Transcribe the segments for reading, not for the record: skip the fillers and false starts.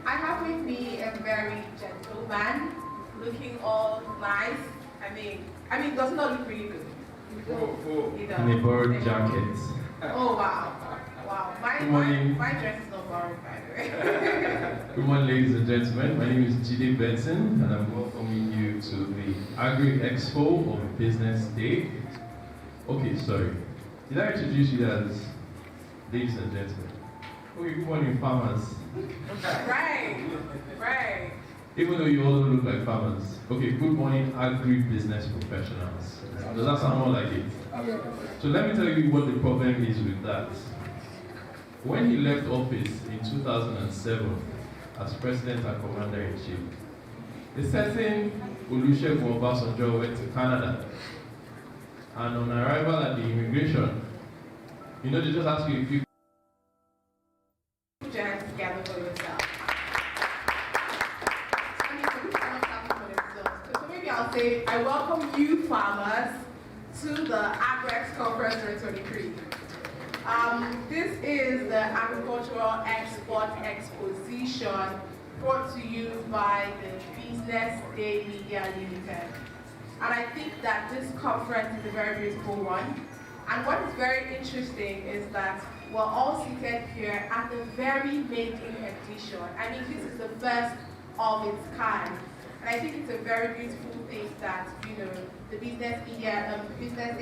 I have with me a very gentle man, looking all nice. I mean, does not look really good. In a borrowed jacket. Oh wow, wow. My dress is not borrowed, by the way. Good morning, ladies and gentlemen. My name is Jide Benson, and I'm welcoming you to the AgreX Expo of Business Day. Okay, sorry. Did I introduce you as ladies and gentlemen? Okay, good morning, farmers. Right. Even though you all don't look like farmers. Okay, good morning, agri-business professionals. Does that sound more like it? So let me tell you what the problem is with that. When he left office in 2007 as President and Commander-in-Chief, a certain Olusegun Obasanjo went to Canada, and on arrival at the immigration, they just ask you if you together for yourself. I mean, so we cannot have for themselves. So maybe I'll say, I welcome you farmers to the AgreX Conference 2023. This is the Agricultural Export Exposition brought to you by the Business Day Media Limited. And I think that this conference is a very beautiful one. And what is very interesting is that we're all seated here at the very maiden edition. I mean, this is the first of its kind. And I think it's a very beautiful thing that, the Business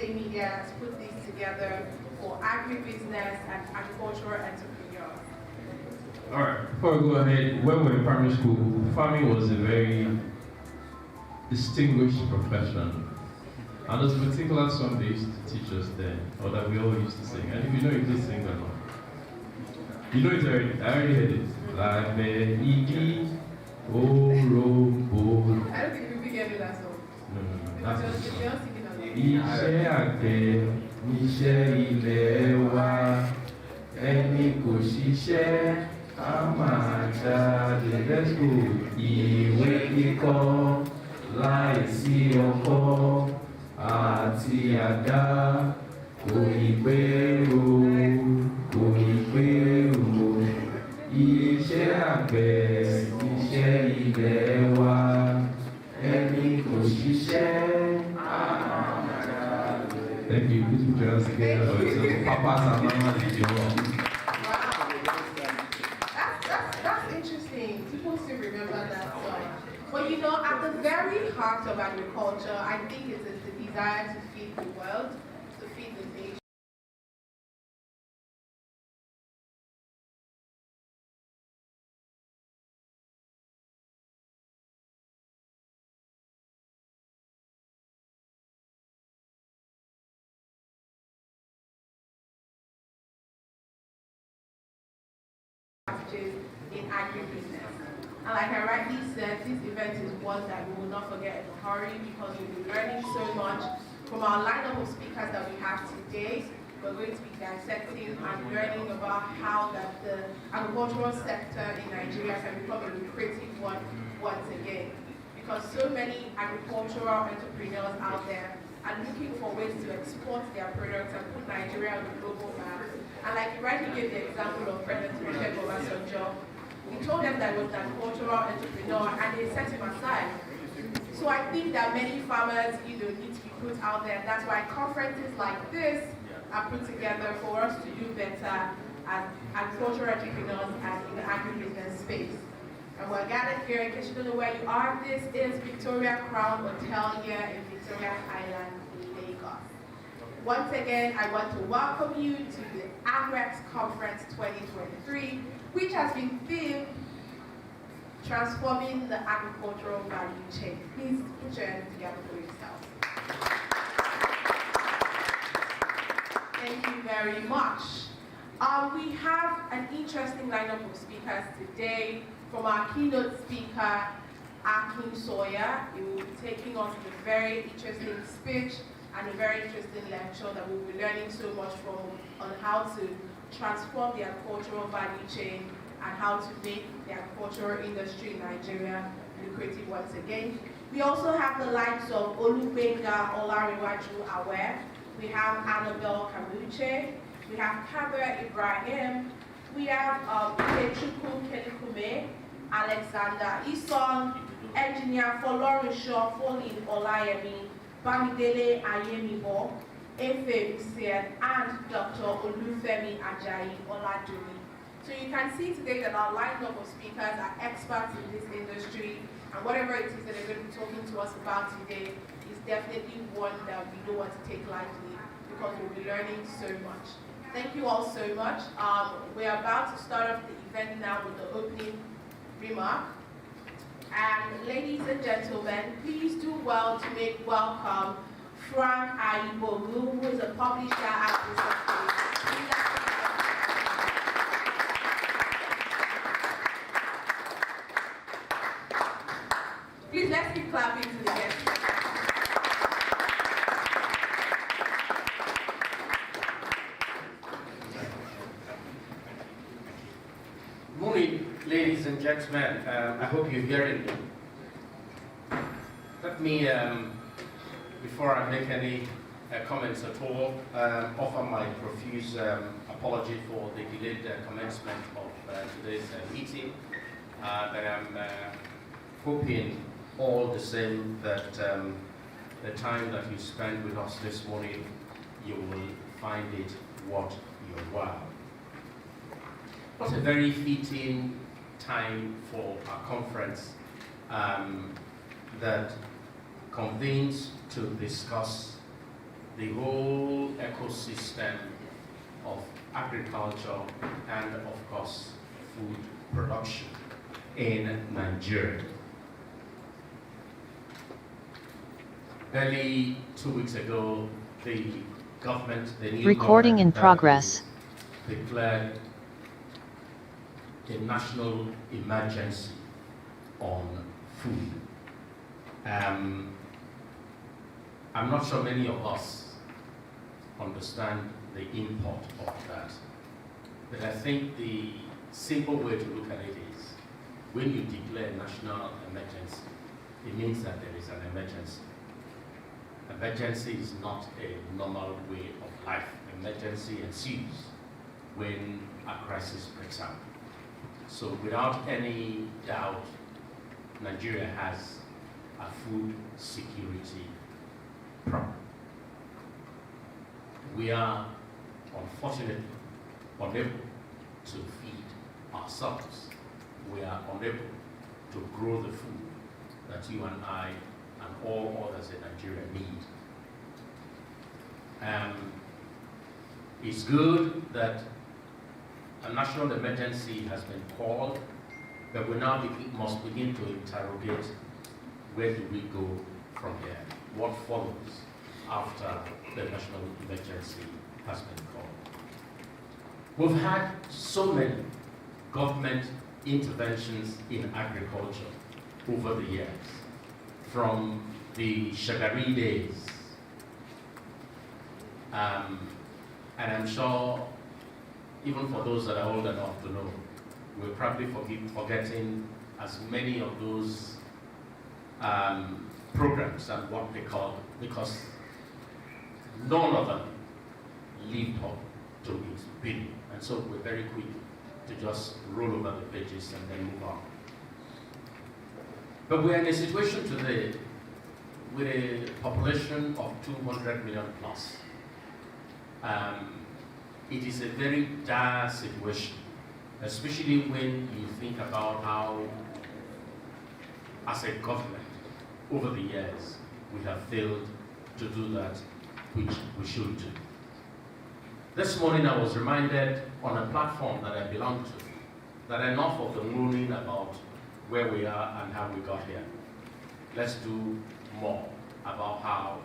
Day Media has put this together for agribusiness and agricultural entrepreneurs. All right, before we go ahead, when we were in primary school, farming was a very distinguished profession. And there's a particular song they used to teach us then, or that we all used to sing. And if you know it, please sing along. You know it already. I already heard it. Like the Igi, Orombo. I don't think we began with that song. No. That's That's just the song. singing along. Iṣẹ́ àgbẹ̀ níṣẹ́ ilé wa, ẹni kò ṣiṣẹ́ á máa jáde. Let's go. Ìwé kíkọ́ láìsí ọkọ́ àti àdá kò ì pé o. Iṣẹ́ àgbẹ̀ níṣẹ́ ilé wa, ẹni kò ṣiṣẹ́ á máa jáde. Thank you. Please put your hands together. So papas and mamas in your That's interesting. People still remember that song. But at the very heart of agriculture, I think it is the desire to feed the world, to feed the nation. In agribusiness. And like I rightly said, this event is one that we will not forget in a hurry because we'll be learning so much from our lineup of speakers that we have today. We're going to be dissecting and learning about how that the agricultural sector in Nigeria can become a lucrative one once again. Because so many agricultural entrepreneurs out there are looking for ways to export their products and put Nigeria on the global map. And like you rightly gave the example of President Olusegun Obasanjo, we told them that he was an agricultural entrepreneur and they set him aside. So I think that many farmers need to be put out there. That's why conferences like this are put together for us to do better as agricultural entrepreneurs and in the agribusiness space. And we're gathered here, in case you don't know where you are, this is Victoria Crown Hotel here in Victoria Island, Lagos. Once again, I want to welcome you to the AgreX Conference 2023, which has been themed Transforming the Agricultural Value Chain. Please put your hands together for yourself. Thank you very much. We have an interesting lineup of speakers today. From our keynote speaker, Akin Sawyer, he will be taking us a very interesting speech and a very interesting lecture that we'll be learning so much from on how to transform the agricultural value chain and how to make the agricultural industry in Nigeria lucrative once again. We also have the likes of Olubenga Olariwaju Awe, we have Annabelle Kamuche, we have Kabir Ibrahim, we have Ikechukwu Kelikume, Alexander, Ison, Engineer Folorunsho Folin Olayemi, Bamidele Ayemibo, Efe Usian, and Dr. Olufemi Ajayi Oladuni. So you can see today that our lineup of speakers are experts in this industry, and whatever it is that they're going to be talking to us about today is definitely one that we don't want to take lightly, because we'll be learning so much. Thank you all so much. We're about to start off the event now with the opening remark. And ladies and gentlemen, please do well to make welcome Frank Aibogu, who is a publisher at this. Please let's keep clapping to the guests. Good morning, ladies and gentlemen. I hope you're hearing me. Let me, before I make any comments at all, offer my profuse apology for the delayed commencement of today's meeting. But I'm hoping all the same that the time that you spend with us this morning, you will find it worth your while. It was a very fitting time for a conference that convenes to discuss the whole ecosystem of agriculture and, of course, food production in Nigeria. Barely 2 weeks ago, the government, the new Recording in government, progress. declared a national emergency on food. I'm not sure many of us understand the import of that, but I think the simple way to look at it is, when you declare national emergency, it means that there is an emergency. Emergency is not a normal way of life. Emergency ensues when a crisis breaks out. So without any doubt, Nigeria has a food security problem. We are unfortunately unable to feed ourselves. We are unable to grow the food that you and I and all others in Nigeria need. It's good that a national emergency has been called, but we now must begin to interrogate, where do we go from here? What follows after the national emergency has been called? We've had so many government interventions in agriculture over the years, from the Shagari days, and I'm sure even for those that are old enough to know, we're probably forgetting as many of those programs and what they call, because none of them lived up to its billing. And so we're very quick to just roll over the pages and then move on. But we're in a situation today with a population of 200 million plus. It is a very dire situation, especially when you think about how, as a government, over the years, we have failed to do that which we should do. This morning I was reminded on a platform that I belong to that enough of the mooning about where we are and how we got here. Let's do more about how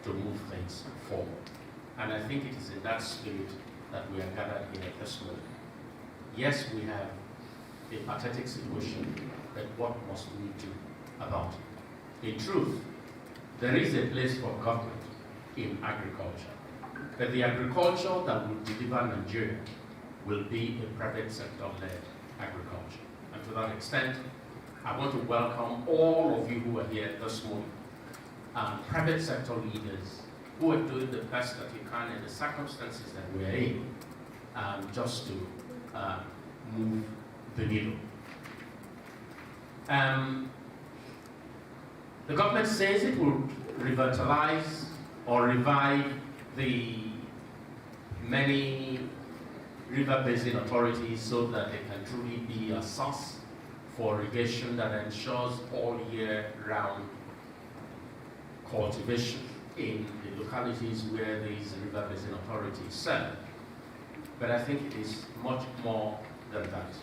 to move things forward. And I think it is in that spirit that we are gathered here this morning. Yes, we have a pathetic situation, but what must we do about it? In truth, there is a place for government in agriculture, but the agriculture that will deliver Nigeria will be a private sector-led agriculture. And to that extent, I want to welcome all of you who are here this morning, private sector leaders who are doing the best that you can in the circumstances that we are in, just to move the needle. The government says it will revitalize or revive the many river basin authorities so that they can truly be a source for irrigation that ensures all year round cultivation in the localities where these river basin authorities serve. But I think it is much more than that.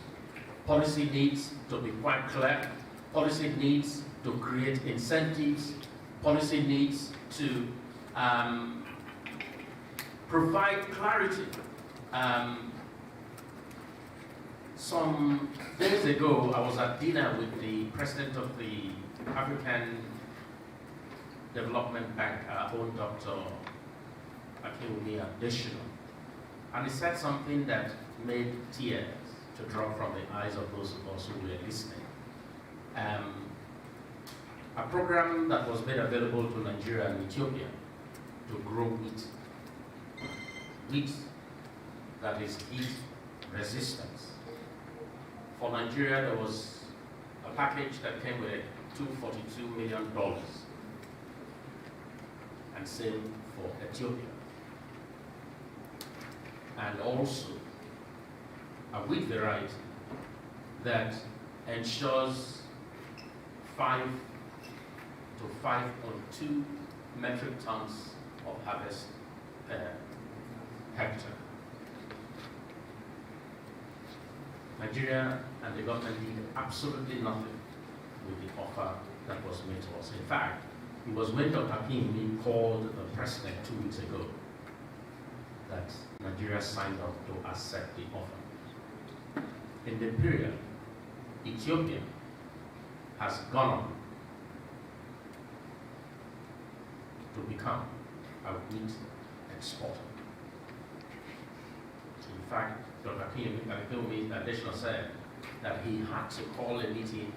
Policy needs to be quite clear. Policy needs to create incentives. Policy needs to provide clarity. Some days ago, I was at dinner with the president of the African Development Bank, our own Dr. Akinwumi Adesina, and he said something that made tears to drop from the eyes of those of us who were listening. A program that was made available to Nigeria and Ethiopia to grow wheat. Wheat that is heat resistance. For Nigeria, there was a package that came with $242 million, and same for Ethiopia. And also a wheat variety that ensures 5 to 5.2 metric tons of harvest per hectare. Nigeria and the government did absolutely nothing with the offer that was made to us. In fact, it was when Dr. Akinwumi called the president 2 weeks ago that Nigeria signed up to accept the offer. In the period, Ethiopia has gone on to become a wheat exporter. In fact, Dr. Akinwumi Adesina said that he had to call a meeting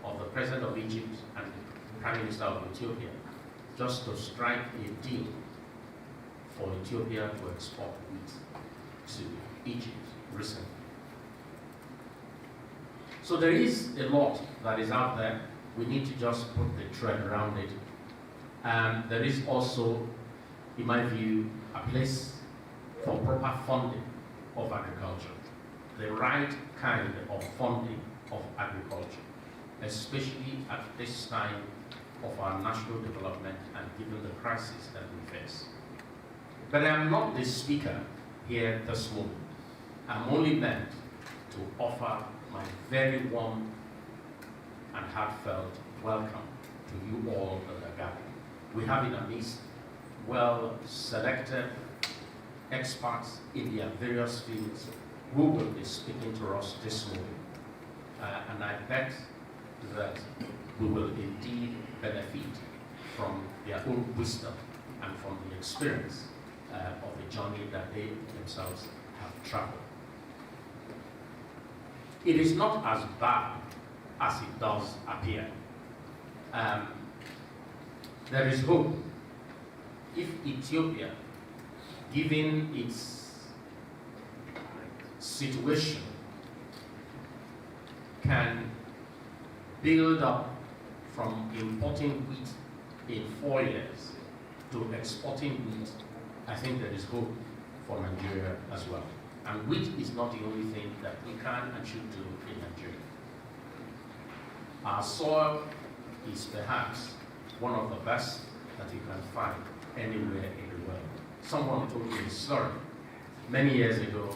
of the President of Egypt and the Prime Minister of Ethiopia just to strike a deal for Ethiopia to export wheat to Egypt recently. So there is a lot that is out there. We need to just put the thread around it. And there is also, in my view, a place for proper funding of agriculture. The right kind of funding of agriculture, especially at this time of our national development and given the crisis that we face. But I am not the speaker here this morning. I'm only meant to offer my very warm and heartfelt welcome to you all that are gathered. We have in our midst well-selected experts in their various fields who will be speaking to us this morning. And I bet that we will indeed benefit from their own wisdom and from the experience of the journey that they themselves have traveled. It is not as bad as it does appear. There is hope. If Ethiopia, given its situation, can build up from importing wheat in 4 years to exporting wheat, I think there is hope for Nigeria as well. And wheat is not the only thing that we can and should do in Nigeria. Our soil is perhaps one of the best that you can find anywhere in the world. Someone told me a story. Many years ago,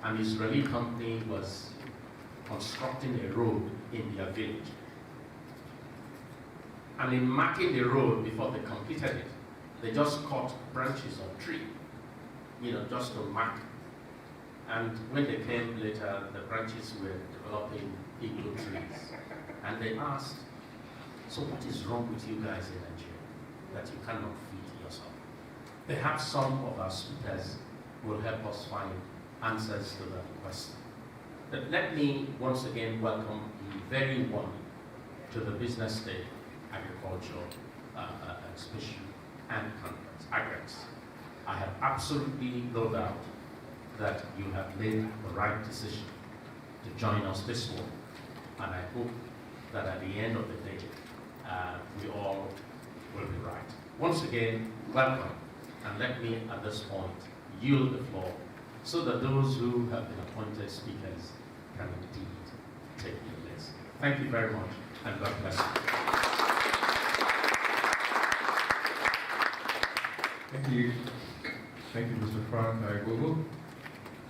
an Israeli company was constructing a road in their village. And in marking the road before they completed it, they just cut branches of tree, just to mark. And when they came later, the branches were developing igloo trees. And they asked, so what is wrong with you guys in Nigeria that you cannot feed yourself? Perhaps some of our speakers will help us find answers to that question. But let me once again welcome you very warmly to the Business Day Agriculture Exhibition and Conference, AgreX. I have absolutely no doubt that you have made the right decision to join us this morning, and I hope that at the end of the day, we all will be right. Once again, welcome, and let me at this point yield the floor so that those who have been appointed speakers can indeed take the place. Thank you very much, and God bless you. Thank you. Thank you, Mr. Frank Google.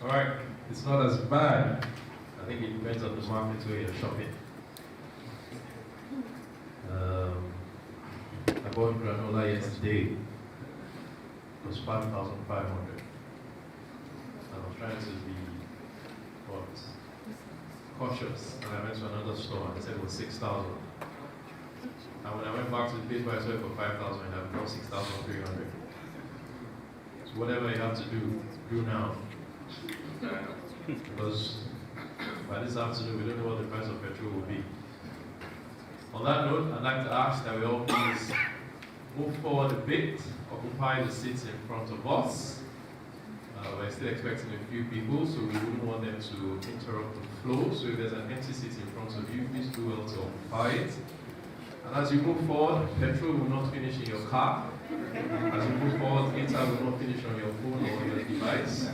All right, it's not as bad. I think it depends on the market where you're shopping. I bought granola yesterday. It was 5,500. I was trying to be cautious, and I went to another store and they said it was 6,000. And when I went back to the place where I saw it for 5,000, I bought 6,300. So whatever you have to do now. Because by this afternoon, we don't know what the price of petrol will be. On that note, I'd like to ask that we all please move forward a bit, occupy the seats in front of us. We're still expecting a few people, so we wouldn't want them to interrupt the flow. So if there's an empty seat in front of you, please do well to occupy it. And as you move forward, petrol will not finish in your car. As you move forward, data will not finish on your phone or your device.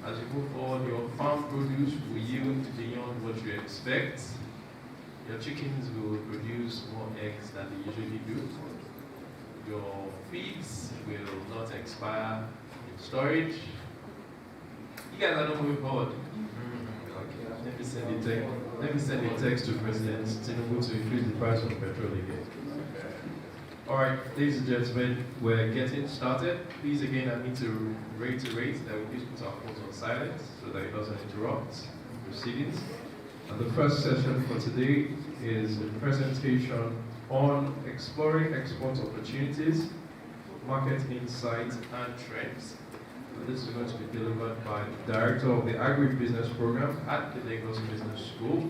As you move forward, your farm produce will yield beyond what you expect. Your chickens will produce more eggs than they usually do. Your feeds will not expire in storage. You guys are not moving forward. Okay. Let me send a text to President Tinubu to increase the price of petrol again. All right, ladies and gentlemen, we're getting started. Please, again, I need to reiterate that we please put our phones on silent so that it doesn't interrupt proceedings. And the first session for today is a presentation on exploring export opportunities, market insights, and trends. And this is going to be delivered by the director of the Agribusiness program at the Lagos Business School.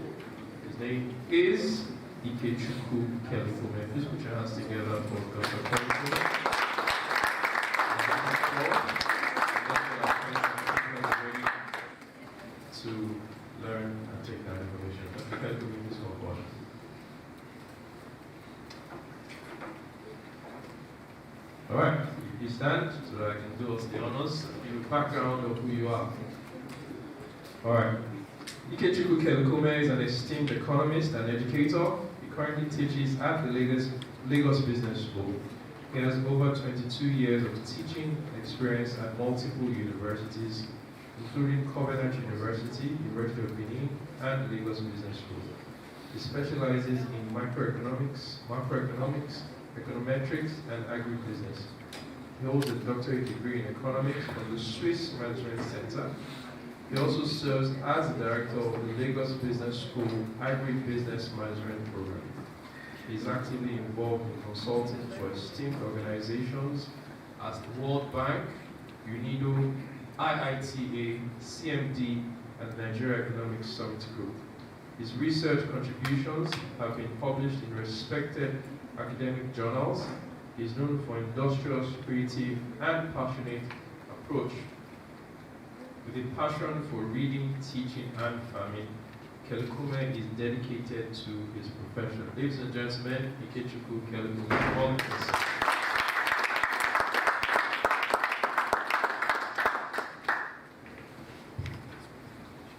His name is Ikechukwu Kelikume. Please put your hands together for Dr. Kelikume. To learn and take that information. Dr. Kelikume, please come forward. All right, you stand so that I can do us the honors and give a background of who you are. All right. Ikechukwu Kelikume is an esteemed economist and educator. He currently teaches at the Lagos Business School. He has over 22 years of teaching experience at multiple universities, including Covenant University, University of Benin, and Lagos Business School. He specializes in microeconomics, macroeconomics, econometrics, and agribusiness. He holds a doctorate degree in economics from the Swiss Management Center. He also serves as the director of the Lagos Business School Agribusiness Management Program. He is actively involved in consulting for esteemed organizations as the World Bank, UNIDO, IITA, CMD, and Nigeria Economic Summit Group. His research contributions have been published in respected academic journals. He is known for industrious, creative, and passionate approach. With a passion for reading, teaching, and farming, Kelikume is dedicated to his profession. Ladies and gentlemen, Ikechukwu Kelikume.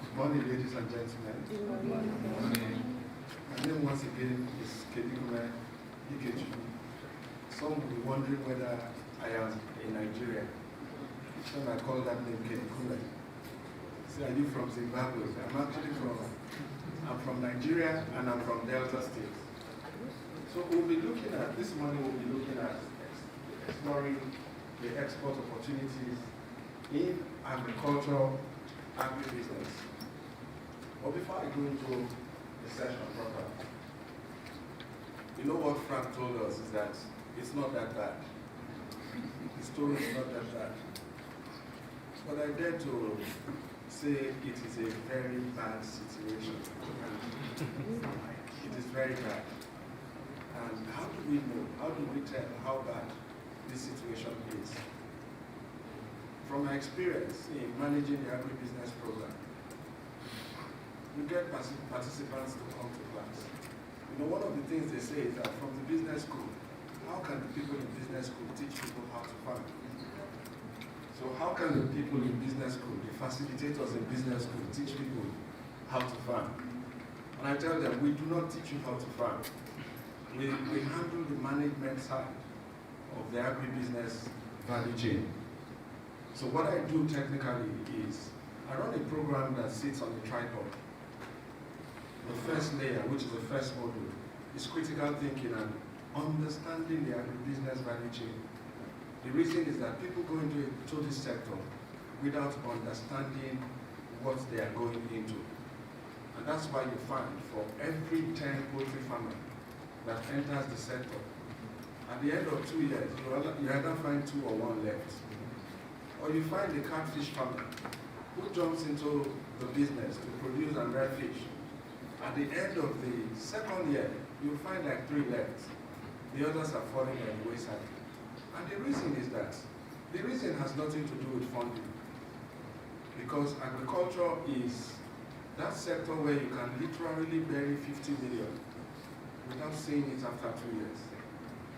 Good morning, ladies and gentlemen. Good morning. My name once again is Kelikume Ikechukwu. Some will be wondering whether I am in Nigeria. So I call that name Kelikume. See, are you from Zimbabwe? I'm from Nigeria, and I'm from Delta State. So we'll be looking at, this morning we'll be looking at exploring the export opportunities in agricultural agribusiness. But before I go into the session proper, you know what Frank told us is that it's not that bad. The story is not that bad. But I dare to say it is a very bad situation. It is very bad. And how do we know? How do we tell how bad this situation is? From my experience in managing the agribusiness program, we get participants to come to class. We one of the things they say is that from the business school, how can the people in business school teach people how to farm? So how can the people in business school, the facilitators in business school, teach people how to farm? And I tell them, we do not teach you how to farm. We handle the management side of the agribusiness value chain. So what I do technically is, I run a program that sits on the tripod. The first layer, which is the first module, is critical thinking and understanding the agribusiness value chain. The reason is that people go into this sector without understanding what they are going into. And that's why you find for every 10 poultry farmer that enters the sector, at the end of 2 years, you either find 2 or 1 left. Or you find the catfish farmer who jumps into the business to produce and dry fish. At the end of the second year, you'll find like 3 left. The others are falling by the wayside. And the reason is that, the reason has nothing to do with funding. Because agriculture is that sector where you can literally bury 50 million without seeing it after 2 years.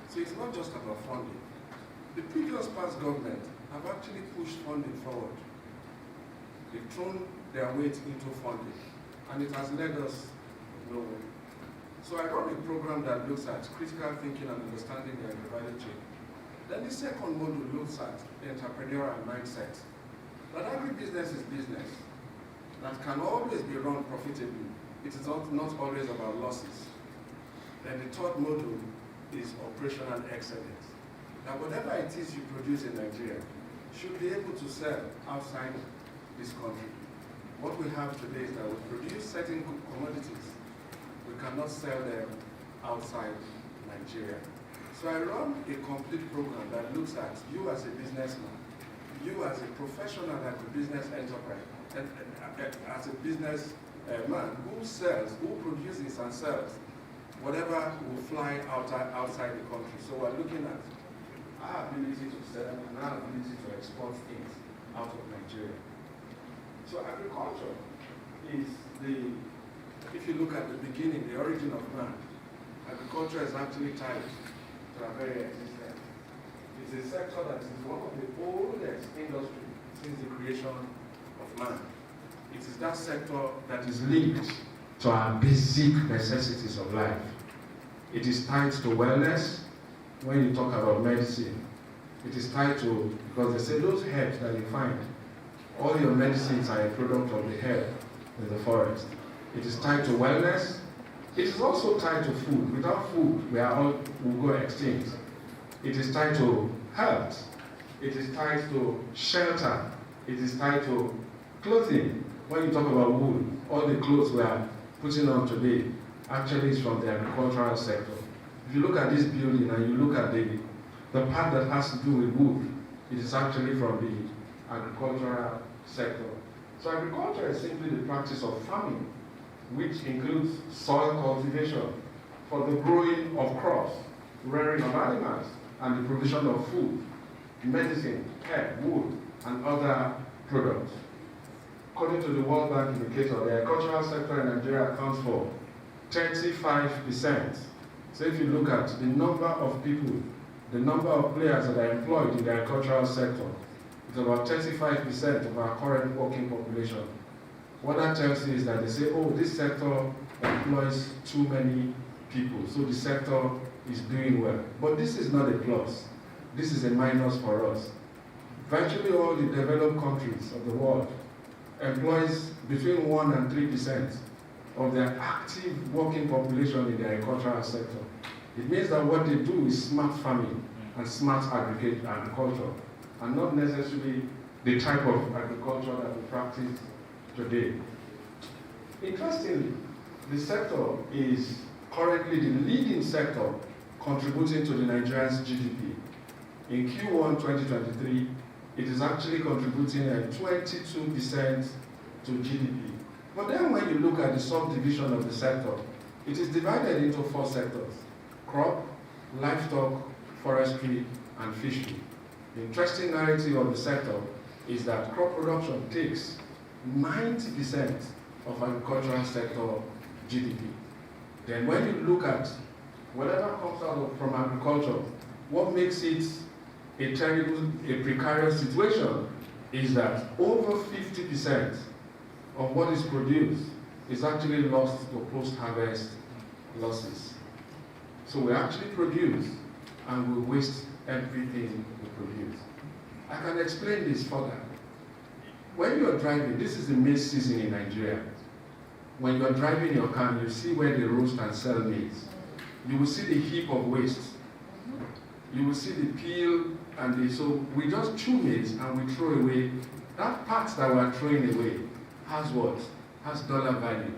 So it's not just about funding. The previous past government have actually pushed funding forward. They've thrown their weight into funding, and it has led us nowhere. So I run a program that looks at critical thinking and understanding the agri-value chain. Then the second module looks at the entrepreneurial mindset. That agribusiness is business that can always be run profitably. It is not always about losses. Then the third module is operational excellence. That whatever it is you produce in Nigeria should be able to sell outside this country. What we have today is that we produce certain commodities. We cannot sell them outside Nigeria. So I run a complete program that looks at you as a businessman, you as a professional agribusiness enterprise, and as a business man who sells, who produces and sells whatever will fly outside the country. So we're looking at our ability to sell and our ability to export things out of Nigeria. So agriculture is if you look at the beginning, the origin of man, agriculture is actually tied to our very existence. It's a sector that is one of the oldest industries since the creation of man. It is that sector that is linked to our basic necessities of life. It is tied to wellness. When you talk about medicine, it is tied to, because they say those herbs that you find, all your medicines are a product of the herb in the forest. It is tied to wellness. It is also tied to food. Without food, we'll go extinct. It is tied to health. It is tied to shelter. It is tied to clothing. When you talk about wool, all the clothes we are putting on today actually is from the agricultural sector. If you look at this building and you look at the part that has to do with wood, it is actually from the agricultural sector. So agriculture is simply the practice of farming, which includes soil cultivation for the growing of crops, rearing of animals, and the provision of food, medicine, hair, wood, and other products. According to the World Bank indicator, the agricultural sector in Nigeria accounts for 35%. So if you look at the number of people, the number of players that are employed in the agricultural sector, it's about 35% of our current working population. What that tells you is that they say, oh, this sector employs too many people, so the sector is doing well. But this is not a plus. This is a minus for us. Virtually all the developed countries of the world employs between 1% and 3% of their active working population in the agricultural sector. It means that what they do is smart farming and smart agriculture, and not necessarily the type of agriculture that we practice today. Interestingly, the sector is currently the leading sector contributing to the Nigerian's GDP. In Q1 2023, it is actually contributing at 22% to GDP. But then when you look at the subdivision of the sector, it is divided into 4 sectors: crop, livestock, forestry, and fishery. The interesting narrative of the sector is that crop production takes 90% of agricultural sector GDP. Then when you look at whatever comes out from agriculture, what makes it a terrible, a precarious situation is that over 50% of what is produced is actually lost to post-harvest losses. So we actually produce and we waste everything we produce. I can explain this further. When you are driving, this is the maize season in Nigeria. When you are driving your car, you see where they roast and sell maize. You will see the heap of waste. You will see the peel and the, so we just chew maize and we throw away. That part that we are throwing away has what? Has dollar value.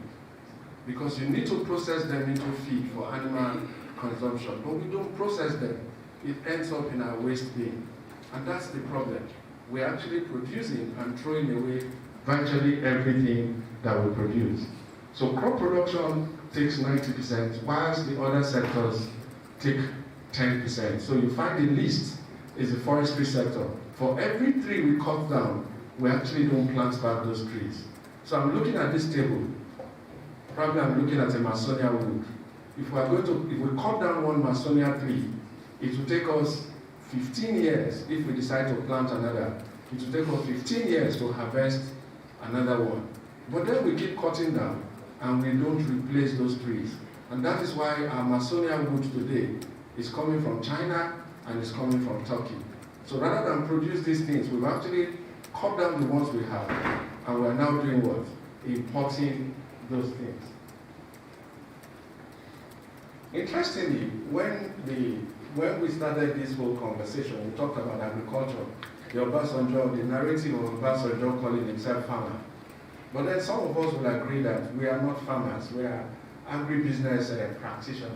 Because you need to process them into feed for animal consumption. But we don't process them. It ends up in our waste bin. And that's the problem. We're actually producing and throwing away virtually everything that we produce. So crop production takes 90%, whilst the other sectors take 10%. So you find the least is the forestry sector. For every tree we cut down, we actually don't plant back those trees. So I'm looking at this table. Probably I'm looking at a Masonia wood. If we cut down one Masonia tree, it will take us 15 years if we decide to plant another. It will take us 15 years to harvest another one. But then we keep cutting down and we don't replace those trees. And that is why our Masonia wood today is coming from China and is coming from Turkey. So rather than produce these things, we've actually cut down the ones we have, and we're now doing what? Importing those things. Interestingly, when we started this whole conversation, we talked about agriculture. The Obasanjo, the narrative of Obasanjo calling himself farmer. But then some of us will agree that we are not farmers, we are agribusiness practitioners.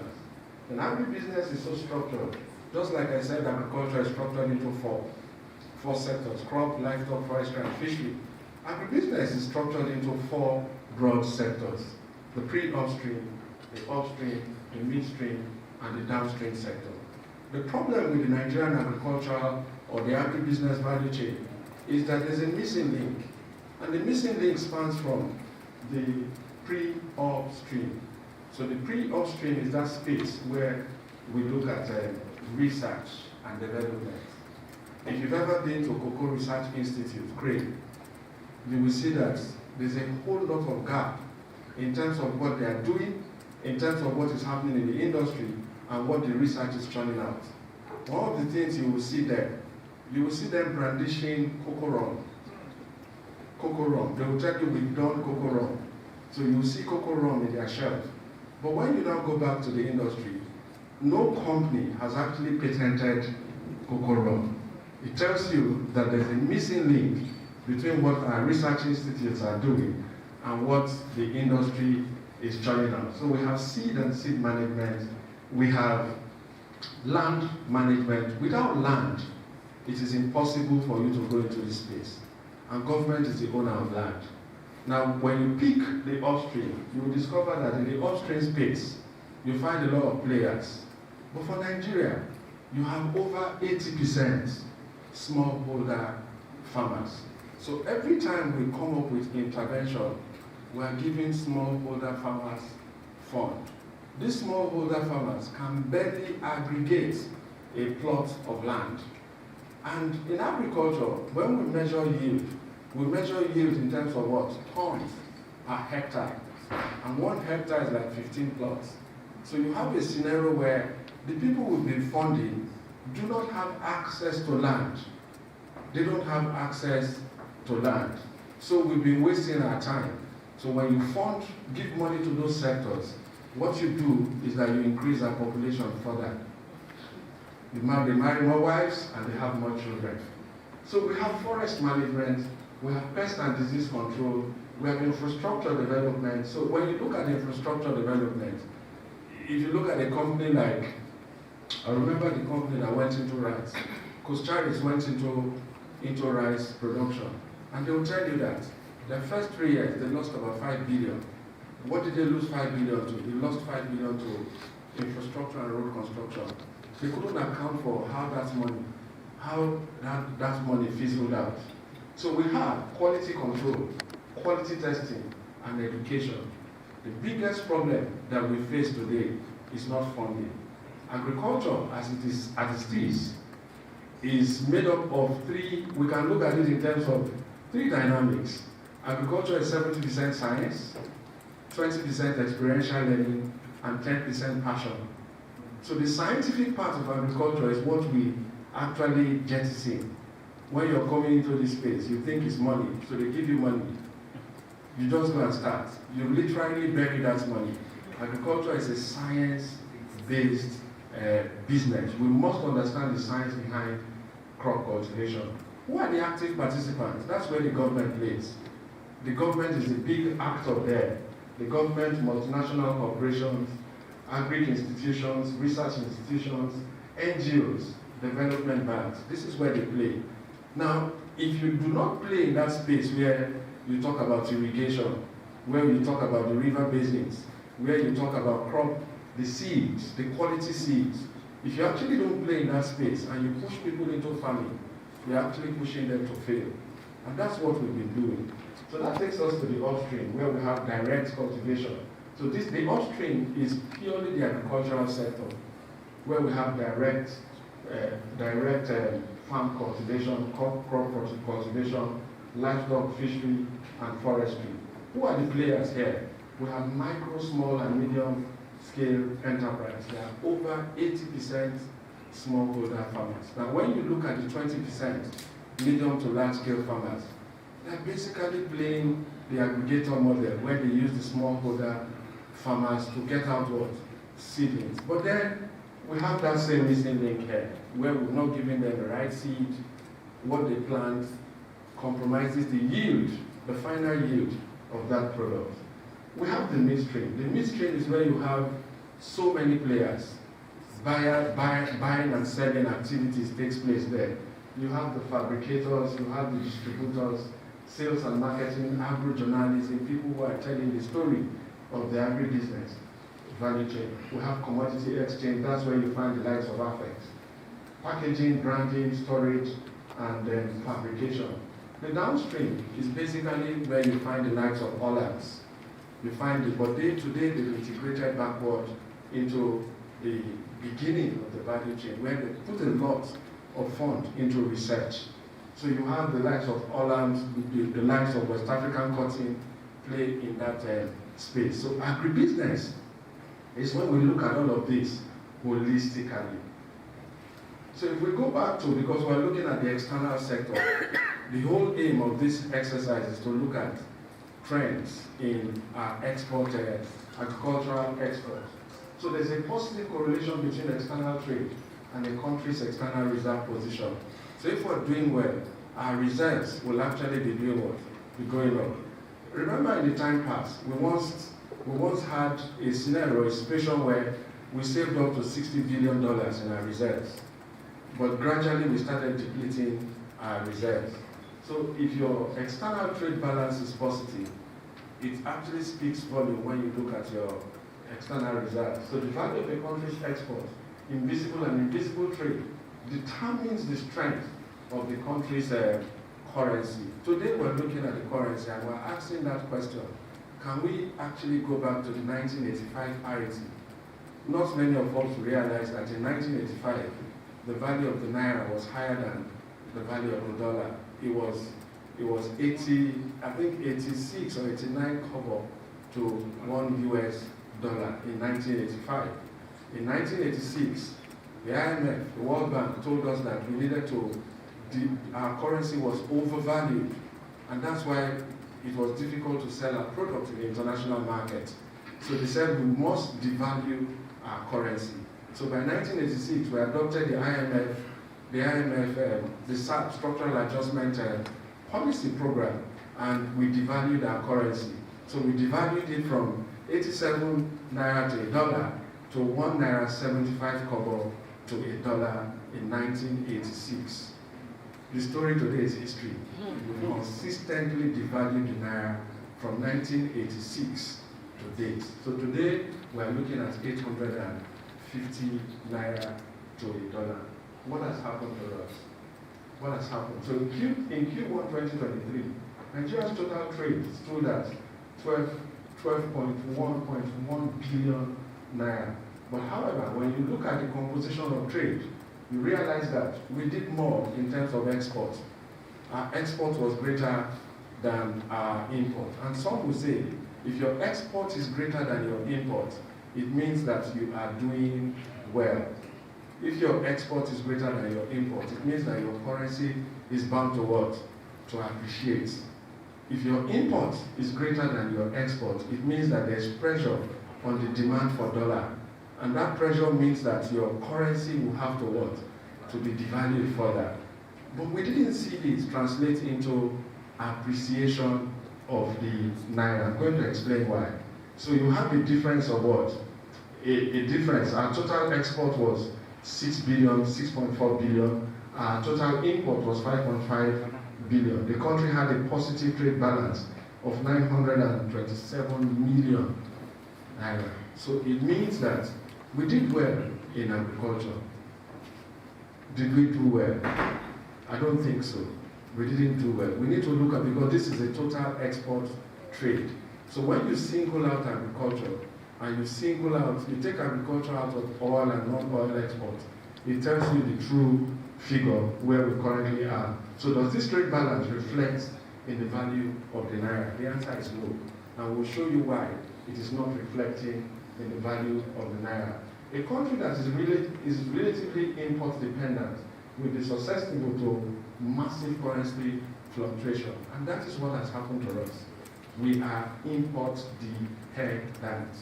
And agribusiness is so structured. Just like I said, agriculture is structured into four sectors: crop, livestock, forestry, and fishery. Agribusiness is structured into four broad sectors: the pre-upstream, the upstream, the midstream, and the downstream sector. The problem with the Nigerian agricultural or the agribusiness value chain is that there's a missing link. And the missing link spans from the pre-upstream. So the pre-upstream is that space where we look at research and development. If you've ever been to Cocoa Research Institute, CRANE, you will see that there's a whole lot of gap in terms of what they are doing, in terms of what is happening in the industry, and what the research is churning out. One of the things you will see there, you will see them brandishing cocoa rum. Cocoa rum. They will tell you we've done cocoa rum. So you will see cocoa rum in their shelf. But when you now go back to the industry, no company has actually patented cocoa rum. It tells you that there's a missing link between what our research institutes are doing and what the industry is churning out. So we have seed and seed management. We have land management. Without land, it is impossible for you to go into this space. And government is the owner of land. Now, when you pick the upstream, you will discover that in the upstream space, you find a lot of players. But for Nigeria, you have over 80% smallholder farmers. So every time we come up with intervention, we are giving smallholder farmers fund. These smallholder farmers can barely aggregate a plot of land. And in agriculture, when we measure yield in terms of what? Tons per hectare. And 1 hectare is like 15 plots. So you have a scenario where the people we've been funding do not have access to land. They don't have access to land. So we've been wasting our time. So when you give money to those sectors, what you do is that you increase our population further. They marry more wives and they have more children. So we have forest management, we have pest and disease control, we have infrastructure development. So when you look at infrastructure development, if you look at a company like, I remember the company that went into rice, Costaris went into rice production. And they will tell you that the first 3 years, they lost about 5 billion. What did they lose 5 billion to? They lost 5 billion to infrastructure and road construction. They couldn't account for how that money fizzled out. So we have quality control, quality testing, and education. The biggest problem that we face today is not funding. Agriculture, as it is made up of three, we can look at it in terms of three dynamics. Agriculture is 70% science, 20% experiential learning, and 10% passion. So the scientific part of agriculture is what we actually jettison. When you're coming into this space, you think it's money, so they give you money. You just go and start. You literally bury that money. Agriculture is a science-based business. We must understand the science behind crop cultivation. Who are the active participants? That's where the government plays. The government is a big actor there. The government, multinational corporations, agri institutions, research institutions, NGOs, development banks. This is where they play. Now, if you do not play in that space where you talk about irrigation, where you talk about the river basins, where you talk about crop, the seeds, the quality seeds, if you actually don't play in that space and you push people into farming, you're actually pushing them to fail. And that's what we've been doing. So that takes us to the upstream, where we have direct cultivation. So the upstream is purely the agricultural sector, where we have direct farm cultivation, crop cultivation, livestock, fishery, and forestry. Who are the players here? We have micro, small, and medium scale enterprise. There are over 80% smallholder farmers. Now, when you look at the 20% medium to large scale farmers, they're basically playing the aggregator model where they use the smallholder farmers to get out what? Seedlings. But then we have that same missing link here, where we're not giving them the right seed, what they plant compromises the yield, the final yield of that product. We have the midstream. The midstream is where you have so many players. Buying and selling activities takes place there. You have the fabricators, you have the distributors, sales and marketing, agro-journalism, people who are telling the story of the agribusiness value chain. We have commodity exchange, that's where you find the likes of affect. Packaging, branding, storage, and then fabrication. The downstream is basically where you find the likes of Hollands. You find it, but today they've integrated backward into the beginning of the value chain, where they put a lot of fund into research. So you have the likes of Holland, the likes of West African cotton play in that space. So agribusiness is when we look at all of this holistically. So if we go back to, because we're looking at the external sector, the whole aim of this exercise is to look at trends in our agricultural exports. So there's a positive correlation between external trade and the country's external reserve position. So if we're doing well, our reserves will actually be doing what? Be going up. Remember in the time past, we once had a scenario, a situation where we saved up to $60 billion in our reserves. But gradually we started depleting our reserves. So if your external trade balance is positive, it actually speaks volume when you look at your external reserves. So the value of a country's export, in visible and invisible trade, determines the strength of the country's currency. Today we're looking at the currency and we're asking that question, can we actually go back to the 1985 parity? Not many of us realize that in 1985, the value of the naira was higher than the value of the dollar. It was 80, I think 86 or 89 kobo to $1 US in 1985. In 1986, the IMF, the World Bank, told us that we needed to, our currency was overvalued, and that's why it was difficult to sell our product in the international market. So they said we must devalue our currency. So by 1986, we adopted the SAP, Structural Adjustment Policy Program, and we devalued our currency. So we devalued it from 87 naira to $1 to 1 naira 75 kobo to $1 in 1986. The story today is history. We consistently devalued the naira from 1986 to date. So today we are looking at 850 naira to $1. What has happened to us? What has happened? So in Q1 2023, Nigeria's total trade stood at 12 12.1 billion naira. But however, when you look at the composition of trade, you realize that we did more in terms of export. Our export was greater than our import. And some will say, if your export is greater than your import, it means that you are doing well. If your export is greater than your import, it means that your currency is bound to what? To appreciate. If your import is greater than your export, it means that there's pressure on the demand for dollar. And that pressure means that your currency will have to what? To be devalued further. But we didn't see this translate into appreciation of the naira. I'm going to explain why. So you have a difference of what? A difference. Our total export was 6 billion, 6.4 billion. Our total import was 5.5 billion. The country had a positive trade balance of 927 million naira. So it means that we did well in agriculture. Did we do well? I don't think so. We didn't do well. We need to look at, because this is a total export trade. So when you single out agriculture, and you single out, you take agriculture out of oil and non-oil export, it tells you the true figure where we currently are. So does this trade balance reflect in the value of the naira? The answer is no. And we'll show you why it is not reflecting in the value of the naira. A country that is relatively import dependent will be susceptible to massive currency fluctuation. And that is what has happened to us. We are import dependent.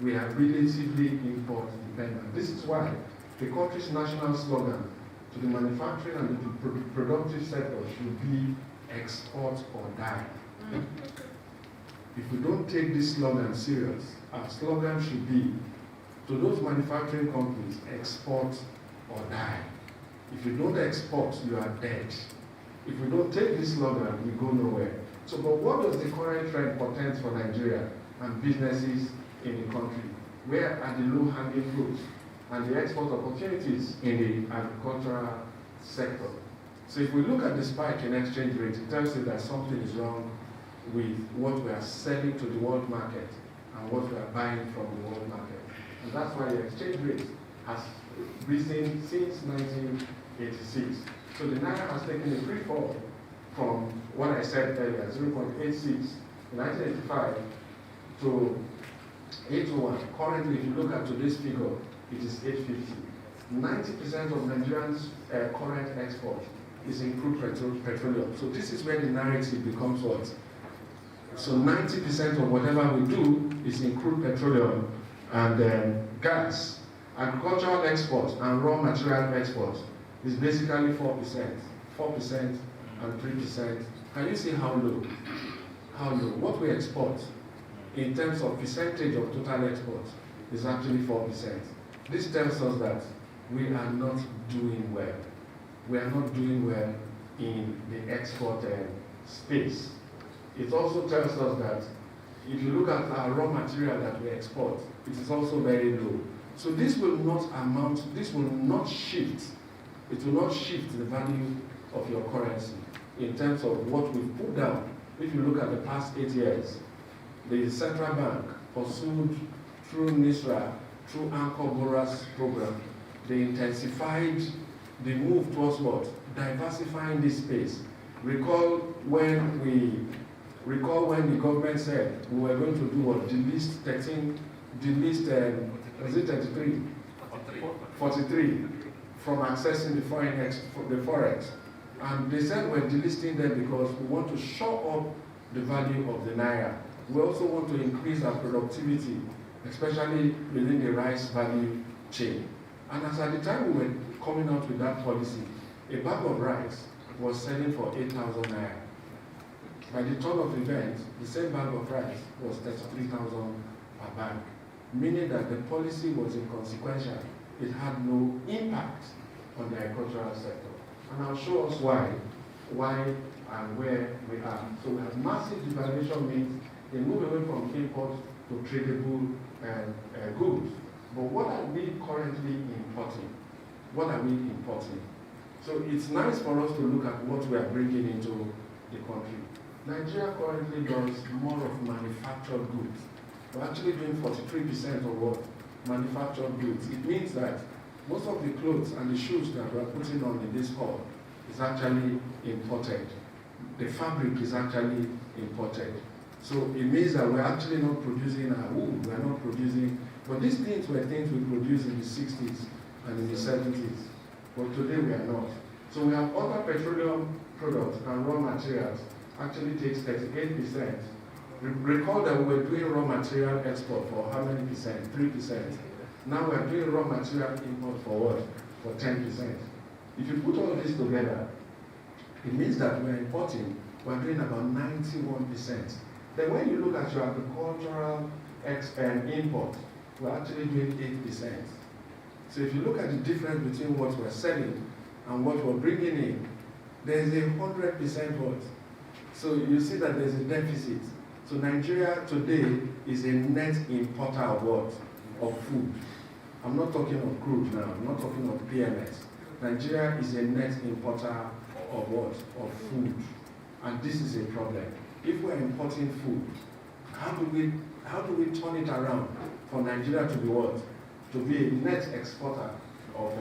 We are relatively import dependent. This is why the country's national slogan to the manufacturing and the productive sector should be export or die. If we don't take this slogan serious, our slogan should be to those manufacturing companies, export or die. If you don't export, you are dead. If we don't take this slogan, we go nowhere. So, but what does the current trend portend for Nigeria and businesses in the country? Where are the low-hanging fruits and the export opportunities in the agricultural sector? So if we look at the spike in exchange rate, it tells you that something is wrong with what we are selling to the world market and what we are buying from the world market. And that's why the exchange rate has risen since 1986. So the naira has taken a free fall from what I said earlier, 0.86 in 1985 to 801. Currently, if you look at today's figure, it is 850. 90% of Nigerians' current export is in crude petroleum. So this is where the narrative becomes what? So 90% of whatever we do is in crude petroleum and gas. Agricultural exports and raw material exports is basically 4%. 4% and 3%. Can you see how low? How low? What we export in terms of percentage of total exports is actually 4%. This tells us that we are not doing well. We are not doing well in the export space. It also tells us that if you look at our raw material that we export, it is also very low. So this will not amount, this will not shift. It will not shift the value of your currency in terms of what we've put down. If you look at the past 8 years, the central bank pursued through NISRA, through Anchor Borers program, they intensified the move towards what? Diversifying this space. Recall when the government said we were going to do what? Was it 33? 43 from accessing the forex. And they said we're delisting them because we want to shore up the value of the naira. We also want to increase our productivity, especially within the rice value chain. And as at the time we were coming out with that policy, a bag of rice was selling for 8,000 naira. By the turn of events, the same bag of rice was 33,000 per bag, meaning that the policy was inconsequential. It had no impact on the agricultural sector. And I'll show us why and where we are. So we have massive devaluation means they move away from import to tradable goods. But what are we currently importing? What are we importing? So it's nice for us to look at what we are bringing into the country. Nigeria currently does more of manufactured goods we're actually doing 43% of what? Manufactured goods. It means that most of the clothes and the shoes that we're putting on in this hall is actually imported. The fabric is actually imported. So it means that we're actually not producing our wool, we're not producing, but these things were things we produced in the 60s and in the 70s. But today we are not. So we have other petroleum products and raw materials actually takes 38%. Recall that we were doing raw material export for how many percent? 3%. Now we are doing raw material import for what? For 10%. If you put all this together, it means that we are importing, we are doing about 91%. Then when you look at your agricultural import, we're actually doing 8%. So if you look at the difference between what we're selling and what we're bringing in, there's a 100% what? So you see that there's a deficit. So Nigeria today is a net importer of what? Of food. I'm not talking of crude now, I'm not talking of PMS. Nigeria is a net importer of what? Of food. And this is a problem. If we're importing food, how do we turn it around for Nigeria to be what? To be a net exporter of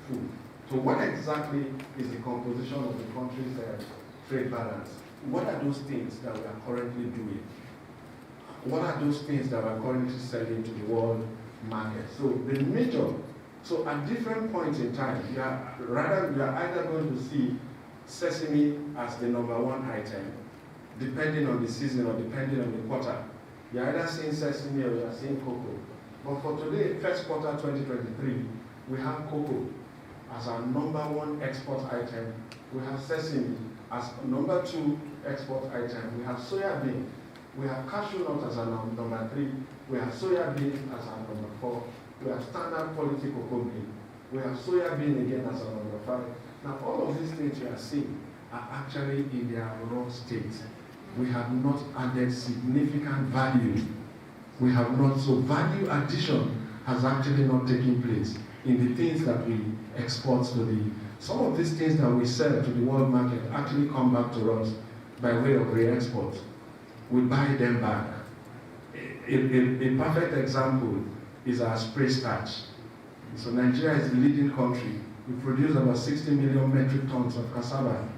food. So what exactly is the composition of the country's trade balance? What are those things that we are currently doing? What are those things that we are currently selling to the world market? So the major, so at different points in time, you are either going to see sesame as the #1 item, depending on the season or depending on the quarter. You're either seeing sesame or you're seeing cocoa. But for today, first quarter 2023, we have cocoa as our #1 export item. We have sesame as #2 export item. We have soya bean. We have cashew nut as our #3. We have soya bean as our #4. We have standard quality cocoa bean. We have soya bean again as our #5. Now all of these things you are seeing are actually in their raw state. We have not added significant value. We have not, so value addition has actually not taken place in the things that we export to the, some of these things that we sell to the world market actually come back to us by way of re-export. We buy them back. A perfect example is our spray starch. So Nigeria is the leading country. We produce about 60 million metric tons of cassava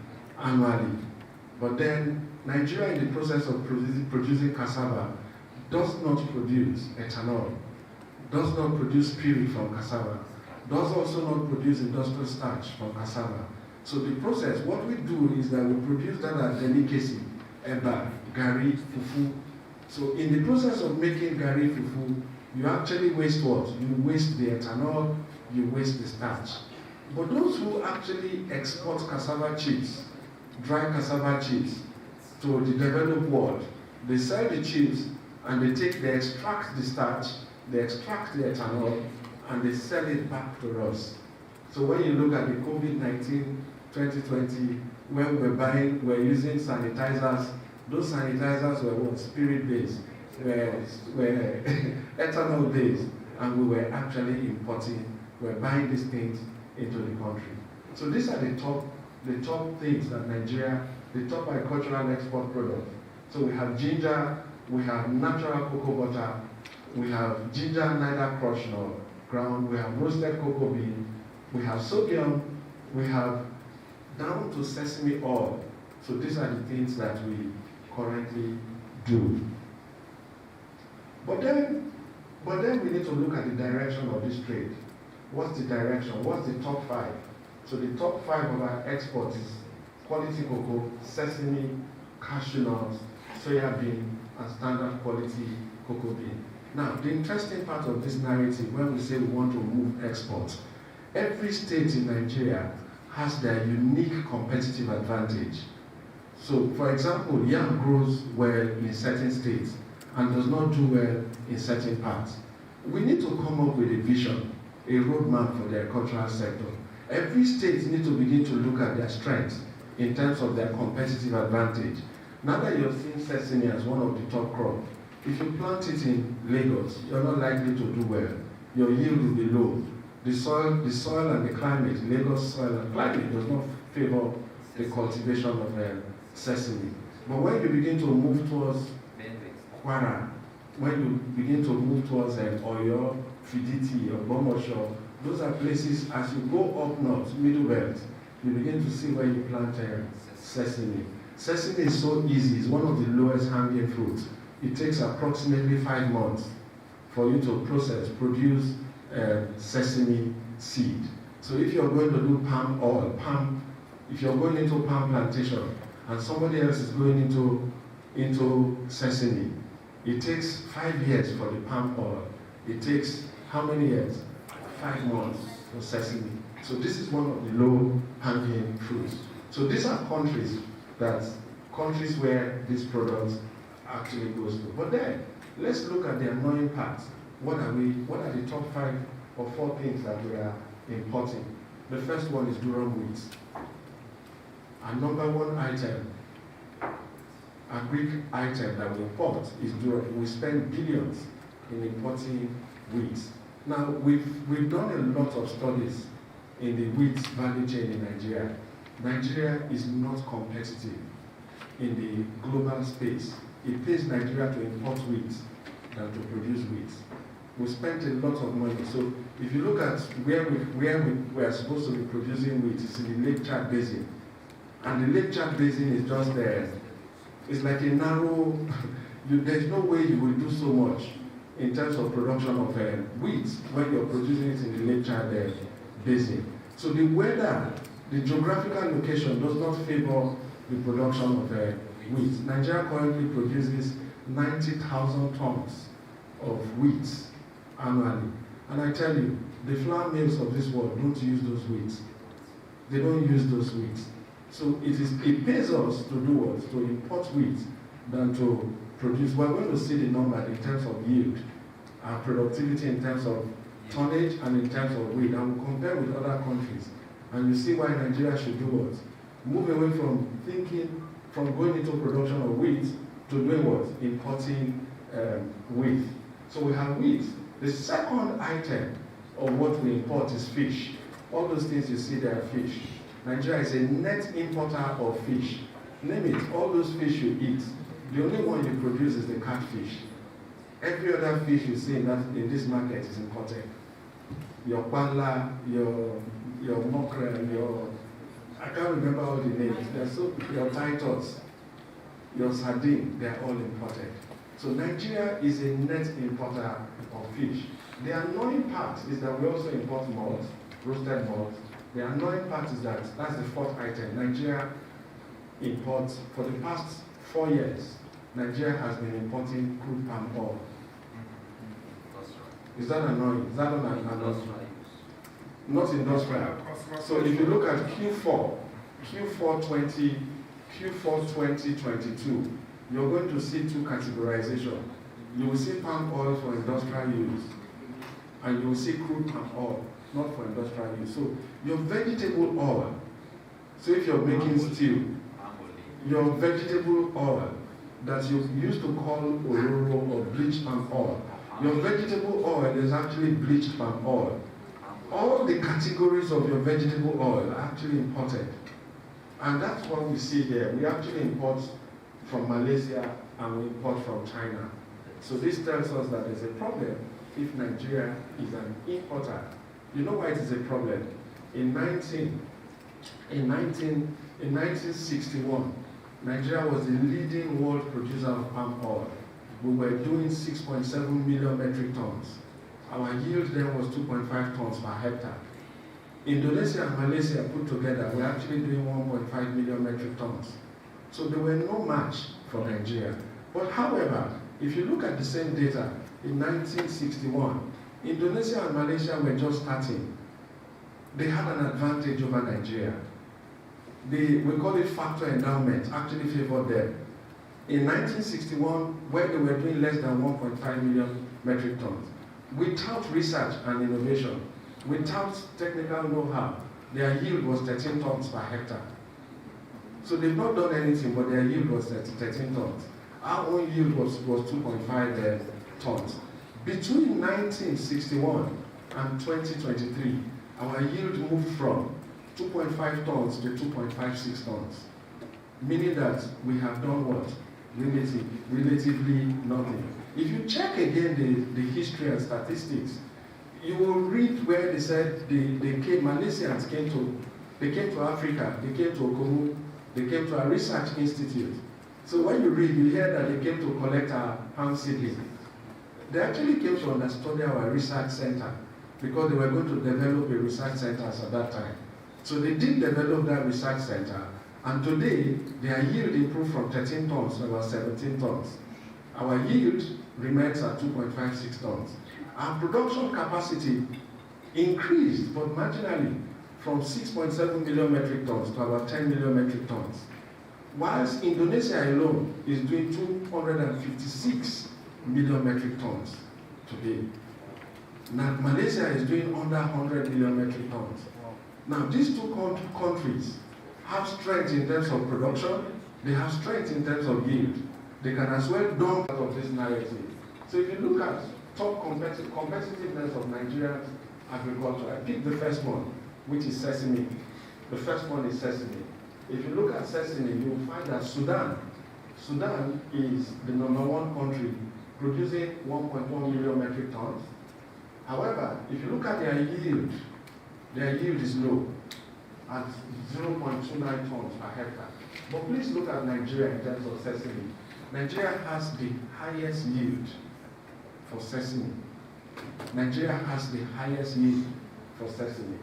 annually. But then Nigeria, in the process of producing cassava, does not produce ethanol, does not produce spirit from cassava, does also not produce industrial starch from cassava. So the process, what we do is that we produce that as delicacy, eba, gari, fufu. So in the process of making gari, fufu, you actually waste what? You waste the ethanol, you waste the starch. But those who actually export cassava chips, dry cassava chips, to the developed world, they sell the chips and they extract the starch, they extract the ethanol, and they sell it back to us. So when you look at the COVID-19 2020, when we're using sanitizers, those sanitizers were what? Spirit-based, were ethanol-based, and we were actually importing, we're buying these things into the country. So these are the top things that Nigeria, the top agricultural export products. So we have ginger, we have natural cocoa butter, we have ginger neither crushed nor ground, we have roasted cocoa bean, we have sorghum, we have down to sesame oil. So these are the things that we currently do. But then we need to look at the direction of this trade. What's the direction? What's the top 5? So the top 5 of our exports is quality cocoa, sesame, cashew nuts, soya bean, and standard quality cocoa bean. Now, the interesting part of this narrative, when we say we want to move exports, every state in Nigeria has their unique competitive advantage. So, for example, yam grows well in certain states and does not do well in certain parts. We need to come up with a vision, a roadmap for the agricultural sector. Every state needs to begin to look at their strengths in terms of their competitive advantage. Now that you're seeing sesame as one of the top crops, if you plant it in Lagos, you're not likely to do well. Your yield will be low. The soil and the climate, Lagos soil and climate does not favor the cultivation of sesame. But when you begin to move towards Kwara, when you begin to move towards Oyo, Fiditi, or Bomosho, those are places, as you go up north, middle belt, you begin to see where you plant sesame. Sesame is so easy, it's one of the lowest hanging fruits. It takes approximately 5 months for you to produce sesame seed. So if you're going to do palm oil, if you're going into palm plantation and somebody else is going into sesame, it takes 5 years for the palm oil. It takes how many years? 5 months for sesame. So this is one of the low hanging fruits. So these are countries where these products actually goes to. But then let's look at the annoying parts. What are the top 5 or 4 things that we are importing? The first one is durum wheat. Our number 1 item, a Greek item that we import is durum. We spend billions in importing wheat. Now we've done a lot of studies in the wheat value chain in Nigeria. Nigeria is not competitive in the global space. It pays Nigeria to import wheat than to produce wheat. We spent a lot of money. So if you look at where we are supposed to be producing wheat, it's in the Lake Chad Basin. And the Lake Chad Basin is just there. It's like a narrow, there's no way you will do so much in terms of production of wheat when you're producing it in the Lake Chad Basin. So the weather, the geographical location does not favor the production of wheat. Nigeria currently produces 90,000 tons of wheat annually. And I tell you, the flour mills of this world don't use those wheats. They don't use those wheats. So it pays us to do what? To import wheat than to produce. We're going to see the number in terms of yield, our productivity in terms of tonnage and in terms of weight. And we'll compare with other countries. And you see why Nigeria should do what? Move away from going into production of wheat to doing what? Importing wheat. So we have wheat. The second item of what we import is fish. All those things you see there are fish. Nigeria is a net importer of fish. Name it, all those fish you eat, the only one you produce is the catfish. Every other fish you see in this market is imported. Your pala, your mackerel, I can't remember all the names. Your titus, your sardine, they are all imported. So Nigeria is a net importer of fish. The annoying part is that we also import malt, roasted malt. The annoying part is that's the fourth item. Nigeria imports, for the past 4 years, Nigeria has been importing crude palm oil. Is that annoying? Is that not annoying? Not industrial. So if you look at Q4 2022, you're going to see 2 categorizations. You will see palm oil for industrial use, and you will see crude palm oil, not for industrial use. So your vegetable oil, so if you're making stew, your vegetable oil that you used to call ororo or bleached palm oil, your vegetable oil is actually bleached palm oil. All the categories of your vegetable oil are actually imported. And that's what we see here. We actually import from Malaysia and we import from China. So this tells us that there's a problem if Nigeria is an importer. You know why it is a problem? In 1961, Nigeria was the leading world producer of palm oil. We were doing 6.7 million metric tons. Our yield then was 2.5 tons per hectare. Indonesia and Malaysia put together, we're actually doing 1.5 million metric tons. So there were no match for Nigeria. But however, if you look at the same data, in 1961, Indonesia and Malaysia were just starting. They had an advantage over Nigeria. We call it factor endowment, actually favored them. In 1961, where they were doing less than 1.5 million metric tons, without research and innovation, without technical know-how, their yield was 13 tons per hectare. So they've not done anything, but their yield was 13 tons. Our own yield was 2.5 tons. Between 1961 and 2023, our yield moved from 2.5 tons to 2.56 tons, meaning that we have done what? Relatively nothing. If you check again the history and statistics, you will read where they said Malaysians came to Africa, they came to Okomu, they came to a research institute. So when you read, you hear that they came to collect our palm seedling. They actually came to understudy our research center because they were going to develop a research center at that time. So they did develop that research center, and today their yield improved from 13 tons to about 17 tons. Our yield remains at 2.56 tons. Our production capacity increased, but marginally, from 6.7 million metric tons to about 10 million metric tons. Whilst Indonesia alone is doing 256 million metric tons today. Now Malaysia is doing under 100 million metric tons. Now these two countries have strength in terms of production, they have strength in terms of yield. They can as well dump out of this narrative. So if you look at top competitiveness of Nigerian agriculture, I picked the first one, which is sesame. The first one is sesame. If you look at sesame, you will find that Sudan is the #1 country producing 1.1 million metric tons. However, if you look at their yield is low at 0.29 tons per hectare. But please look at Nigeria in terms of sesame. Nigeria has the highest yield for sesame. Nigeria has the highest yield for sesame.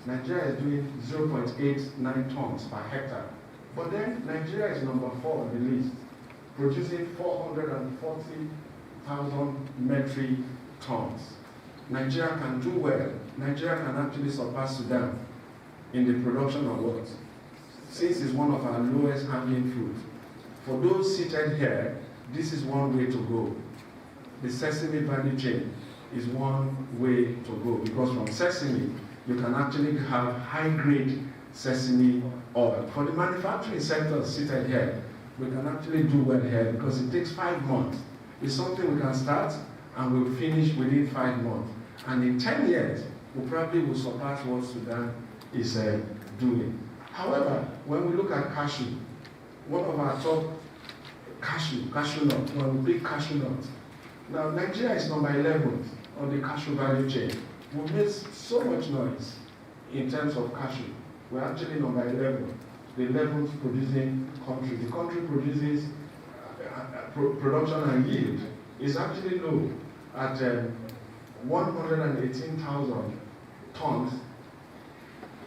Nigeria is doing 0.89 tons per hectare. But then Nigeria is #4 on the list, producing 440,000 metric tons. Nigeria can do well. Nigeria can actually surpass Sudan in the production of what? Since it's one of our lowest hanging fruit. For those seated here, this is one way to go. The sesame value chain is one way to go, because from sesame, you can actually have high-grade sesame oil. For the manufacturing sector seated here, we can actually do well here because it takes 5 months. It's something we can start and we'll finish within 5 months. And in 10 years, we probably will surpass what Sudan is doing. However, when we look at cashew, one of our top cashew nut, when we pick cashew nut. Now, Nigeria is #11 on the cashew value chain. We made so much noise in terms of cashew. We're actually #11, the 11th producing country. The country produces production and yield is actually low at 118,000 tons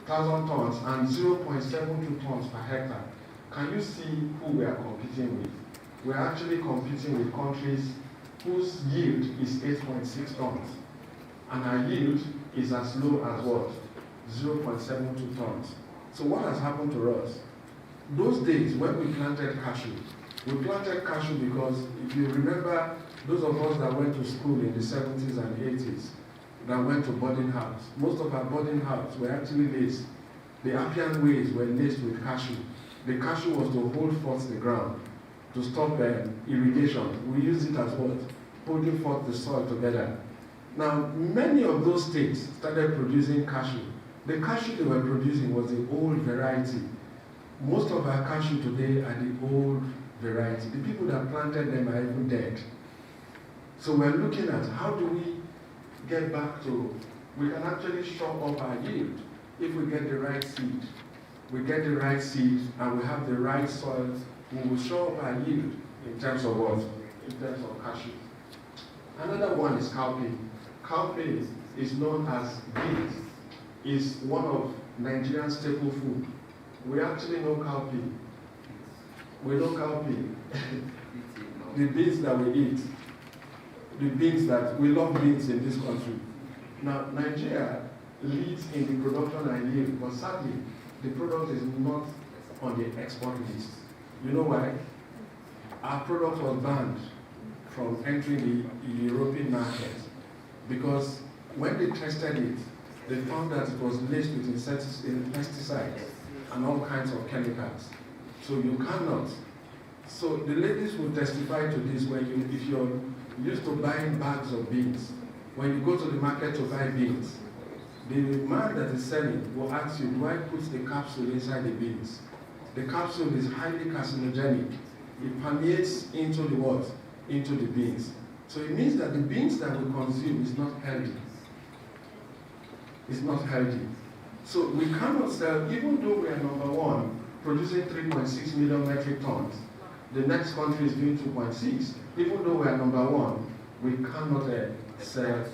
and 0.72 tons per hectare. Can you see who we are competing with? We're actually competing with countries whose yield is 8.6 tons. And our yield is as low as what? 0.72 tons. So what has happened to us? Those days when we planted cashew because if you remember, those of us that went to school in the 70s and 80s, that went to boarding house, most of our boarding house were actually laced. The Appian ways were laced with cashew. The cashew was to hold forth the ground, to stop irrigation. We use it as what? Holding forth the soil together. Now, many of those states started producing cashew. The cashew they were producing was the old variety. Most of our cashew today are the old variety. The people that planted them are even dead. So we're looking at how do we get back to, we can actually shore up our yield if we get the right seed. We get the right seed and we have the right soil, we will shore up our yield in terms of what? In terms of cashew. Another one is cowpea. Cowpea is known as beans. Is one of Nigerian staple food. We actually know cowpea. We know cowpea. The beans that we eat. The beans that, we love beans in this country. Now, Nigeria leads in the production and yield, but sadly, the product is not on the export list. You know why? Our product was banned from entering the European market because when they tested it, they found that it was laced with pesticides and all kinds of chemicals. So you cannot. So the ladies will testify to this when if you're used to buying bags of beans, when you go to the market to buy beans, the man that is selling will ask you, do I put the capsule inside the beans? The capsule is highly carcinogenic. It permeates into the what? Into the beans. So it means that the beans that we consume is not healthy. It's not healthy. So we cannot sell, even though we are number one, producing 3.6 million metric tons. The next country is doing 2.6. Even though we are number one, we cannot sell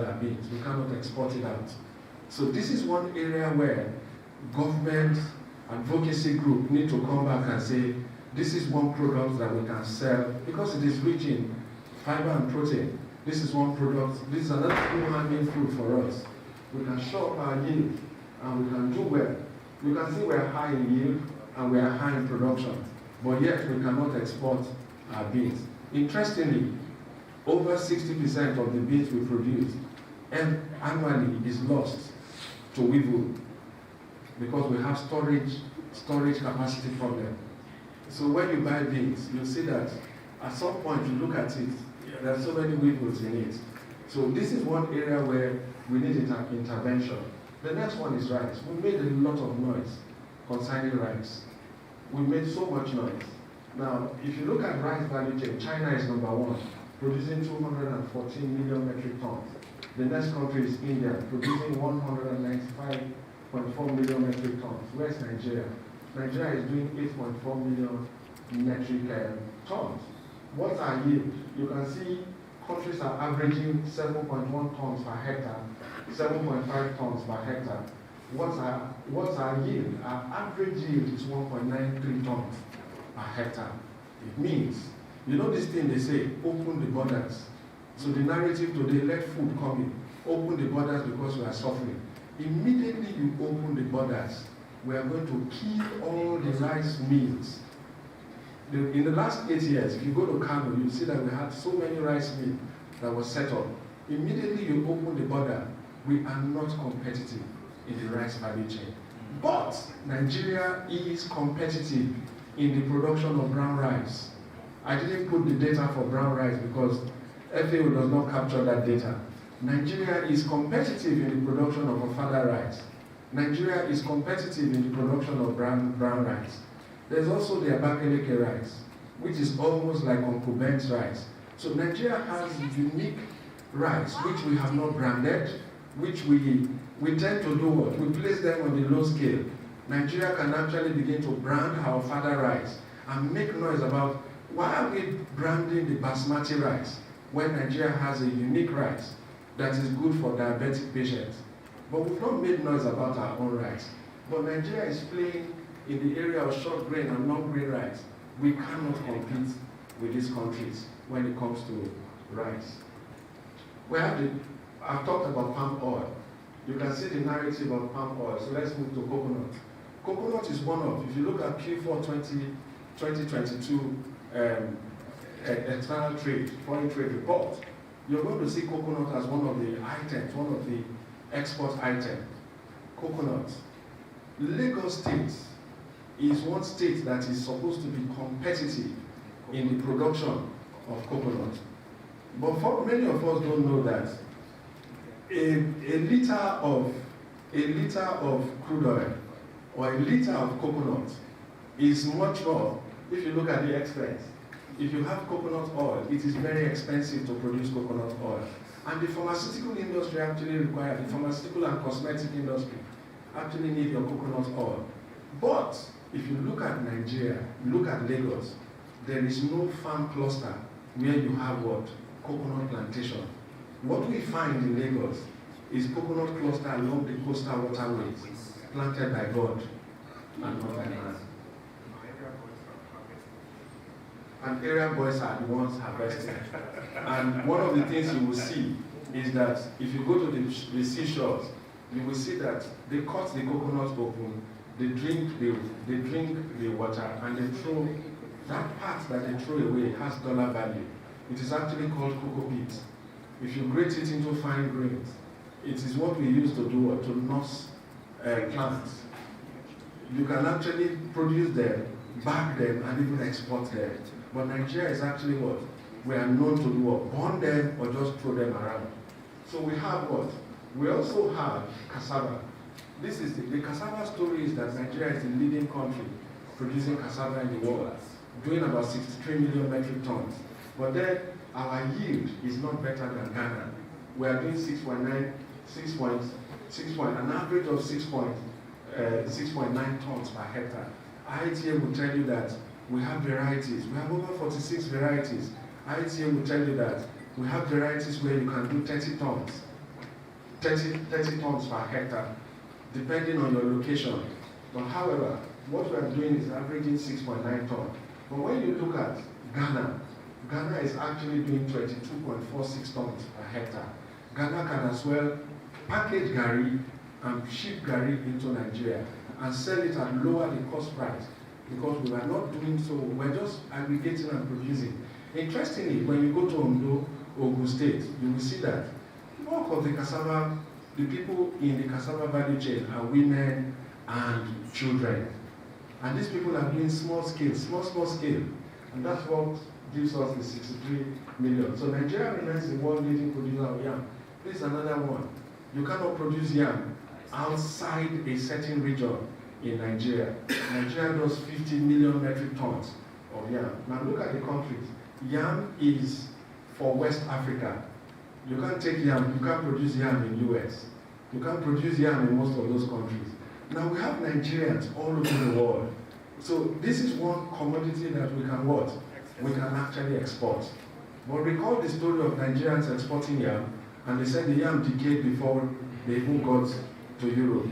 our beans. We cannot export it out. So this is one area where government, advocacy group need to come back and say, this is one product that we can sell because it is rich in fiber and protein. This is one product, this is another low-hanging fruit for us. We can show up our yield and we can do well. You can see we are high in yield and we are high in production, but yet we cannot export our beans. Interestingly, over 60% of the beans we produce annually is lost to weevil because we have storage capacity problem. So when you buy beans, you'll see that at some point you look at it, there are so many weevils in it. So this is one area where we need intervention. The next one is rice. We made a lot of noise concerning rice. We made so much noise. Now, if you look at rice value chain, China is number one, producing 214 million metric tons. The next country is India, producing 195.4 million metric tons. Where's Nigeria? Nigeria is doing 8.4 million metric tons. What's our yield? You can see countries are averaging 7.1 tons per hectare, 7.5 tons per hectare. What's our yield? Our average yield is 1.93 tons per hectare. It means, you know this thing they say, open the borders. So the narrative today, let food come in. Open the borders because we are suffering. Immediately you open the borders, we are going to kill all the rice mills. In the last 8 years, if you go to Kano, you'll see that we had so many rice mills that were set up. Immediately you open the border, we are not competitive in the rice value chain. But Nigeria is competitive in the production of brown rice. I didn't put the data for brown rice because FAO does not capture that data. Nigeria is competitive in the production of ofada rice. Nigeria is competitive in the production of brown rice. There's also the Abakaliki rice, which is almost like Uncle Ben's rice. So Nigeria has unique rice, which we have not branded, which we tend to do what? We place them on the low scale. Nigeria can actually begin to brand our fada rice and make noise about why are we branding the basmati rice when Nigeria has a unique rice that is good for diabetic patients. But we've not made noise about our own rice. But Nigeria is playing in the area of short grain and long grain rice. We cannot compete with these countries when it comes to rice. I've talked about palm oil. You can see the narrative of palm oil. So let's move to coconut. Coconut is one of, if you look at Q4 2022 external trade, foreign trade report, you're going to see coconut as one of the items, one of the export items. Coconut. Lagos State is one state that is supposed to be competitive in the production of coconut. But for many of us don't know that a liter of crude oil or a liter of coconut is much more. If you look at the expense, if you have coconut oil, it is very expensive to produce coconut oil. And the pharmaceutical industry actually requires, the pharmaceutical and cosmetic industry actually need your coconut oil. But if you look at Nigeria, look at Lagos, there is no farm cluster where you have what? Coconut plantation. What we find in Lagos is coconut cluster along the coastal waterways planted by God and not by man. And area boys are the ones harvesting. And one of the things you will see is that if you go to the seashores, you will see that they cut the coconut open, they drink the water, and they throw, that part that they throw away has dollar value. It is actually called cocoa peat. If you grate it into fine grains, it is what we use to do to nurse plants. You can actually produce them, bag them, and even export them. But Nigeria is actually what? We are known to do what? Burn them or just throw them around. So we have what? We also have cassava. This is the cassava story is that Nigeria is the leading country producing cassava in the world, doing about 63 million metric tons. But then our yield is not better than Ghana. We are doing 6.9, an average of 6.9 tons per hectare. ITA will tell you that we have varieties. We have over 46 varieties. ITA will tell you that we have varieties where you can do 30 tons. 30 tons per hectare, depending on your location. But however, what we are doing is averaging 6.9 tons. But when you look at Ghana, Ghana is actually doing 22.46 tons per hectare. Ghana can as well package Gari and ship Gari into Nigeria and sell it at lower the cost price, because we are not doing so, we're just aggregating and producing. Interestingly, when you go to Ondo, Ogun State, you will see that bulk of the cassava, the people in the cassava value chain are women and children. And these people are doing small scale, small scale. And that's what gives us the 63 million. So Nigeria remains the world leading producer of yam. This is another one. You cannot produce yam outside a certain region in Nigeria. Nigeria does 50 million metric tons of yam. Now look at the countries. Yam is for West Africa. You can't take yam, you can't produce yam in US. You can't produce yam in most of those countries. Now we have Nigerians all over the world. So this is one commodity that we can what? We can actually export. But recall the story of Nigerians exporting yam, and they said the yam decayed before they even got to Europe.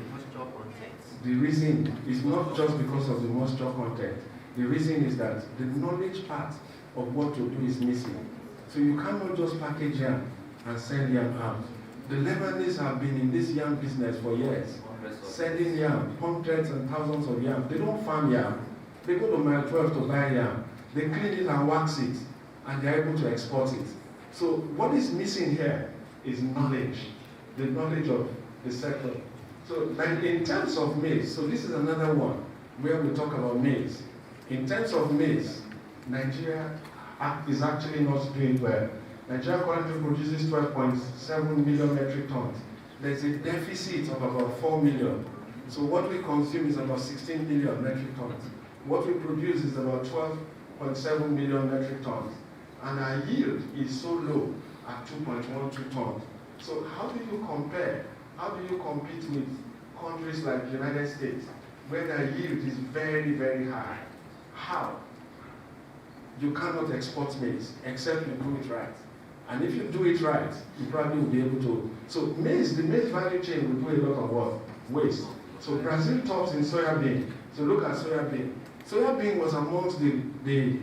The reason is not just because of the moisture content. The reason is that the knowledge part of what to do is missing. So you cannot just package yam and send yam out. The Lebanese have been in this yam business for years, sending yam, hundreds and thousands of yam. They don't farm yam. They go to mile 12 to buy yam. They clean it and wax it, and they're able to export it. So what is missing here is knowledge, the knowledge of the sector. So like in terms of maize, so this is another one where we talk about maize. In terms of maize, Nigeria is actually not doing well. Nigeria currently produces 12.7 million metric tons. There's a deficit of about 4 million. So what we consume is about 16 million metric tons. What we produce is about 12.7 million metric tons. And our yield is so low at 2.12 tons. So how do you compare? How do you compete with countries like the United States, where their yield is very, very high? How? You cannot export maize except you do it right. And if you do it right, you probably will be able to. So maize, the maize value chain will do a lot of what? Waste. So Brazil tops in soybean. So look at soybean. Soybean was amongst the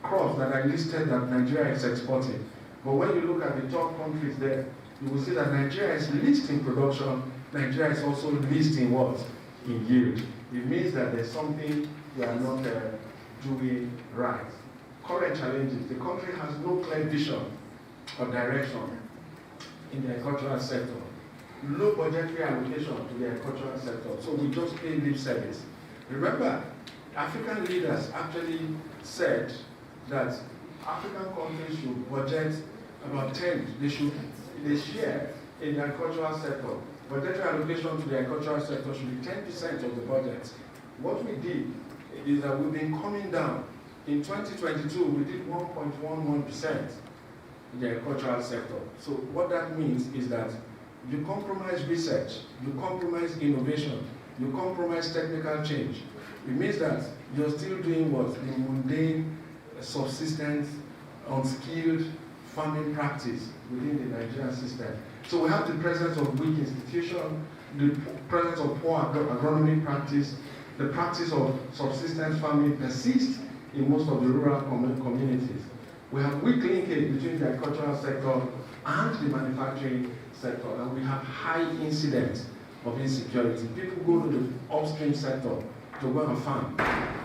crops that I listed that Nigeria is exporting. But when you look at the top countries there, you will see that Nigeria is least in production. Nigeria is also least in what? In yield. It means that there's something we are not doing right. Current challenges. The country has no clear vision or direction in the agricultural sector. Low budgetary allocation to the agricultural sector. So we just pay lip service. Remember, African leaders actually said that African countries should budget about 10. They share in the agricultural sector. Budgetary allocation to the agricultural sector should be 10% of the budget. What we did is that we've been coming down. In 2022, we did 1.11% in the agricultural sector. So what that means is that you compromise research, you compromise innovation, you compromise technical change. It means that you're still doing what? The mundane, subsistence, unskilled farming practice within the Nigerian system. So we have the presence of weak institutions, the presence of poor agronomic practice, the practice of subsistence farming persists in most of the rural communities. We have weak linkage between the agricultural sector and the manufacturing sector, and we have high incidence of insecurity. People go to the upstream sector to go and farm.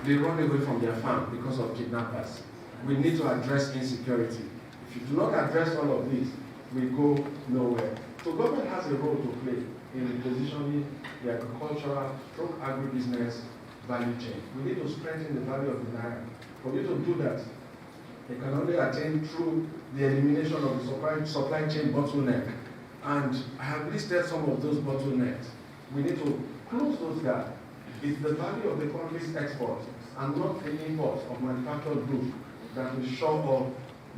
They run away from their farm because of kidnappers. We need to address insecurity. If you do not address all of this, we go nowhere. So government has a role to play in repositioning the agricultural agribusiness value chain. We need to strengthen the value of the naira. For you to do that, you can only attain through the elimination of the supply chain bottleneck. And I have listed some of those bottlenecks. We need to close those gaps. It's the value of the country's exports and not the imports of manufactured goods that will shore up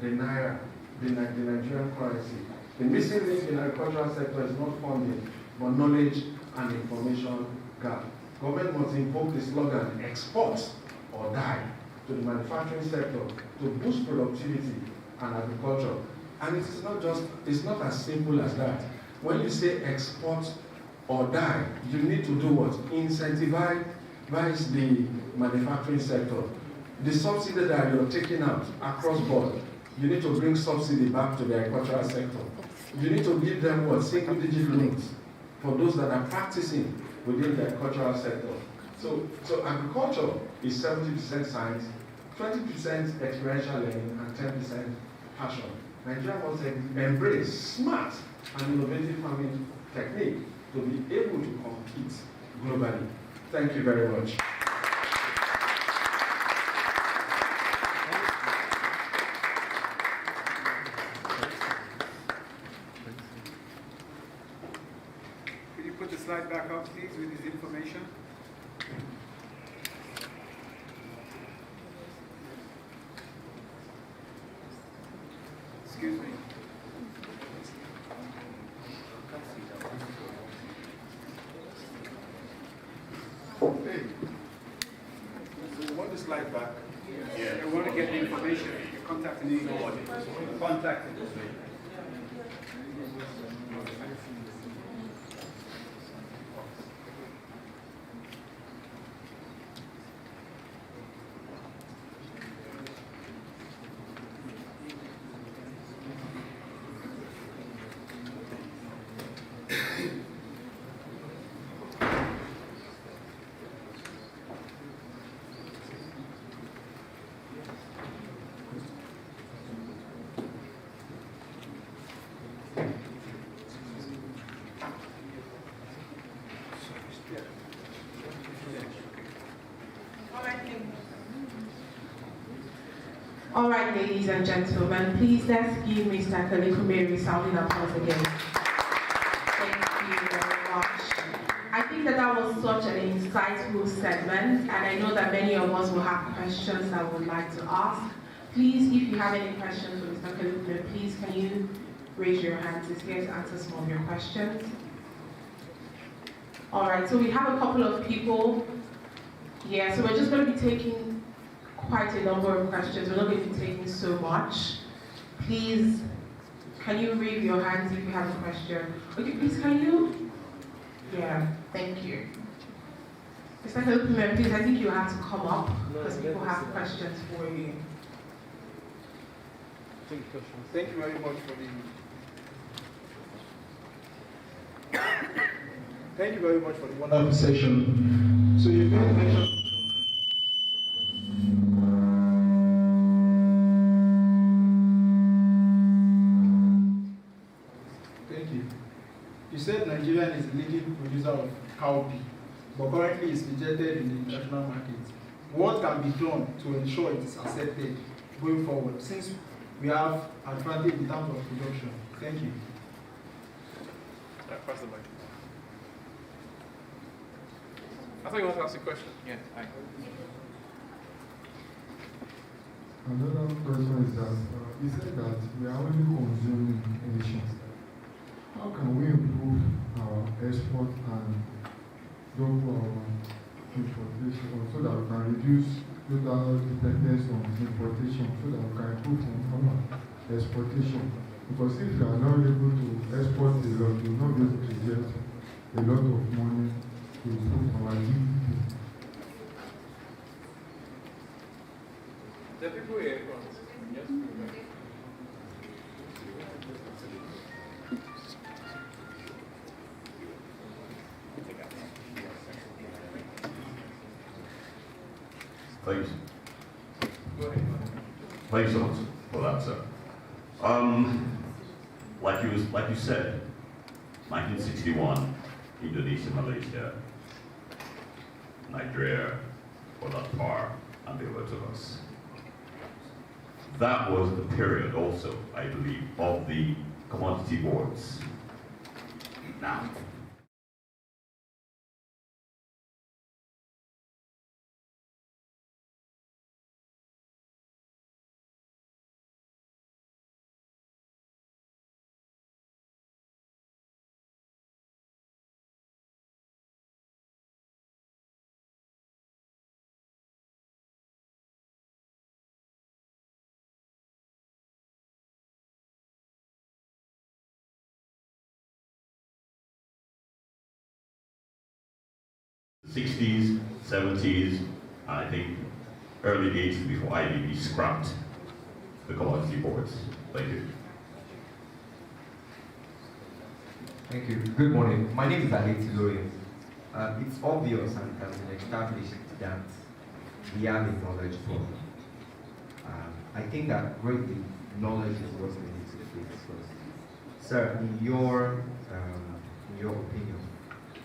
the naira the Nigerian currency. The missing link in the agricultural sector is not funding, but knowledge and information gap. Government must invoke the slogan, export or die, to the manufacturing sector to boost productivity and agriculture. And it's not as simple as that. When you say export or die, you need to do what? Incentivize the manufacturing sector. The subsidy that you're taking out across board, you need to bring subsidy back to the agricultural sector. You need to give them what? Single-digit loans for those that are practicing within the agricultural sector. So agriculture is 70% science, 20% experiential learning, and 10% passion. Nigeria must embrace smart and innovative farming technique to be able to compete globally. Thank you very much. Could you put the slide back up, please, with this information? Excuse me. Hey, so you want the slide back? Yeah. We want to get the information. You're contacting me. Contacting. All right, ladies and gentlemen, please let's give Mr. Kalikumeri a sounding applause again. Thank you very much. I think that was such an insightful segment, and I know that many of us will have questions I would like to ask. Please, if you have any questions for Mr. Kalikumeri, please can you raise your hand? He's here to answer some of your questions. All right, so we have a couple of people here, so we're just going to be taking quite a number of questions. We're not going to be taking so much. Please, can you raise your hands if you have a question? Okay, please, can you? Yeah, thank you. Mr. Kalikumeri, please, I think you have to come up because people have questions for you. Thank you very much for the. Thank you very much for the wonderful session. So you made mention. You said Nigeria is the leading producer of cowpea, but currently it's rejected in the international market. What can be done to ensure it is accepted going forward, since we have advantage in terms of production? Thank you. Pass the mic. I thought you wanted to ask a question. Yeah. Hi. Another question is that you said that we are only consuming emissions. How can we improve our export and double our importation so that we can reduce total dependence on importation so that we can improve on our exportation? Because if we are not able to export a lot, we will not be able to get a lot of money to improve our GDP. There are people here in front. Yes? Thanks. Thanks so much for that, sir. Like you said, 1961, Indonesia, Malaysia, Nigeria, for that power, and they overtook us. That was the period also, I believe, of the commodity boards. Now, 60s, 70s, I think early 80s before IBB scrapped the commodity boards. Thank you. Thank you. Good morning. My name is Aleti Loye. It's obvious and it has been established that we have a knowledge problem. I think that greatly knowledge is what we need to fix first. Sir, in your opinion,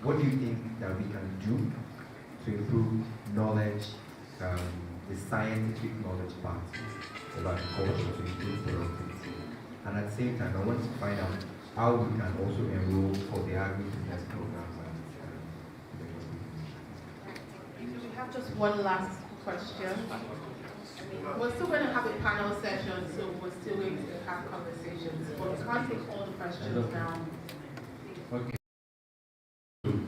what do you think that we can do to improve knowledge, the scientific knowledge part of agriculture to improve productivity? And at the same time, I want to find out how we can also enroll for the agri-business programs. We have just one last question. We're still going to have a panel session, so we're still going to have conversations. But we can't take all the questions now. Okay.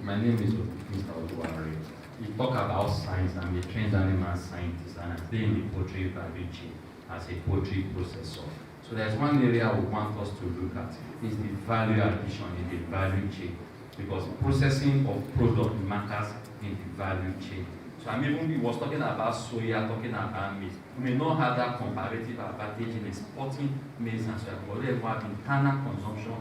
My name is Mr. Oduwari. You talk about science. I'm a trained animal scientist, and I play in the poultry value chain as a poultry processor. So there's one area we want us to look at, is the value addition in the value chain, because processing of product matters in the value chain. So we was talking about soya, talking about maize. We may not have that comparative advantage in exporting maize and soya, but we have internal consumption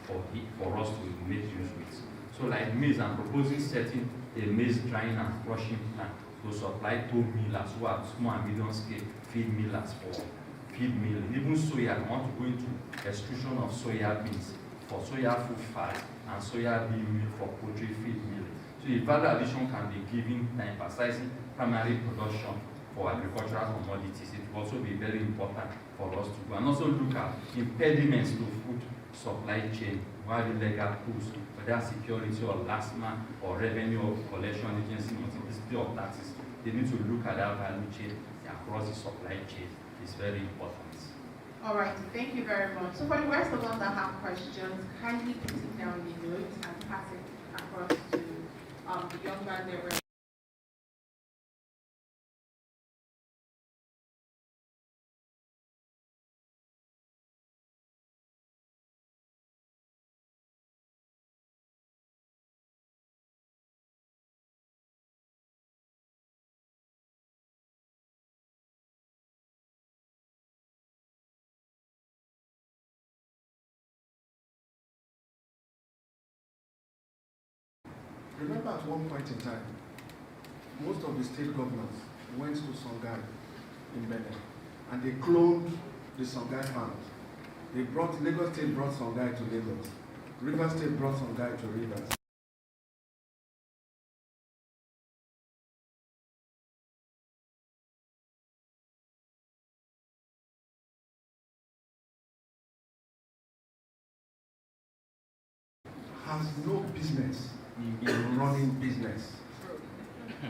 for us to make use with. So like maize, I'm proposing setting a maize drying and crushing plant to supply to millers who are small and medium scale feed millers for feed milling. Even soya, I want to go into extrusion of soya beans for soya food fat and soya bean meal for poultry feed milling. So the value addition can be given by emphasizing primary production for agricultural commodities. It will also be very important for us to go and also look at impediments to food supply chain, while illegal pools, whether security or last man or revenue or collection agency, multiplicity of taxes. They need to look at that value chain across the supply chain. It's very important. All right, thank you very much. So for the rest of us that have questions, kindly put it down in the notes and pass it across to the young man there. Remember at one point in time, most of the state governments went to Songhai in Benin and they cloned the Songhai farms. Lagos State brought Songhai to Lagos. Rivers State brought Songhai to Rivers. Has no business in running business.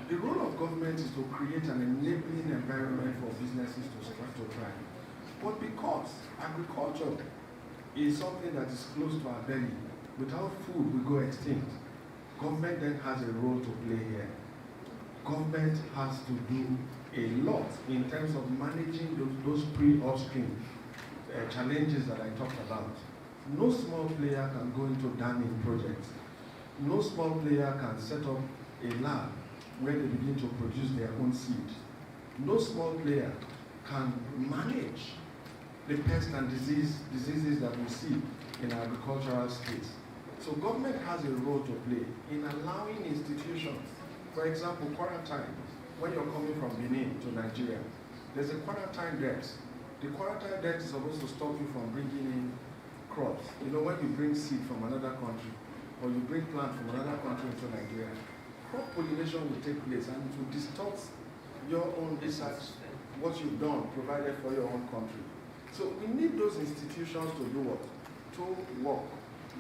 The role of government is to create an enabling environment for businesses to start to thrive. But because agriculture is something that is close to our belly, without food we go extinct. Government then has a role to play here. Government has to do a lot in terms of managing those pre-upstream challenges that I talked about. No small player can go into damming projects. No small player can set up a lab where they begin to produce their own seed. No small player can manage the pest and diseases that we see in agricultural space. So government has a role to play in allowing institutions, for example, quarantine. When you're coming from Benin to Nigeria, there's a quarantine debt. The quarantine debt is supposed to stop you from bringing in crops. You know, when you bring seed from another country, or you bring plant from another country into Nigeria, crop pollination will take place and it will distort your own research, what you've done, provided for your own country. So we need those institutions to do what? To work.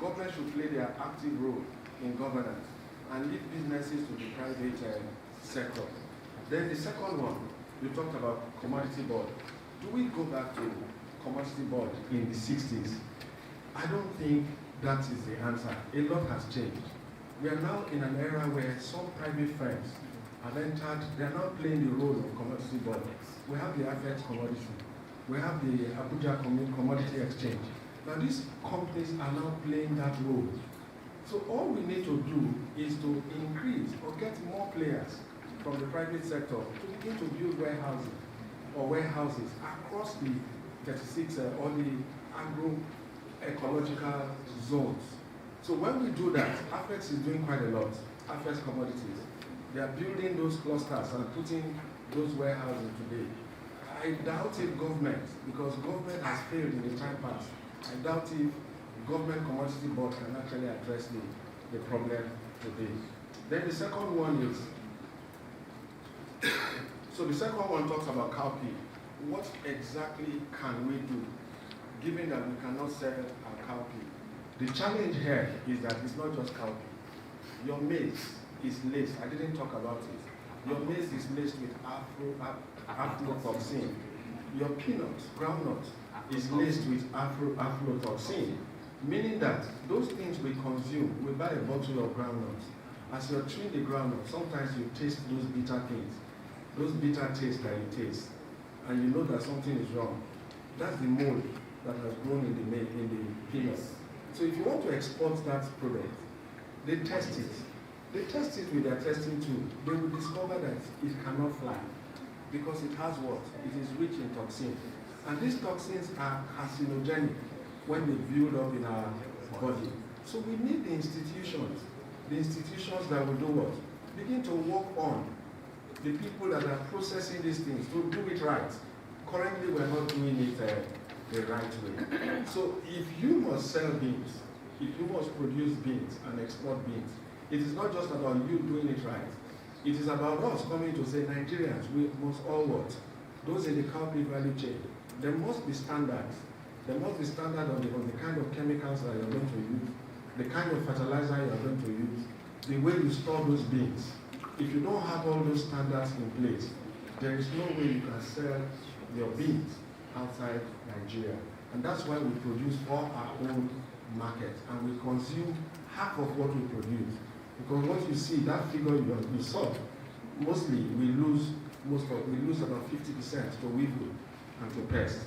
Government should play their active role in governance and leave businesses to the private sector. Then the second one, you talked about commodity board. Do we go back to commodity board in the 60s? I don't think that is the answer. A lot has changed. We are now in an era where some private firms have entered, they are now playing the role of commodity board. We have the AgreX Commodity. We have the Abuja Commodity Exchange. Now these companies are now playing that role. So all we need to do is to increase or get more players from the private sector to begin to build warehouses across the 36 or the agroecological zones. So when we do that, AgreX is doing quite a lot. AgreX Commodities, they are building those clusters and putting those warehouses today. I doubt if government, because government has failed in the time past, I doubt if government commodity board can actually address the problem today. Then the second one is, so the second one talks about cowpea. What exactly can we do, given that we cannot sell our cowpea? The challenge here is that it's not just cowpea. Your maize is laced, I didn't talk about it. Your maize is laced with aflatoxin. Your peanuts, groundnut, is laced with aflatoxin, meaning that those things we consume, we buy a bottle of groundnuts. As you're chewing the groundnut, sometimes you taste those bitter things, those bitter tastes that you taste, and you know that something is wrong. That's the mold that has grown in the peanuts. So if you want to export that product, they test it. They test it with their testing tool. They will discover that it cannot fly because it has what? It is rich in toxins. And these toxins are carcinogenic when they build up in our body. So we need the institutions that will do what? Begin to work on the people that are processing these things to do it right. Currently, we're not doing it the right way. So if you must sell beans, if you must produce beans and export beans, it is not just about you doing it right. It is about us coming to say, Nigerians, we must all what? Those in the cowpea value chain, there must be standards. There must be standard on the kind of chemicals that you're going to use, the kind of fertilizer you're going to use, the way you store those beans. If you don't have all those standards in place, there is no way you can sell your beans outside Nigeria. And that's why we produce for our own market, and we consume half of what we produce. Because what you see, that figure you saw, mostly we lose about 50% to weevil and to pests.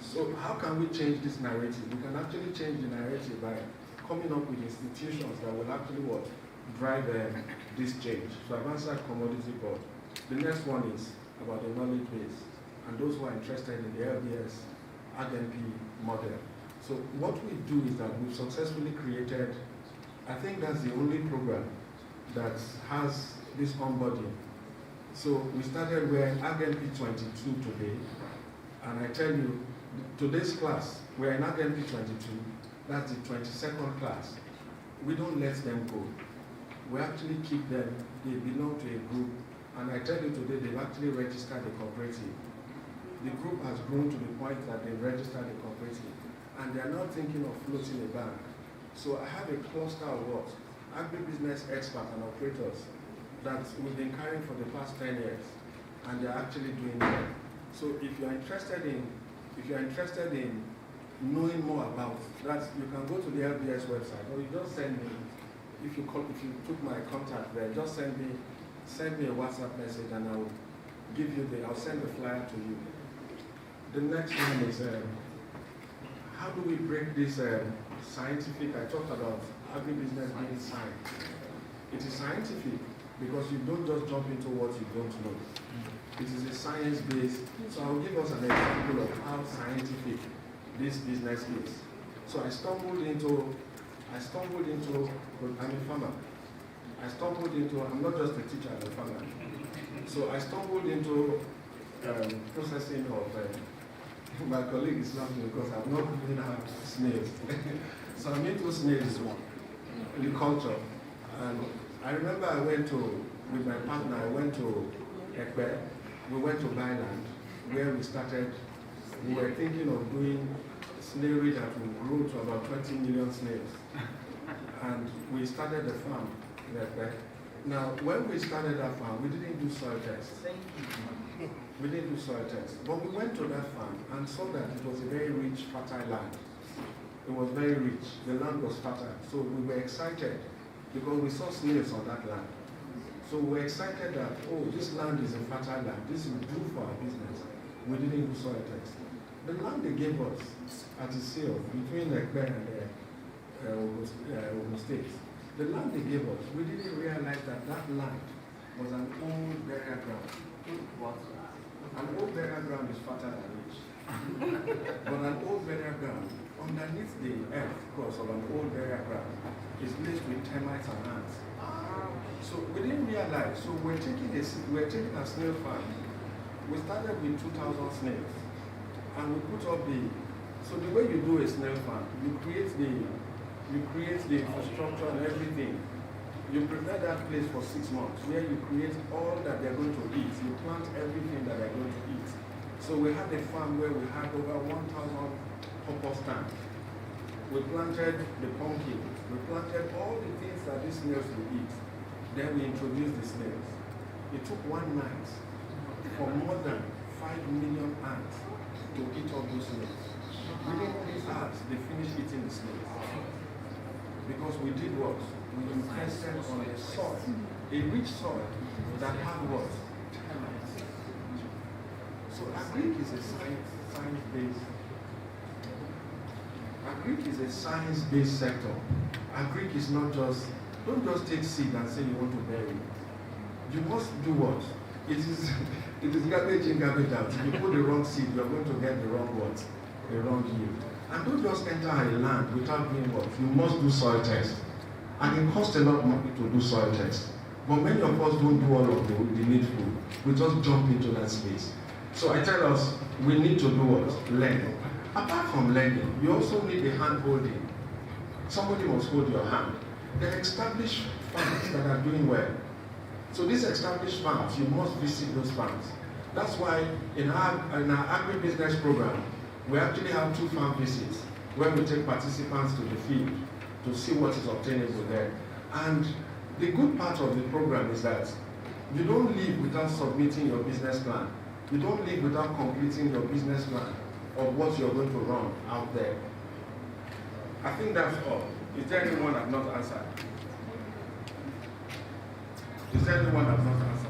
So how can we change this narrative? We can actually change the narrative by coming up with institutions that will actually what? Drive this change. So I've answered commodity board. The next one is about the knowledge base and those who are interested in the LBS AgNP model. So what we do is that we've successfully created, I think that's the only program that has this onboarding. So we started with AgNP 22 today, and I tell you, today's class, we're in AgNP 22, that's the 22nd class. We don't let them go. We actually keep them, they belong to a group, and I tell you today, they've actually registered the cooperative. The group has grown to the point that they've registered the cooperative, and they're not thinking of floating a bank. So I have a cluster of what? Agribusiness experts and operators that we've been carrying for the past 10 years, and they're actually doing that. So if you're interested in knowing more about that, you can go to the LBS website, or you just send me, if you took my contact there, just send me a WhatsApp message, and I'll send the flyer to you. The next one is how do we break this scientific? I talked about agribusiness being science. It is scientific because you don't just jump into what you don't know. It is a science-based. So I'll give us an example of how scientific this business is. So I stumbled into, I'm a farmer. I'm not just a teacher, I'm a farmer. So I stumbled into processing of, my colleague is laughing because I've not even had snails. So I'm into snails in culture. And I remember with my partner, I went to Ekpe. We went to buy land where we were thinking of doing snailry that will grow to about 20 million snails. And we started the farm in Ekpe. Now, when we started that farm, we didn't do soil tests. We didn't do soil tests. But we went to that farm and saw that it was a very rich, fertile land. It was very rich. The land was fertile. So we were excited because we saw snails on that land. So we were excited that, oh, this land is a fertile land. This will do for our business. We didn't do soil tests. The land they gave us at the sale between Ekpe and Ogun State. The land they gave us, we didn't realize that that land was an old burial ground. What? An old burial ground is fatter than rich. But an old burial ground, underneath the earth crust of an old burial ground, is laced with termites and ants. So we didn't realize. So we're taking a snail farm. We started with 2,000 snails, and we put up the. So the way you do a snail farm, you create the infrastructure and everything. You prepare that place for 6 months, where you create all that they're going to eat. You plant everything that they're going to eat. So we had a farm where we had over 1,000 purple stands. We planted the pumpkin. We planted all the things that these snails will eat. Then we introduced the snails. It took one night for more than 5 million ants to eat all those snails. Within 3 hours, they finished eating the snails. Because we did what? We invested on a soil, a rich soil that had what? Termites. So AgreX is a science-based. AgreX is a science-based sector. AgreX is not just, don't just take seed and say you want to bury it. You must do what? It is garbage in, garbage out. If you put the wrong seed, you're going to get the wrong what? The wrong yield. And don't just enter a land without doing what? You must do soil test. And it costs a lot of money to do soil test. But many of us don't do all of the needful. We just jump into that space. So I tell us, we need to do what? Learn. Apart from learning, you also need a hand holding. Somebody must hold your hand. There are established farms that are doing well. So these established farms, you must visit those farms. That's why in our agribusiness program, we actually have 2 farm visits where we take participants to the field to see what is obtainable there. And the good part of the program is that you don't leave without submitting your business plan. You don't leave without completing your business plan of what you're going to run out there. I think that's all. Is there anyone I've not answered? Is there anyone I've not answered?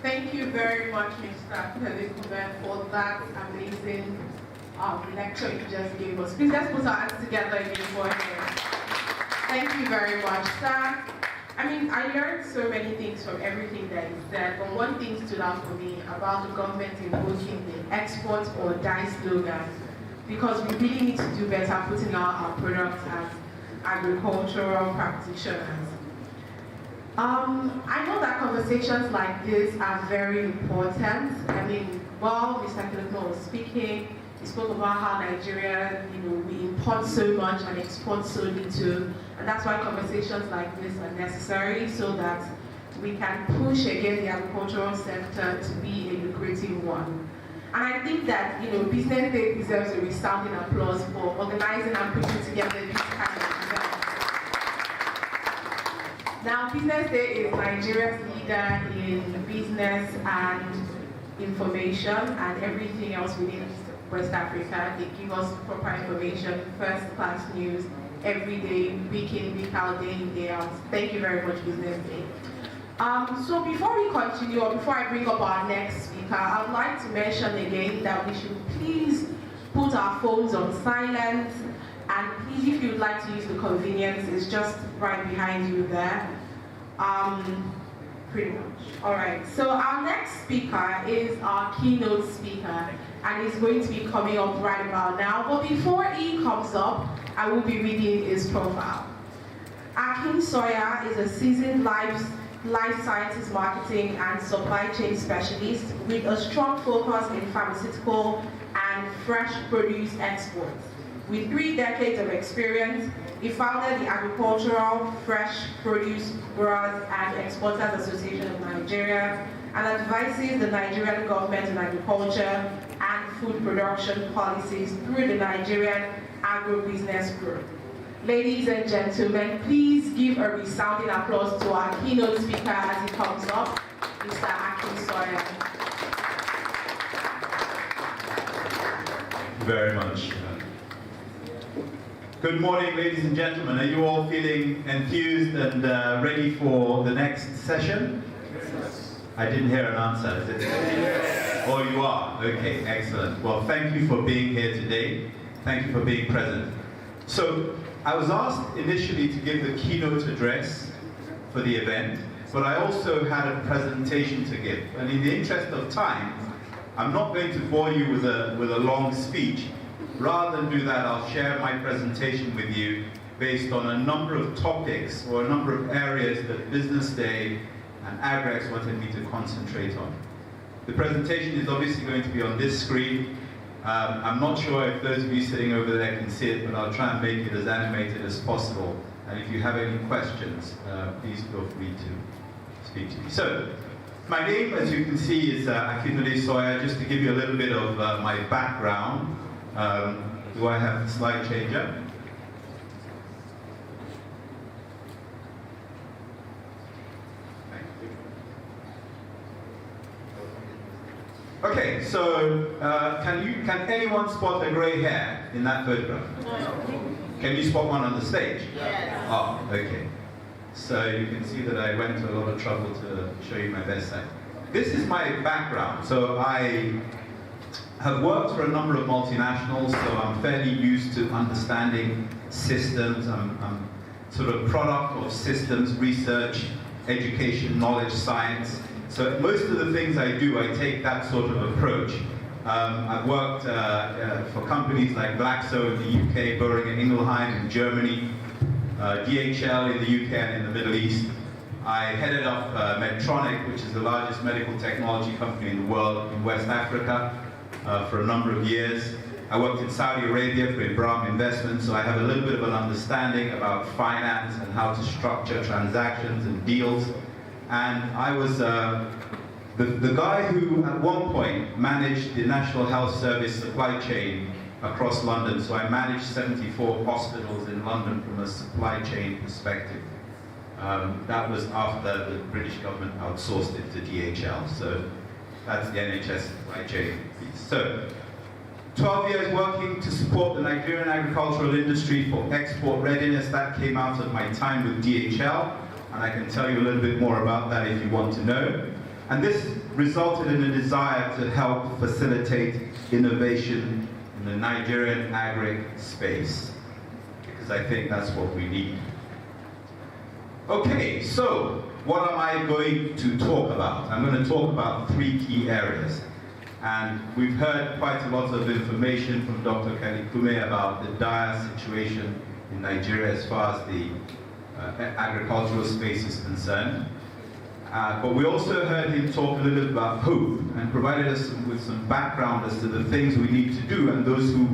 Thank you very much, Mr. Pelikume, for that amazing lecture you just gave us. Please let's put our hands together again for him. Thank you very much, sir. I mean, I learned so many things from everything that he said, but one thing stood out for me about the government invoking the export or die slogan, because we really need to do better putting out our products as agricultural practitioners. I know that conversations like this are very important. I mean, while Mr. Pelikume was speaking, he spoke about how Nigeria, we import so much and export so little, and that's why conversations like this are necessary so that we can push again the agricultural sector to be a lucrative one. And I think that Business Day deserves a resounding applause for organizing and putting together this kind of event. Now, Business Day is Nigeria's leader in business and information and everything else within West Africa. They give us proper information, first-class news, every day, week in, week out, day in, day out. Thank you very much, Business Day. So before we continue, or before I bring up our next speaker, I would like to mention again that we should please put our phones on silent, and please, if you'd like to use the convenience, it's just right behind you there. Pretty much. All right, so our next speaker is our keynote speaker, and he's going to be coming up right about now. But before he comes up, I will be reading his profile. Akin Sawyer is a seasoned life sciences marketing and supply chain specialist with a strong focus in pharmaceutical and fresh produce exports. With 3 decades of experience, he founded the Agricultural Fresh Produce Growers and Exporters Association of Nigeria and advises the Nigerian government on agriculture and food production policies through the Nigerian Agribusiness Group. Ladies and gentlemen, please give a resounding applause to our keynote speaker as he comes up, Mr. Akin Sawyer. Thank you very much. Good morning, ladies and gentlemen. Are you all feeling enthused and ready for the next session? Yes. I didn't hear an answer. Is it? Yes. Oh, you are? Okay, excellent. Well, thank you for being here today. Thank you for being present. So, I was asked initially to give the keynote address for the event, but I also had a presentation to give. And in the interest of time, I'm not going to bore you with a long speech. Rather than do that, I'll share my presentation with you based on a number of topics or a number of areas that Business Day and AgreX wanted me to concentrate on. The presentation is obviously going to be on this screen. I'm not sure if those of you sitting over there can see it, but I'll try and make it as animated as possible. And if you have any questions, please feel free to speak to me. So, my name, as you can see, is Akinwale Sawyer. Just to give you a little bit of my background. Do I have the slide changer? Okay, so can anyone spot a grey hair in that photograph? No. Can you spot one on the stage? Yes. Oh, okay. So you can see that I went to a lot of trouble to show you my best side. This is my background. So I have worked for a number of multinationals, so I'm fairly used to understanding systems. I'm sort of product of systems research, education, knowledge, science. So most of the things I do, I take that sort of approach. I've worked for companies like Glaxo in the UK, Boehringer Ingelheim in Germany, DHL in the UK and in the Middle East. I headed up Medtronic, which is the largest medical technology company in the world in West Africa for a number of years. I worked in Saudi Arabia for Ibrahim Investments, so I have a little bit of an understanding about finance and how to structure transactions and deals. And I was the guy who at one point managed the National Health Service supply chain across London. So I managed 74 hospitals in London from a supply chain perspective. That was after the British government outsourced it to DHL. So that's the NHS supply chain piece. So 12 years working to support the Nigerian agricultural industry for export readiness. That came out of my time with DHL. And I can tell you a little bit more about that if you want to know. And this resulted in a desire to help facilitate innovation in the Nigerian agri space, because I think that's what we need. Okay, so what am I going to talk about? I'm going to talk about 3 key areas. And we've heard quite a lot of information from Dr. Kalikume about the dire situation in Nigeria as far as the agricultural space is concerned. But we also heard him talk a little bit about hope and provided us with some background as to the things we need to do and those who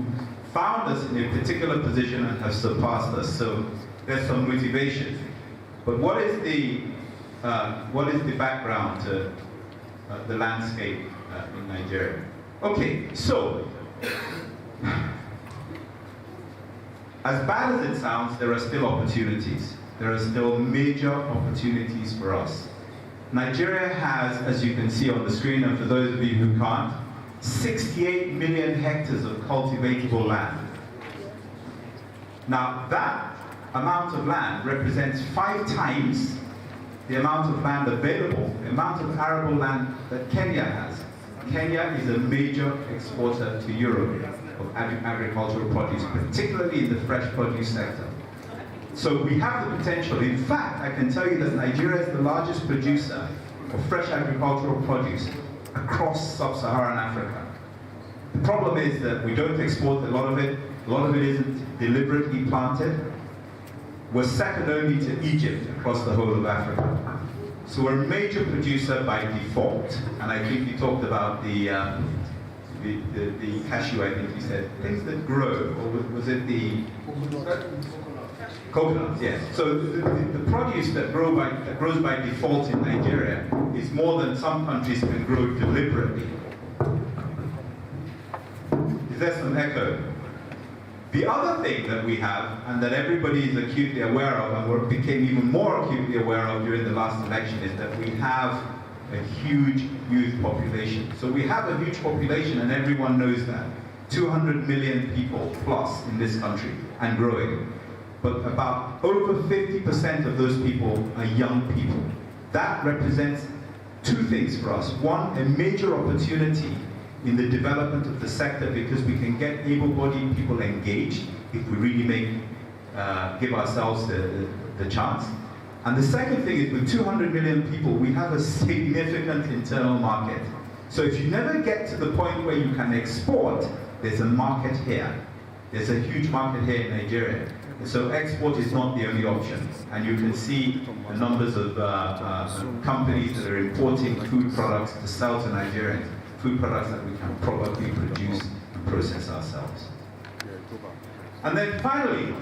found us in a particular position and have surpassed us. So there's some motivation. But what is the background to the landscape in Nigeria? Okay, so as bad as it sounds, there are still opportunities. There are still major opportunities for us. Nigeria has, as you can see on the screen, and for those of you who can't, 68 million hectares of cultivatable land. Now, that amount of land represents 5 times the amount of land available, the amount of arable land that Kenya has. Kenya is a major exporter to Europe of agricultural produce, particularly in the fresh produce sector. So we have the potential. In fact, I can tell you that Nigeria is the largest producer of fresh agricultural produce across sub-Saharan Africa. The problem is that we don't export a lot of it. A lot of it isn't deliberately planted. We're second only to Egypt across the whole of Africa. So we're a major producer by default. And I think you talked about the cashew, I think you said. Things that grow, or was it the... Coconuts, yes. So the produce that grows by default in Nigeria is more than some countries can grow deliberately. Is there some echo? The other thing that we have, and that everybody is acutely aware of, and became even more acutely aware of during the last election, is that we have a huge youth population. So we have a huge population, and everyone knows that. 200 million people plus in this country, and growing. But about over 50% of those people are young people. That represents two things for us. One, a major opportunity in the development of the sector because we can get able-bodied people engaged if we really give ourselves the chance. And the second thing is with 200 million people, we have a significant internal market. So if you never get to the point where you can export, there's a market here. There's a huge market here in Nigeria. So export is not the only option. And you can see the numbers of companies that are importing food products to sell to Nigerians, food products that we can probably produce and process ourselves. And then finally,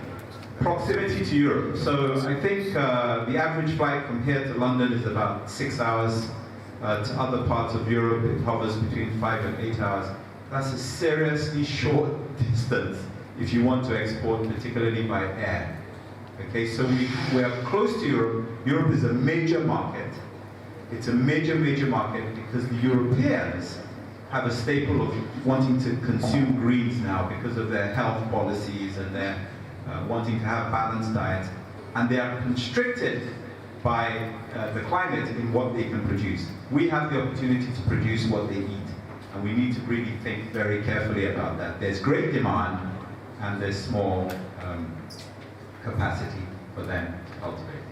proximity to Europe. So I think the average flight from here to London is about 6 hours. To other parts of Europe, it hovers between 5 and 8 hours. That's a seriously short distance if you want to export, particularly by air. Okay, so we are close to Europe. Europe is a major market. It's a major market because the Europeans have a staple of wanting to consume greens now because of their health policies and their wanting to have balanced diets. And they are constricted by the climate in what they can produce. We have the opportunity to produce what they eat. And we need to really think very carefully about that. There's great demand and there's small capacity for them to cultivate.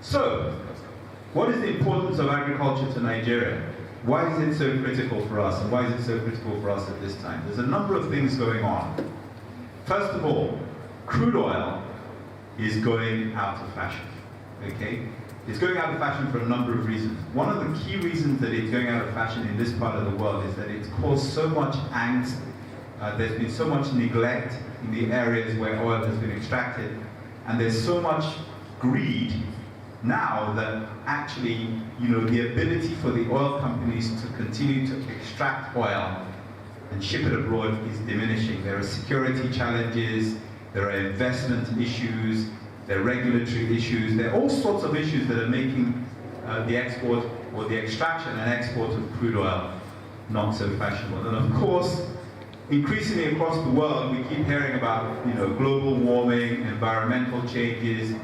So, what is the importance of agriculture to Nigeria? Why is it so critical for us, and why is it so critical for us at this time? There's a number of things going on. First of all, crude oil is going out of fashion, okay? It's going out of fashion for a number of reasons. One of the key reasons that it's going out of fashion in this part of the world is that it's caused so much angst. There's been so much neglect in the areas where oil has been extracted, and there's so much greed now that actually, the ability for the oil companies to continue to extract oil and ship it abroad is diminishing. There are security challenges, there are investment issues, there are regulatory issues, there are all sorts of issues that are making the export or the extraction and export of crude oil not so fashionable. And of course, increasingly across the world, we keep hearing about global warming, environmental changes,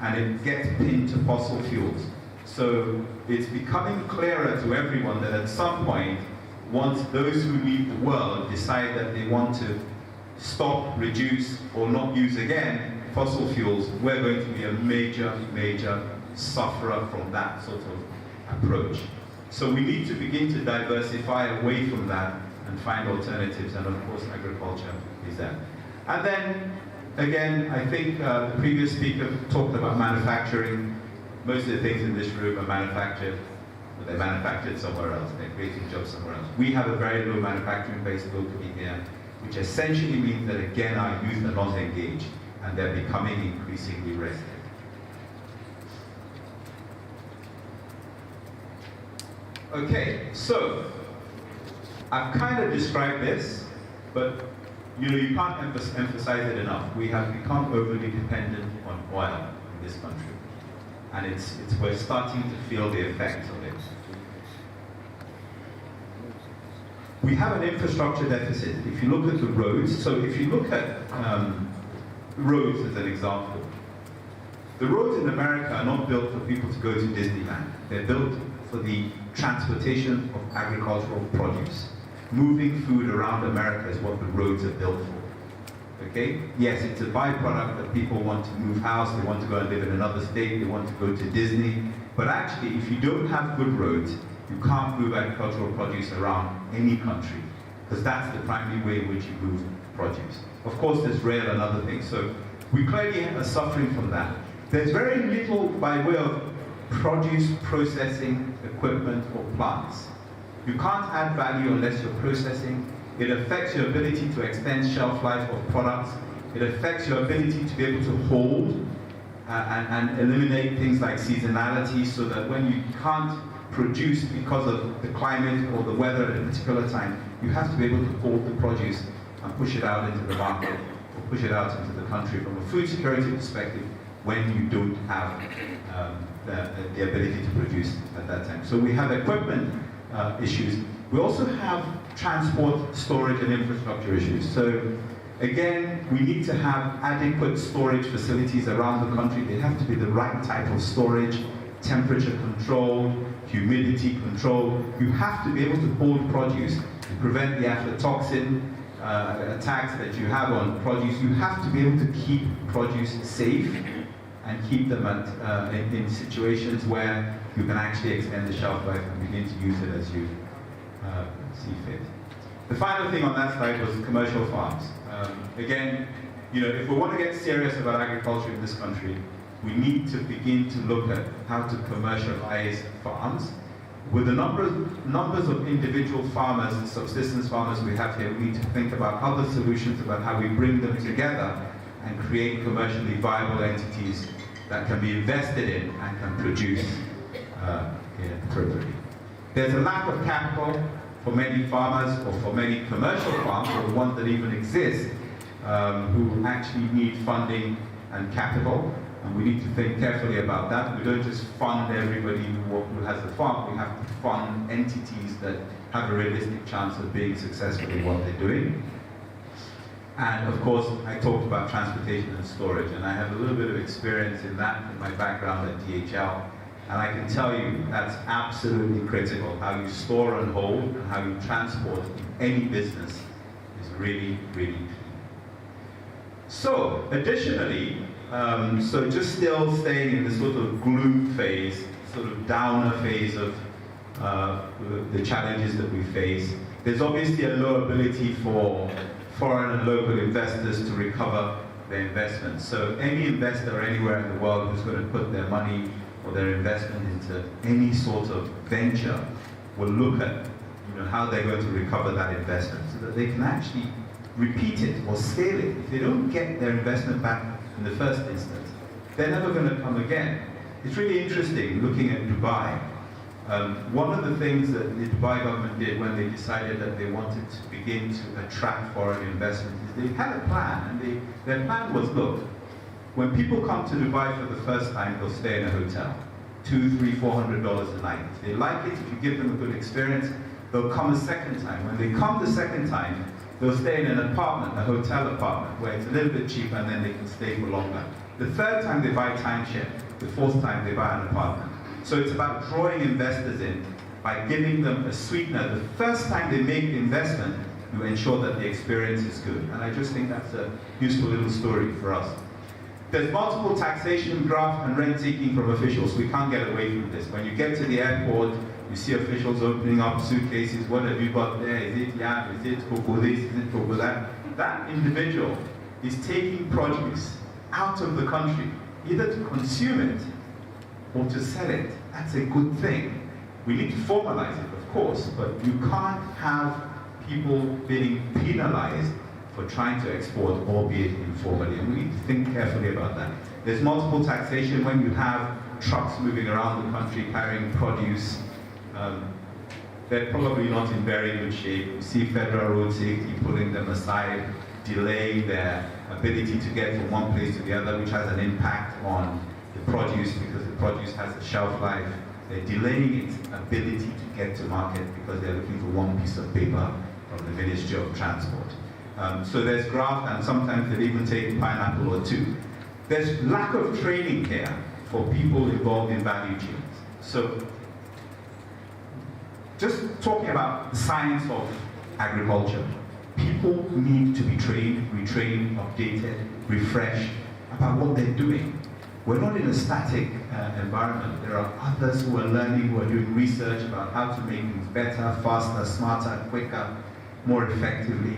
and it gets pinned to fossil fuels. So it's becoming clearer to everyone that at some point, once those who leave the world decide that they want to stop, reduce, or not use again fossil fuels, we're going to be a major sufferer from that sort of approach. So we need to begin to diversify away from that and find alternatives, and of course agriculture is that. And then, again, I think the previous speaker talked about manufacturing. Most of the things in this room are manufactured, but they're manufactured somewhere else. They're creating jobs somewhere else. We have a very low manufacturing base locally here, which essentially means that, again, our youth are not engaged, and they're becoming increasingly restive. Okay, so I've kind of described this, but you can't emphasize it enough. We have become overly dependent on oil in this country, and we're starting to feel the effects of it. We have an infrastructure deficit. If you look at the roads, so if you look at roads as an example, the roads in America are not built for people to go to Disneyland. They're built for the transportation of agricultural produce. Moving food around America is what the roads are built for. Okay? Yes, it's a byproduct that people want to move house, they want to go and live in another state, they want to go to Disney. But actually, if you don't have good roads, you can't move agricultural produce around any country, because that's the primary way in which you move produce. Of course, there's rail and other things, so we clearly are suffering from that. There's very little by way of produce processing equipment or plants. You can't add value unless you're processing. It affects your ability to extend shelf life of products. It affects your ability to be able to hold and eliminate things like seasonality, so that when you can't produce because of the climate or the weather at a particular time, you have to be able to hold the produce and push it out into the market or push it out into the country from a food security perspective when you don't have the ability to produce at that time. So we have equipment issues. We also have transport, storage, and infrastructure issues. So Again, we need to have adequate storage facilities around the country. They have to be the right type of storage, temperature controlled, humidity controlled. You have to be able to hold produce to prevent the aflatoxin attacks that you have on produce. You have to be able to keep produce safe and keep them in situations where you can actually extend the shelf life and begin to use it as you see fit. The final thing on that slide was commercial farms. Again, if we want to get serious about agriculture in this country, we need to begin to look at how to commercialize farms. With the numbers of individual farmers and subsistence farmers we have here, we need to think about other solutions about how we bring them together and create commercially viable entities that can be invested in and can produce appropriately. There's a lack of capital for many farmers or for many commercial farms, or the ones that even exist, who actually need funding and capital. And we need to think carefully about that. We don't just fund everybody who has a farm. We have to fund entities that have a realistic chance of being successful in what they're doing. And of course, I talked about transportation and storage, and I have a little bit of experience in that in my background at DHL. And I can tell you that's absolutely critical. How you store and hold and how you transport in any business is really, really key. So, additionally, so just still staying in the sort of gloom phase, sort of downer phase of the challenges that we face, there's obviously a low ability for foreign and local investors to recover their investments. So any investor anywhere in the world who's going to put their money or their investment into any sort of venture will look at how they're going to recover that investment so that they can actually repeat it or scale it. If they don't get their investment back in the first instance, they're never going to come again. It's really interesting looking at Dubai. One of the things that the Dubai government did when they decided that they wanted to begin to attract foreign investment is they had a plan, and their plan was, look, when people come to Dubai for the first time, they'll stay in a hotel, $200, $300, $400 a night. If they like it, if you give them a good experience, they'll come a second time. When they come the second time, they'll stay in an apartment, a hotel apartment, where it's a little bit cheaper and then they can stay for longer. The third time they buy timeshare, the fourth time they buy an apartment. So it's about drawing investors in by giving them a sweetener. The first time they make the investment, you ensure that the experience is good. And I just think that's a useful little story for us. There's multiple taxation, graft, and rent-seeking from officials. We can't get away from this. When you get to the airport, you see officials opening up suitcases. What have you got there? Is it yam? Is it cocoa this? Is it cocoa that? That individual is taking produce out of the country, either to consume it or to sell it. That's a good thing. We need to formalize it, of course, but you can't have people being penalized for trying to export, albeit informally, and we need to think carefully about that. There's multiple taxation when you have trucks moving around the country carrying produce. They're probably not in very good shape. You see Federal Road Safety pulling them aside, delaying their ability to get from one place to the other, which has an impact on the produce because the produce has a shelf life. They're delaying its ability to get to market because they're looking for one piece of paper from the Ministry of Transport. So there's graft, and sometimes they'll even take a pineapple or two. There's lack of training here for people involved in value chains. So just talking about the science of agriculture, people need to be trained, retrained, updated, refreshed about what they're doing. We're not in a static environment. There are others who are learning, who are doing research about how to make things better, faster, smarter, quicker, more effectively.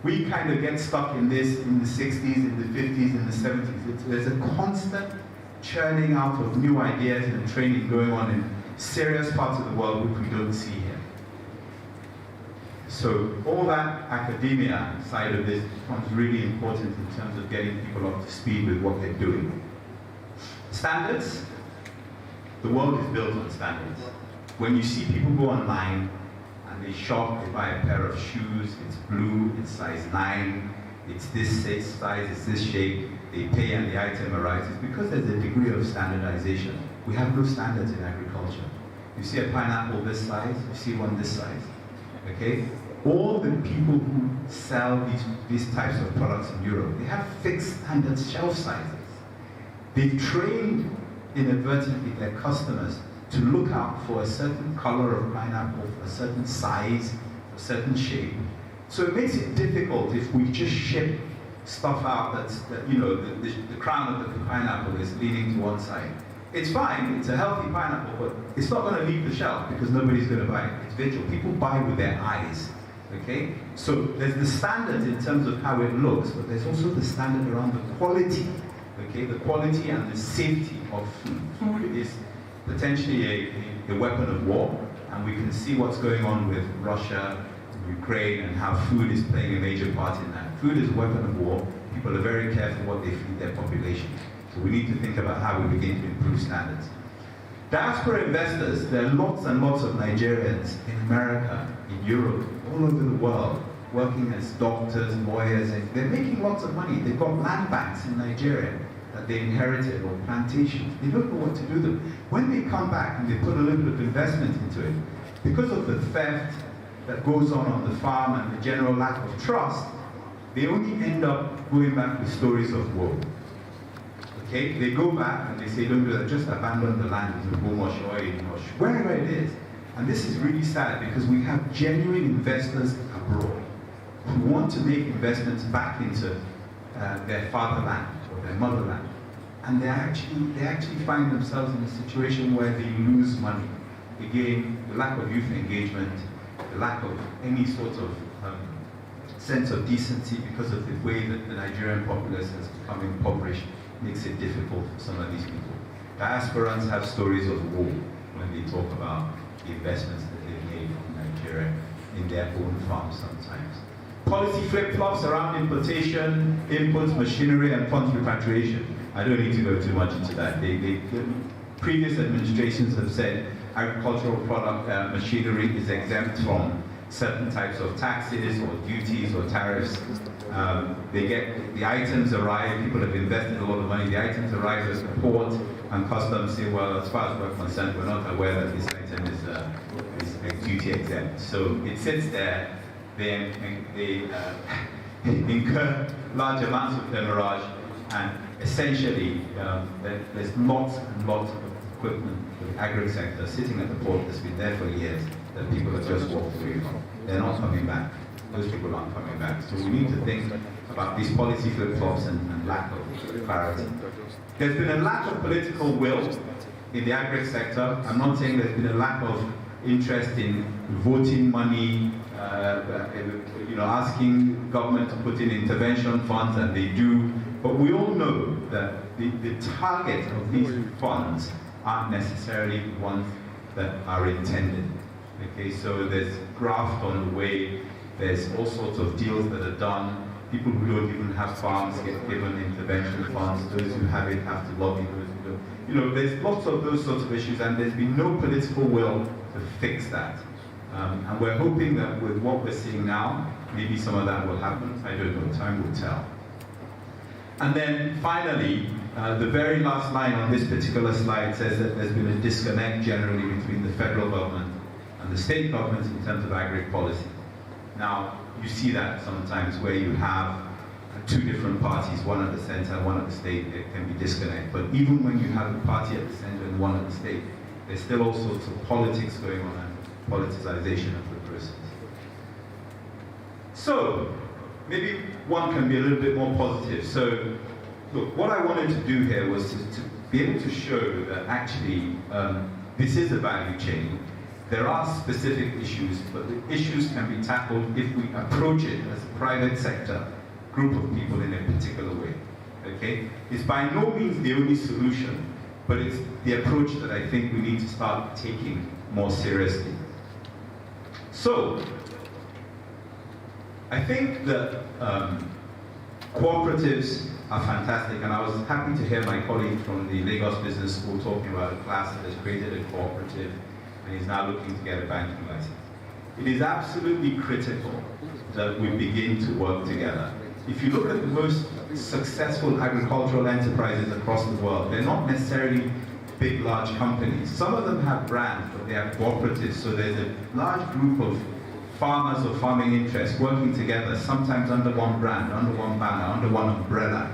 We kind of get stuck in this in the 60s, in the 50s, in the 70s. There's a constant churning out of new ideas and training going on in serious parts of the world which we don't see here. So all that academia side of this becomes really important in terms of getting people up to speed with what they're doing. Standards. The world is built on standards. When you see people go online and they shop, they buy a pair of shoes, it's blue, it's size 9, it's this size, it's this shape, they pay and the item arrives, it's because there's a degree of standardization. We have no standards in agriculture. You see a pineapple this size, you see one this size, okay? all the people who sell these types of products in Europe, they have fixed standard shelf sizes. They've trained inadvertently their customers to look out for a certain color of pineapple, a certain size, a certain shape. So it makes it difficult if we just ship stuff out that you know, the crown of the pineapple is leaning to one side. It's fine, it's a healthy pineapple, but it's not going to leave the shelf because nobody's going to buy it. It's visual. People buy with their eyes. Okay? So there's the standards in terms of how it looks, but there's also the standard around the quality. Okay? The quality and the safety of food. Food is potentially a weapon of war, and we can see what's going on with Russia, Ukraine, and how food is playing a major part in that. Food is a weapon of war. People are very careful what they feed their population. So we need to think about how we begin to improve standards. Diaspora investors, there are lots and lots of Nigerians in America, in Europe, all over the world, working as doctors, lawyers, and they're making lots of money. They've got land banks in Nigeria that they inherited, or plantations. They don't know what to do with them. When they come back and they put a little bit of investment into it, because of the theft that goes on the farm and the general lack of trust, they only end up going back with stories of woe. Okay? They go back and they say, don't do that, just abandon the land in Bomosh or wherever it is. And this is really sad because we have genuine investors abroad who want to make investments back into their fatherland or their motherland. And they actually find themselves in a situation where they lose money. Again, the lack of youth engagement, the lack of any sort of sense of decency because of the way that the Nigerian populace has become impoverished makes it difficult for some of these people. Diasporans have stories of woe when they talk about the investments that they've made in Nigeria in their own farms sometimes. Policy flip-flops around importation, inputs, machinery, and funds repatriation. I don't need to go too much into that. The previous administrations have said agricultural product machinery is exempt from certain types of taxes or duties or tariffs. The items arrive, people have invested a lot of money, the items arrive at the port, and customs say, well, as far as we're concerned, we're not aware that this item is duty exempt. So it sits there, they incur large amounts of demurrage, and essentially there's lots and lots of equipment for the agri sector sitting at the port that's been there for years that people have just walked away from. They're not coming back. Those people aren't coming back. So we need to think about these policy flip-flops and lack of clarity. There's been a lack of political will in the agri sector. I'm not saying there's been a lack of interest in voting money, asking government to put in intervention funds, and they do. But we all know that the target of these funds aren't necessarily ones that are intended. Okay, so there's graft on the way, there's all sorts of deals that are done. People who don't even have farms get given intervention funds. Those who have it have to lobby those who don't. You know, there's lots of those sorts of issues, and there's been no political will to fix that. And we're hoping that with what we're seeing now, maybe some of that will happen. I don't know, time will tell. And then finally, the very last line on this particular slide says that there's been a disconnect generally between the federal government and the state governments in terms of agri policy. Now, you see that sometimes where you have two different parties, one at the center, one at the state, there can be disconnect. But even when you have a party at the center and one at the state, there's still all sorts of politics going on and politicization of the process. So, maybe one can be a little bit more positive. So, look, what I wanted to do here was to be able to show that actually this is a value chain. There are specific issues, but the issues can be tackled if we approach it as a private sector group of people in a particular way. Okay? It's by no means the only solution, but it's the approach that I think we need to start taking more seriously. So, I think that cooperatives are fantastic, and I was happy to hear my colleague from the Lagos Business School talking about a class that has created a cooperative and is now looking to get a banking license. It is absolutely critical that we begin to work together. If you look at the most successful agricultural enterprises across the world, they're not necessarily big, large companies. Some of them have brands, but they have cooperatives. So there's a large group of farmers or farming interests working together, sometimes under one brand, under one banner, under one umbrella,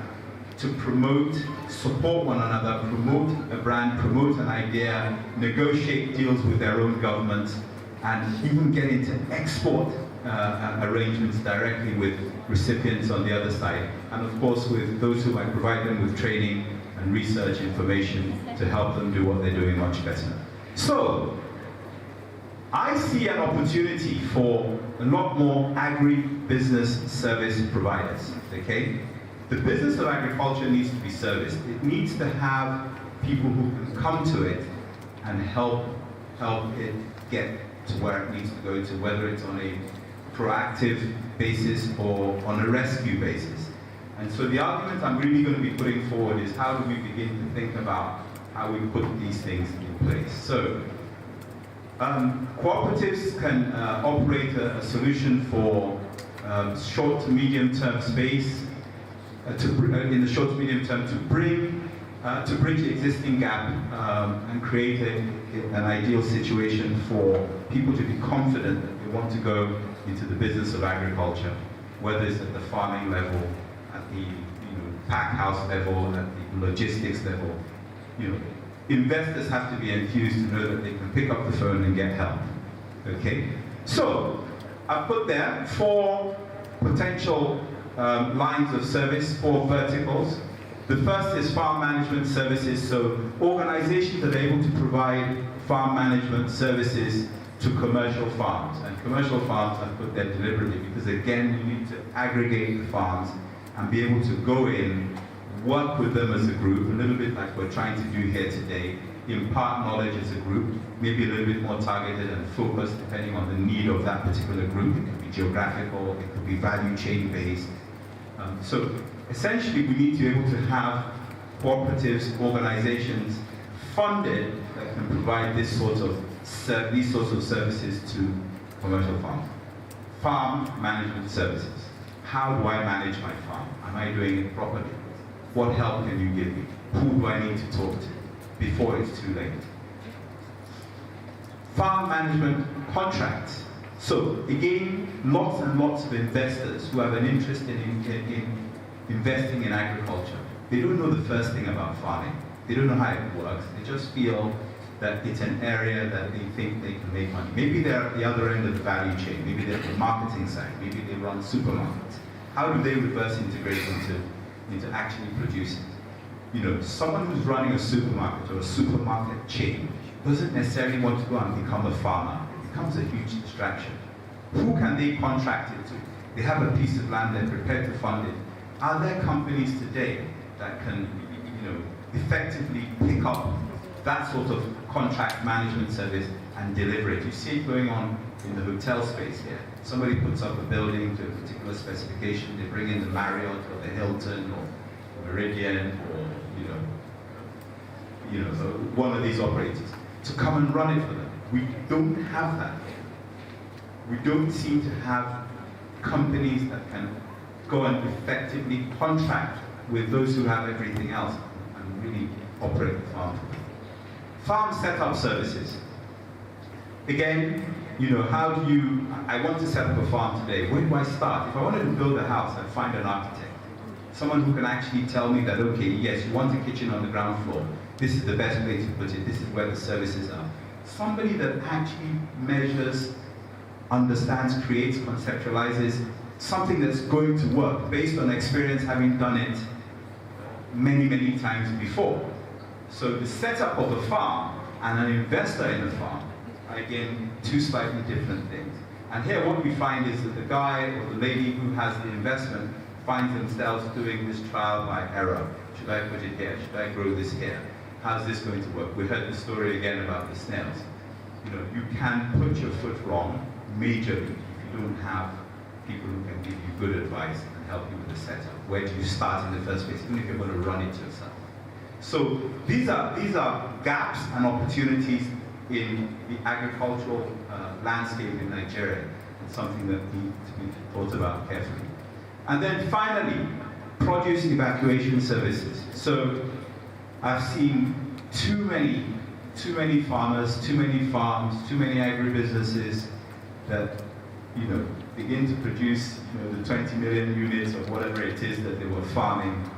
to promote, support one another, promote a brand, promote an idea, negotiate deals with their own governments, and even get into export arrangements directly with recipients on the other side. And of course with those who might provide them with training and research information to help them do what they're doing much better. So, I see an opportunity for a lot more agri-business service providers, okay? The business of agriculture needs to be serviced. It needs to have people who can come to it and help it get to where it needs to go to, whether it's on a proactive basis or on a rescue basis. And so the argument I'm really going to be putting forward is how do we begin to think about how we put these things in place. So, cooperatives can operate a solution for short to medium term space, in the short to medium term to bridge the existing gap and create an ideal situation for people to be confident that they want to go into the business of agriculture, whether it's at the farming level, at the pack house level, at the logistics level. Investors have to be enthused to know that they can pick up the phone and get help. Okay? So, I've put there 4 potential lines of service, 4 verticals. The first is farm management services, so organizations that are able to provide farm management services to commercial farms. And commercial farms I've put there deliberately because again, you need to aggregate the farms and be able to go in, work with them as a group, a little bit like we're trying to do here today, impart knowledge as a group, maybe a little bit more targeted and focused depending on the need of that particular group. It could be geographical, it could be value chain based. So essentially we need to be able to have cooperatives, organizations funded that can provide these sorts of services to commercial farms. Farm management services. How do I manage my farm? Am I doing it properly? What help can you give me? Who do I need to talk to before it's too late? Farm management contracts. So again, lots and lots of investors who have an interest in investing in agriculture. They don't know the first thing about farming. They don't know how it works. They just feel that it's an area that they think they can make money. Maybe they're at the other end of the value chain. Maybe they're at the marketing side. Maybe they run supermarkets. How do they reverse integrate into actually producing? Someone who's running a supermarket or a supermarket chain doesn't necessarily want to go and become a farmer. It becomes a huge distraction. Who can they contract it to? They have a piece of land, they're prepared to fund it. Are there companies today that can, effectively pick up that sort of contract management service and deliver it? You see it going on in the hotel space here. Somebody puts up a building to a particular specification, they bring in the Marriott or the Hilton or Meridian or one of these operators to come and run it for them. We don't have that. We don't seem to have companies that can go and effectively contract with those who have everything else and really operate the farm. Farm setup services. Again, how do you, I want to set up a farm today. Where do I start? If I wanted to build a house, I'd find an architect. Someone who can actually tell me that, okay, yes, you want a kitchen on the ground floor. This is the best place to put it. This is where the services are. Somebody that actually measures, understands, creates, conceptualizes something that's going to work based on experience having done it many, many times before. So the setup of a farm and an investor in a farm are again 2 slightly different things. And here what we find is that the guy or the lady who has the investment finds themselves doing this trial by error. Should I put it here? Should I grow this here? How's this going to work? We heard the story again about the snails. You can put your foot wrong majorly if you don't have people who can give you good advice and help you with the setup. Where do you start in the first place, even if you're going to run it yourself? So these are gaps and opportunities in the agricultural landscape in Nigeria. It's something that needs to be thought about carefully. And then finally, produce evacuation services. So I've seen too many farmers, too many farms, too many agribusinesses that begin to produce the 20 million units or whatever it is that they were farming,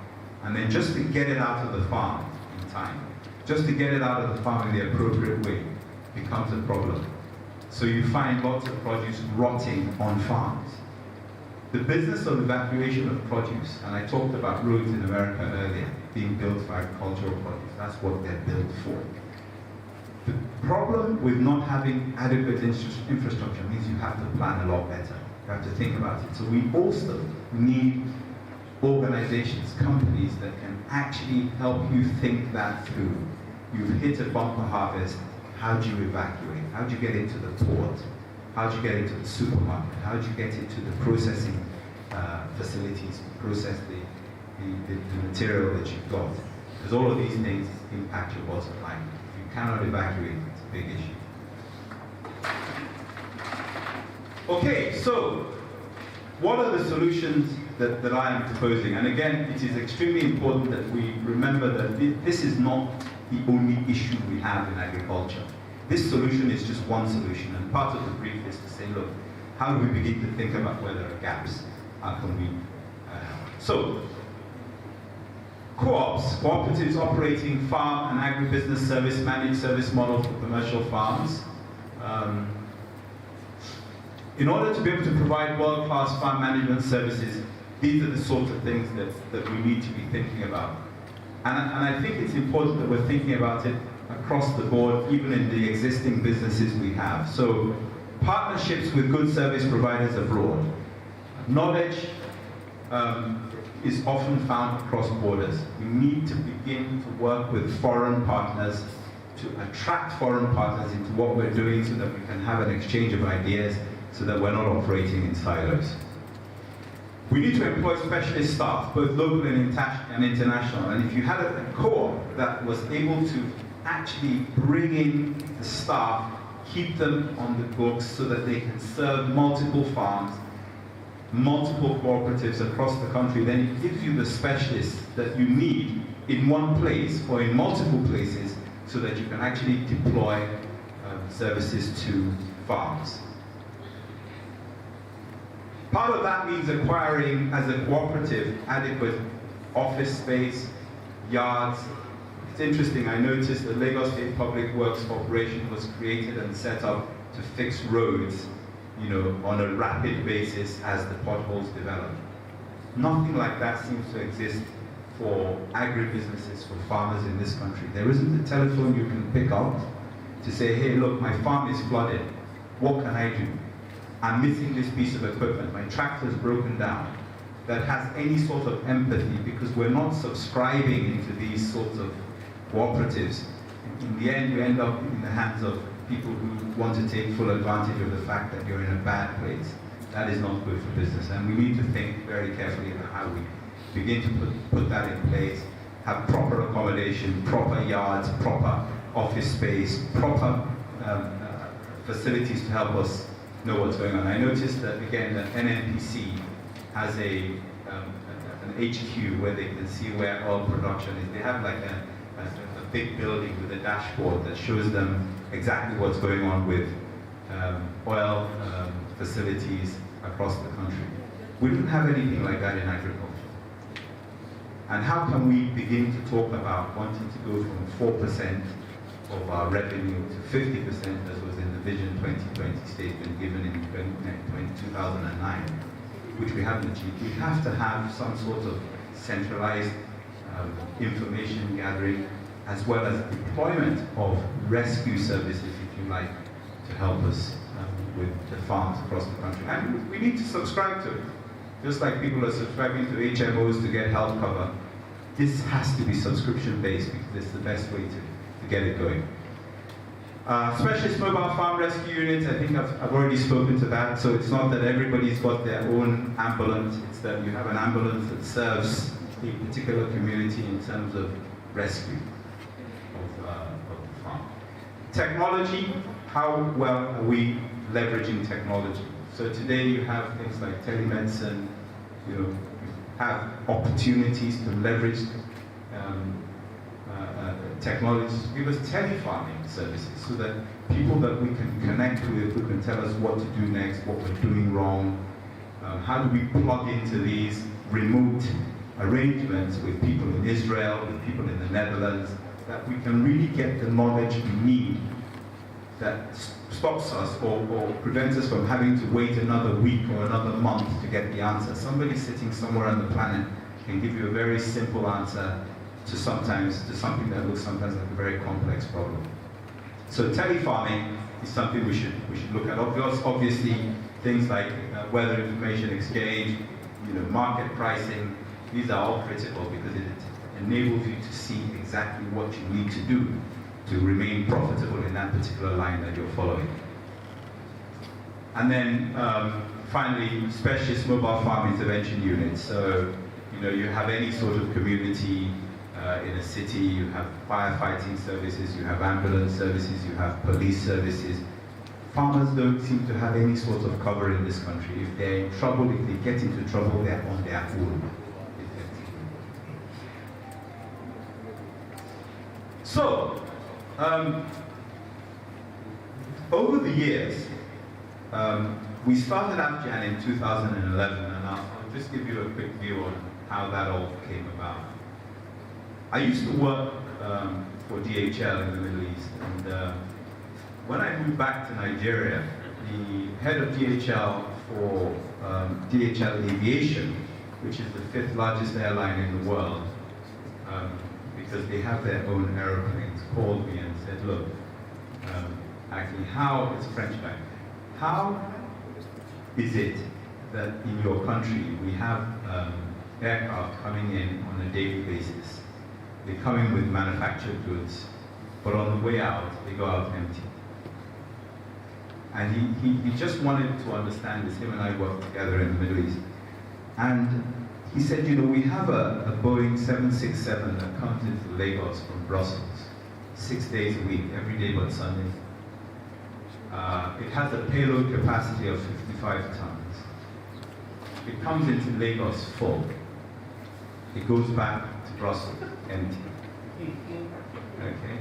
and then just to get it out of the farm in time, just to get it out of the farm in the appropriate way becomes a problem. So you find lots of produce rotting on farms. The business of evacuation of produce, and I talked about roads in America earlier, being built for agricultural produce, that's what they're built for. The problem with not having adequate infrastructure means you have to plan a lot better. You have to think about it. So we also need organizations, companies that can actually help you think that through. You've hit a bumper harvest, how do you evacuate? How do you get into the port? How do you get into the supermarket? How do you get into the processing facilities to process the material that you've got? Because all of these things impact your bottom line. If you cannot evacuate, it's a big issue. Okay, so what are the solutions that I am proposing? And again, it is extremely important that we remember that this is not the only issue we have in agriculture. This solution is just one solution, and part of the brief is to say, look, how do we begin to think about where there are gaps? How can we so, co-ops, cooperatives operating farm and agribusiness service, managed service model for commercial farms. In order to be able to provide world-class farm management services, these are the sorts of things that we need to be thinking about. And I think it's important that we're thinking about it across the board, even in the existing businesses we have. So, partnerships with good service providers abroad. Knowledge is often found across borders. We need to begin to work with foreign partners, to attract foreign partners into what we're doing so that we can have an exchange of ideas, so that we're not operating in silos. We need to employ specialist staff, both local and international. And if you had a co-op that was able to actually bring in the staff, keep them on the books so that they can serve multiple farms, multiple cooperatives across the country, then it gives you the specialists that you need in one place or in multiple places so that you can actually deploy services to farms. Part of that means acquiring, as a cooperative, adequate office space, yards. It's interesting, I noticed the Lagos State Public Works Corporation was created and set up to fix roads, on a rapid basis as the potholes develop. Nothing like that seems to exist for agribusinesses, for farmers in this country. There isn't a telephone you can pick up to say, hey, look, my farm is flooded. What can I do? I'm missing this piece of equipment. My tractor's broken down. That has any sort of empathy, because we're not subscribing into these sorts of cooperatives. In the end, you end up in the hands of people who want to take full advantage of the fact that you're in a bad place. That is not good for business, and we need to think very carefully about how we begin to put that in place, have proper accommodation, proper yards, proper office space, proper facilities to help us know what's going on. I noticed that, again, that NNPC has an HQ where they can see where oil production is. They have like a big building with a dashboard that shows them exactly what's going on with oil facilities across the country. We don't have anything like that in agriculture. And how can we begin to talk about wanting to go from 4% of our revenue to 50%, as was in the Vision 2020 statement given in 2009, which we haven't achieved? We have to have some sort of centralized information gathering, as well as deployment of rescue services, if you like, to help us with the farms across the country. And we need to subscribe to it. Just like people are subscribing to HMOs to get health cover, this has to be subscription-based because it's the best way to get it going. Specialist mobile farm rescue units, I think I've already spoken to that. So it's not that everybody's got their own ambulance, it's that you have an ambulance that serves a particular community in terms of rescue of the farm. Technology, how well are we leveraging technology? So today you have things like telemedicine, you have opportunities to leverage technologies to give us telefarming services so that people that we can connect with, who can tell us what to do next, what we're doing wrong. How do we plug into these remote arrangements with people in Israel, with people in the Netherlands, that we can really get the knowledge we need that stops us or prevents us from having to wait another week or another month to get the answer. Somebody sitting somewhere on the planet can give you a very simple answer to something that looks sometimes like a very complex problem. So telefarming is something we should look at. Obviously, things like weather information exchange, market pricing, these are all critical because it enables you to see exactly what you need to do to remain profitable in that particular line that you're following. And then finally, specialist mobile farm intervention units. So you have any sort of community in a city, you have firefighting services, you have ambulance services, you have police services. Farmers don't seem to have any sort of cover in this country. If they're in trouble, if they get into trouble, they're on their own. So, over the years, we started AFGAN in 2011, and I'll just give you a quick view on how that all came about. I used to work for DHL in the Middle East, and when I moved back to Nigeria, the head of DHL for DHL Aviation, which is the 5th largest airline in the world, because they have their own aeroplanes, called me and said, look, actually, it's a French guy, how is it that in your country we have aircraft coming in on a daily basis? They come in with manufactured goods, but on the way out, they go out empty. And he just wanted to understand this. Him and I worked together in the Middle East. And he said, we have a Boeing 767 that comes into Lagos from Brussels 6 days a week, every day but Sunday. It has a payload capacity of 55 tons. It comes into Lagos full. It goes back to Brussels empty. Okay?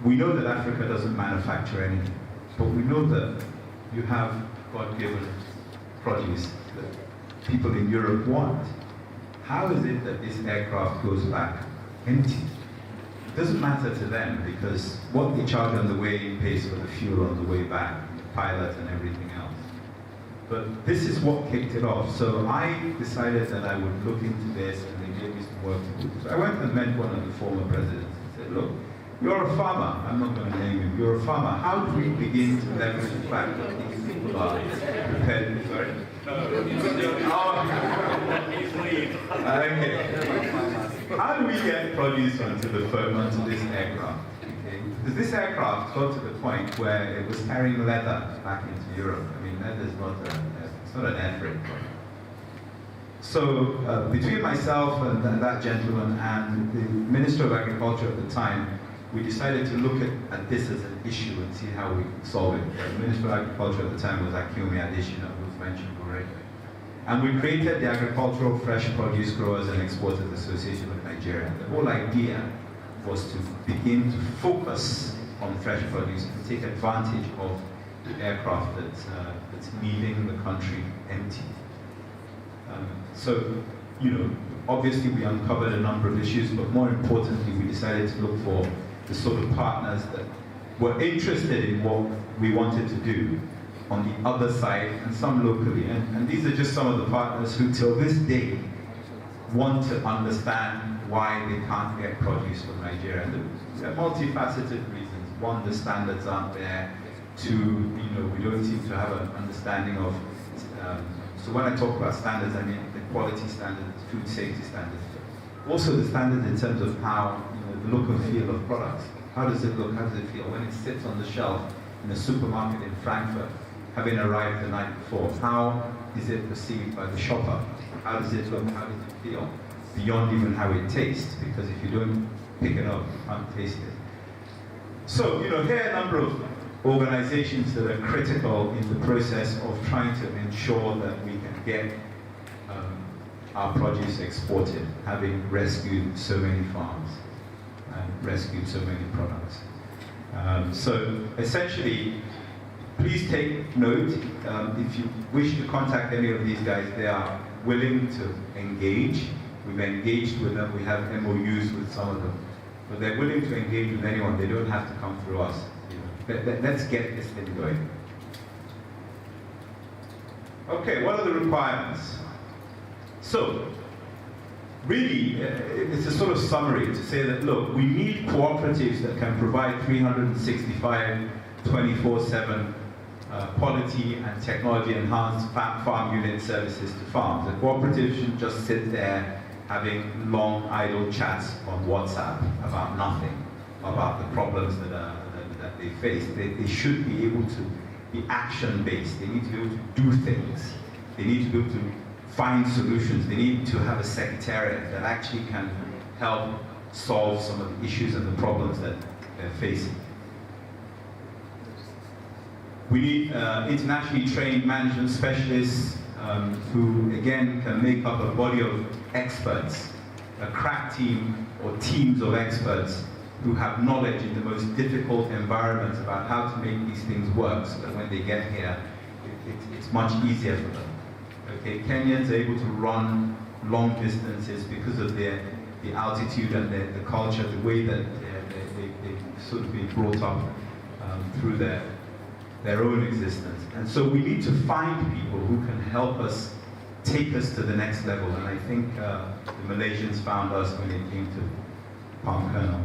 We know that Africa doesn't manufacture anything, but we know that you have God-given produce that people in Europe want. How is it that this aircraft goes back empty? It doesn't matter to them because what they charge on the way in pays for the fuel on the way back, the pilot and everything else. But this is what kicked it off. So I decided that I would look into this, and they gave me some work to do. So I went and met one of the former presidents and said, look, you're a farmer. I'm not going to name him. You're a farmer. How do we begin to leverage the fact that these people are prepared? Sorry? Okay. How do we get produce onto this aircraft? Okay. Because this aircraft got to the point where it was carrying leather back into Europe. I mean, leather is not an air freight product. So between myself and that gentleman and the Minister of Agriculture at the time, we decided to look at this as an issue and see how we could solve it. The Minister of Agriculture at the time was Akiomi Adesina, who was mentioned already. And we created the Agricultural Fresh Produce Growers and Exporters Association of Nigeria. The whole idea was to begin to focus on fresh produce and take advantage of the aircraft that's leaving the country empty. So, obviously we uncovered a number of issues, but more importantly, we decided to look for the sort of partners that were interested in what we wanted to do on the other side, and some locally. And these are just some of the partners who, till this day, want to understand why they can't get produce from Nigeria. And there are multifaceted reasons. One, the standards aren't there. Two, we don't seem to have an understanding of. So when I talk about standards, I mean the quality standards, food safety standards. Also the standards in terms of how, the look and feel of products. How does it look? How does it feel when it sits on the shelf in a supermarket in Frankfurt, having arrived the night before? How is it perceived by the shopper? How does it look? How does it feel? Beyond even how it tastes, because if you don't pick it up, you can't taste it. So, here are a number of organizations that are critical in the process of trying to ensure that we can get our produce exported, having rescued so many farms and rescued so many products. So essentially, please take note. If you wish to contact any of these guys, they are willing to engage. We've engaged with them. We have MOUs with some of them. But they're willing to engage with anyone. They don't have to come through us. Let's get this thing going. Okay, what are the requirements? So, really, it's a sort of summary to say that, look, we need cooperatives that can provide 365, 24/7 quality and technology-enhanced farm unit services to farms. The cooperative shouldn't just sit there having long, idle chats on WhatsApp about nothing, about the problems that they face. They should be able to be action-based. They need to be able to do things. They need to be able to find solutions. They need to have a secretariat that actually can help solve some of the issues and the problems that they're facing. We need internationally trained management specialists who, again, can make up a body of experts, a crack team or teams of experts who have knowledge in the most difficult environments about how to make these things work so that when they get here, it's much easier for them. Okay, Kenyans are able to run long distances because of the altitude and the culture, the way that they sort of been brought up through their own existence. And so we need to find people who can help us take us to the next level. And I think the Malaysians found us when it came to palm kernel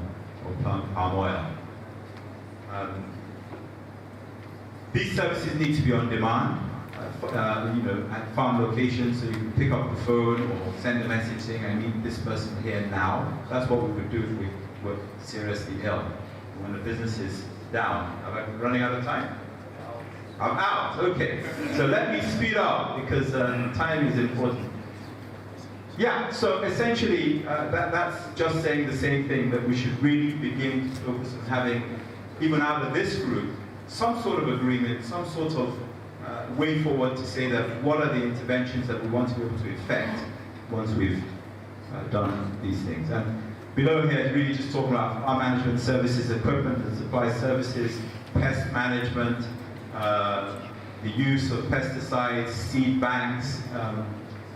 or palm oil. These services need to be on demand, at farm locations, so you can pick up the phone or send a message saying, I need this person here now. That's what we would do if we were seriously ill. When the business is down. Am I running out of time? I'm out, okay. So let me speed up because time is important. Yeah, so essentially that's just saying the same thing, that we should really begin to focus on having, even out of this group, some sort of agreement, some sort of way forward to say that what are the interventions that we want to be able to effect once we've done these things. And below here is really just talking about farm management services, equipment and supply services, pest management, the use of pesticides, seed banks,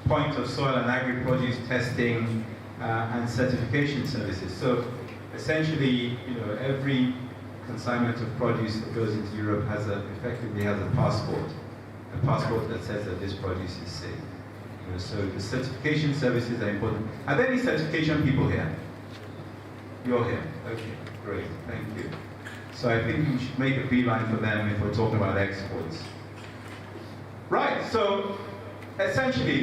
point of soil and agri-produce testing, and certification services. So essentially, every consignment of produce that goes into Europe effectively has a passport that says that this produce is safe. So the certification services are important. Are there any certification people here? You're here. Okay, great, thank you. So I think we should make a beeline for them if we're talking about exports. Right, so essentially,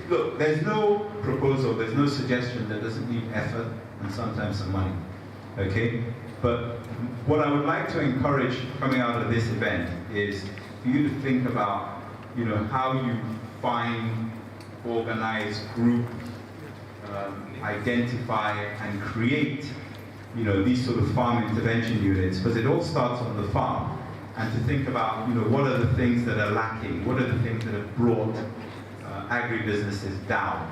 look, there's no proposal, there's no suggestion that doesn't need effort and sometimes some money, okay? But what I would like to encourage coming out of this event is for you to think about, how you find, organize, group, identify, and create, these sort of farm intervention units, because it all starts on the farm. And to think about, what are the things that are lacking? What are the things that have brought agribusinesses down,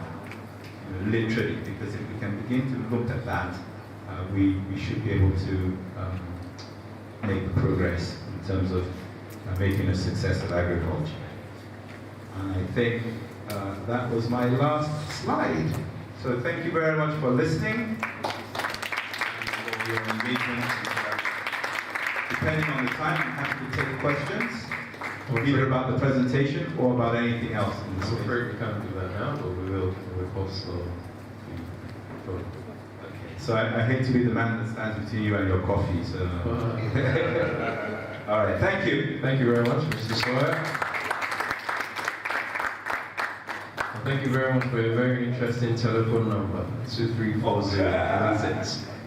literally? Because if we can begin to look at that, we should be able to make progress in terms of making a success of agriculture. And I think that was my last slide. So thank you very much for listening and for your engagement. Depending on the time, I'm happy to take questions, either about the presentation or about anything else. I'm afraid we can't do that now, but we will also. So I hate to be the man that stands between you and your coffee. So. All right, thank you. Thank you very much, Mr. Sawyer. And thank you very much for a very interesting telephone number, 2340.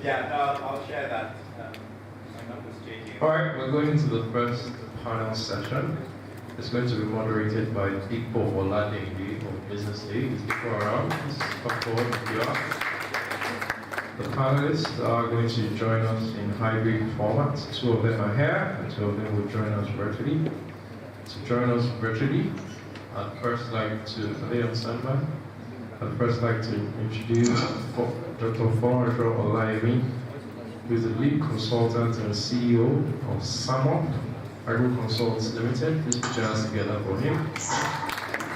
Yeah, I'll share that. All right, we're going to the first panel session. It's going to be moderated by Ikpo Oladenge of Business Day. Is Ikpo around? Please come forward if you are. The panelists are going to join us in hybrid format. 2 of them are here, and 2 of them will join us virtually. To join us virtually, I'd first like to, are they on standby? I'd first like to introduce Dr. Forjo Olaimi, who is the lead consultant and CEO of SAMOP Agro Consults Limited. Please put your hands together for him.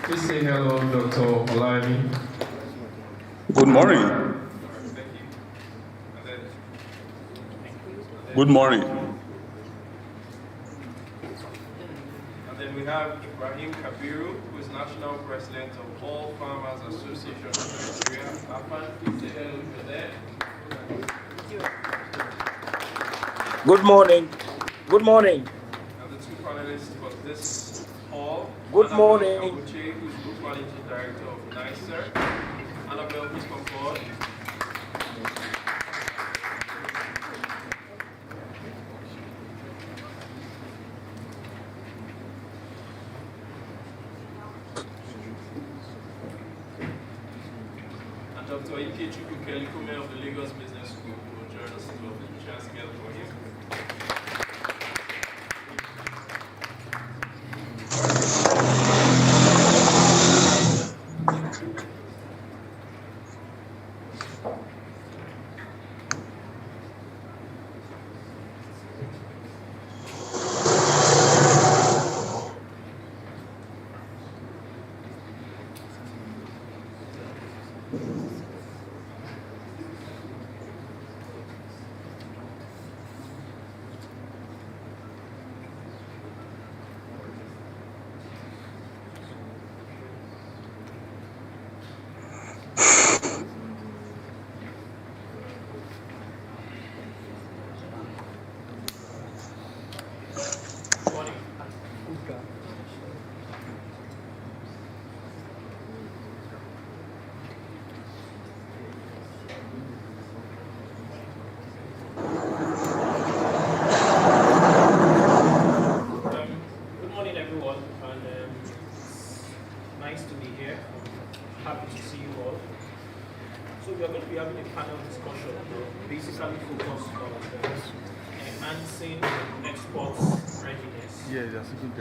Please say hello, Dr. Olaimi. Good morning. Good morning. And then we have Ibrahim Kabiru, who is National President of All Farmers Association of Nigeria. Afan, please say hello if you're there. Good morning. Good morning. And the two panelists for this hall. Good morning. Annabelle Kabuche, who is Group Managing Director of NICER. Annabelle, please come forward. And Dr. Ikechukwu Kelikume of the Lagos Business School will join us as well. Please put your hands together for him.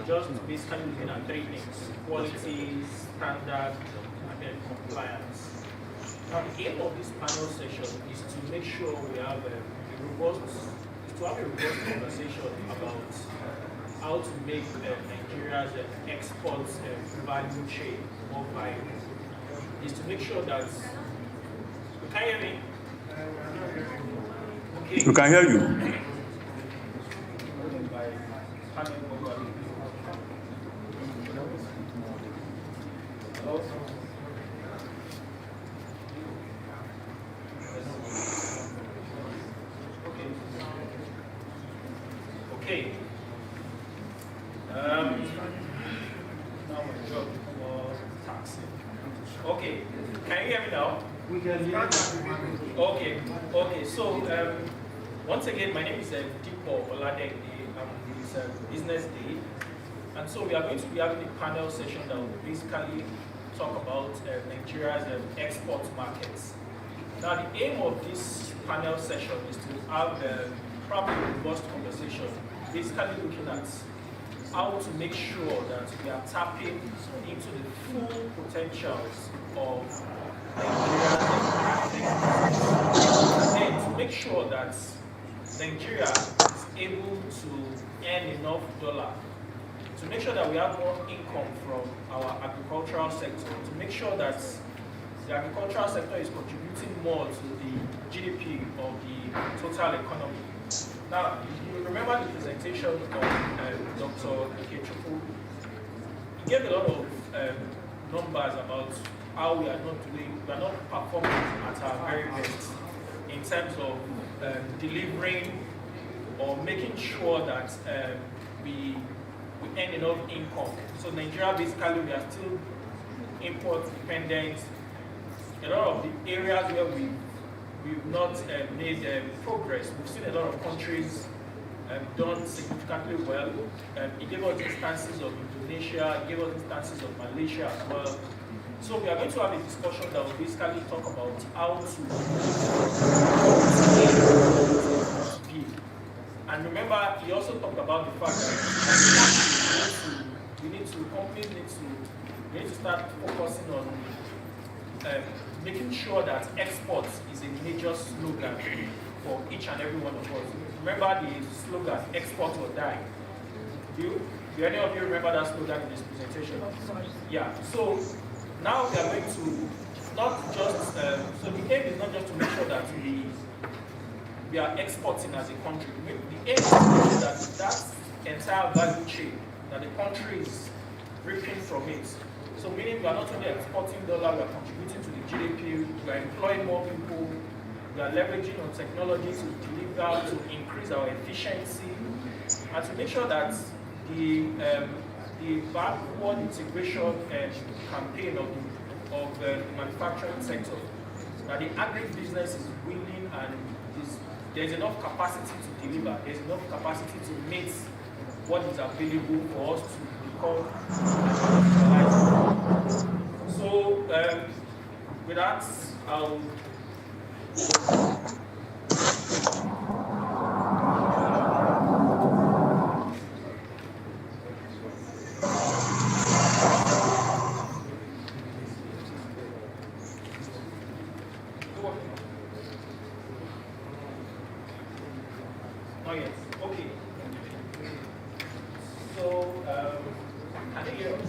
Just basically looking at three things: quality, standard, and then compliance. Now, the aim of this panel session is to make sure we have a robust conversation about how to make Nigeria's export value chain more viable. Is to make sure that can you hear me? Okay. We can hear you. Okay. Okay. Can you hear me now? We can hear you. Okay. So once again, my name is Dipo Oladende. It's Business Day, and so we are going to be having a panel session that will basically talk about Nigeria's export markets. Now, the aim of this panel session is to have probably a robust conversation, basically looking at how to make sure that we are tapping into the full potentials of Nigeria, and then to make sure that Nigeria is able to earn enough dollar to make sure that we have more income from our agricultural sector, to make sure that the agricultural sector is contributing more to the GDP of the total economy. Now, you remember the presentation of Dr. Ikechukwu. He gave a lot of numbers about how we are not performing at our very best in terms of delivering or making sure that we earn enough income. So Nigeria, basically, we are still import dependent. A lot of the areas where we've not made progress, we've seen a lot of countries done significantly well. He gave us instances of Indonesia, he gave us instances of Malaysia as well. So we are going to have a discussion that will basically talk about how to be. And remember, he also talked about the fact that companies need to start focusing on making sure that exports is a major slogan for each and every one of us. Remember the slogan, export or die. Do any of you remember that slogan in this presentation? Yeah, so now we are going to not just, so the aim is not just to make sure that we are exporting as a country. The aim is to make sure that that entire value chain, that the country is reaping from it. So meaning we are not only exporting dollar, we are contributing to the GDP, we are employing more people, we are leveraging on technology to deliver, to increase our efficiency, and to make sure that the backward integration campaign of the manufacturing sector, that the agri-business is willing and there's enough capacity to deliver, there's enough capacity to meet what is available for us to become. So with that, I'll not yet. Okay. So, can you hear us?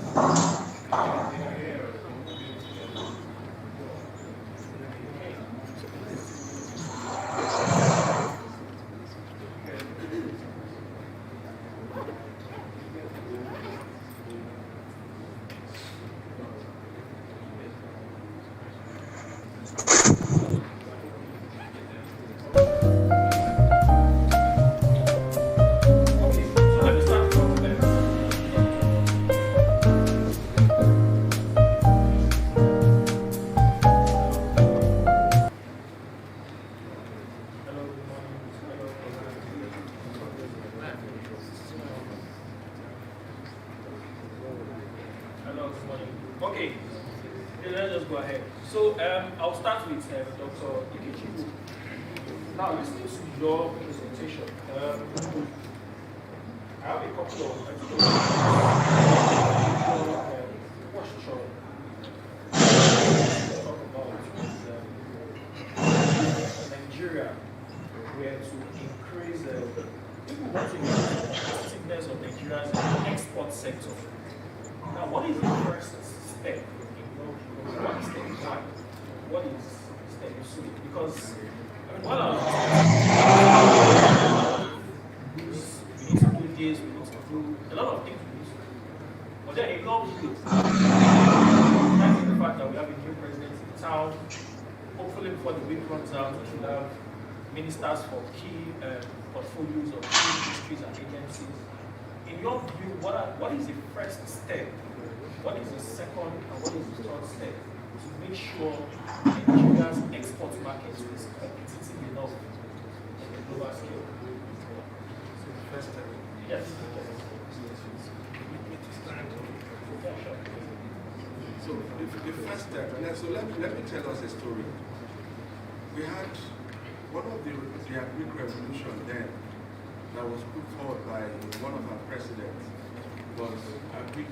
Okay, let's just go ahead. So I'll start with Dr. Ikechi. Now, listening to your presentation, I have a couple of questions. Talk about Nigeria, where to increase the competitiveness of Nigeria's export sector. Now, what is the first step? What is step one? What is step two? Because while I was we need to do this, we need to do a lot of things we need to do. But there are a lot of things. That is the fact that we have a new president in town. Hopefully before the week runs out, we should have ministers for key portfolios of key ministries and agencies. In your view, what is the first step? What is the second and what is the third step to make sure Nigeria's export market is competitive enough on the global scale? So the first step. Yes. Yeah, sure. So the first step, so let me tell us a story. We had one of the AgreX revolution then that was put forward by one of our presidents was AgreX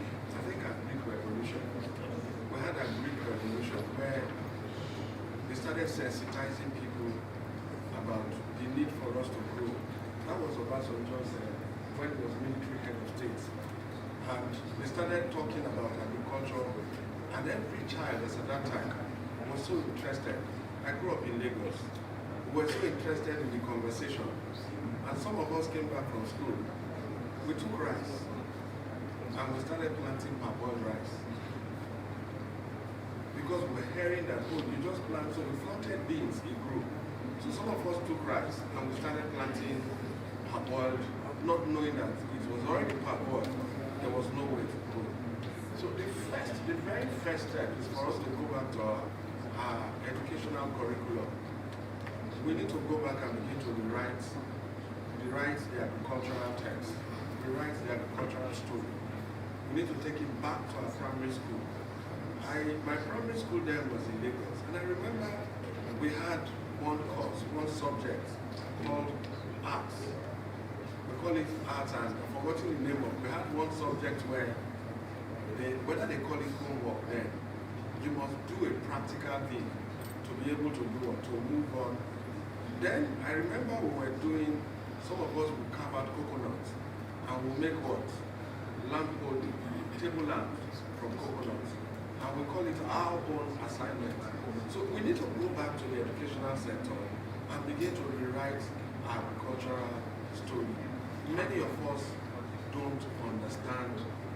revolution. We had a Greek revolution where they started sensitizing people about the need for us to grow. That was Obasanjo's when he was military head of state. And they started talking about agriculture, and every child as at that time was so interested. I grew up in Lagos. We were so interested in the conversation. And some of us came back from school. We took rice. And we started planting parboiled rice. Because we were hearing that, oh, you just plant, so we planted beans, it grew. So some of us took rice and we started planting parboiled, not knowing that it was already parboiled. There was no way to grow. So the very first step is for us to go back to our educational curriculum. We need to go back and begin to rewrite the agricultural text, rewrite the agricultural story. We need to take it back to our primary school. My primary school then was in Lagos, and I remember we had one course, one subject called arts. We call it arts, and I've forgotten the name of it. We had one subject where, whether they call it homework then, you must do a practical thing to be able to do or to move on Then I remember we were doing, some of us would carve out coconuts and we'll make what? Lamp holding, table lamps from coconuts. And we call it our own assignment. So we need to go back to the educational sector and begin to rewrite our cultural story. Many of us don't understand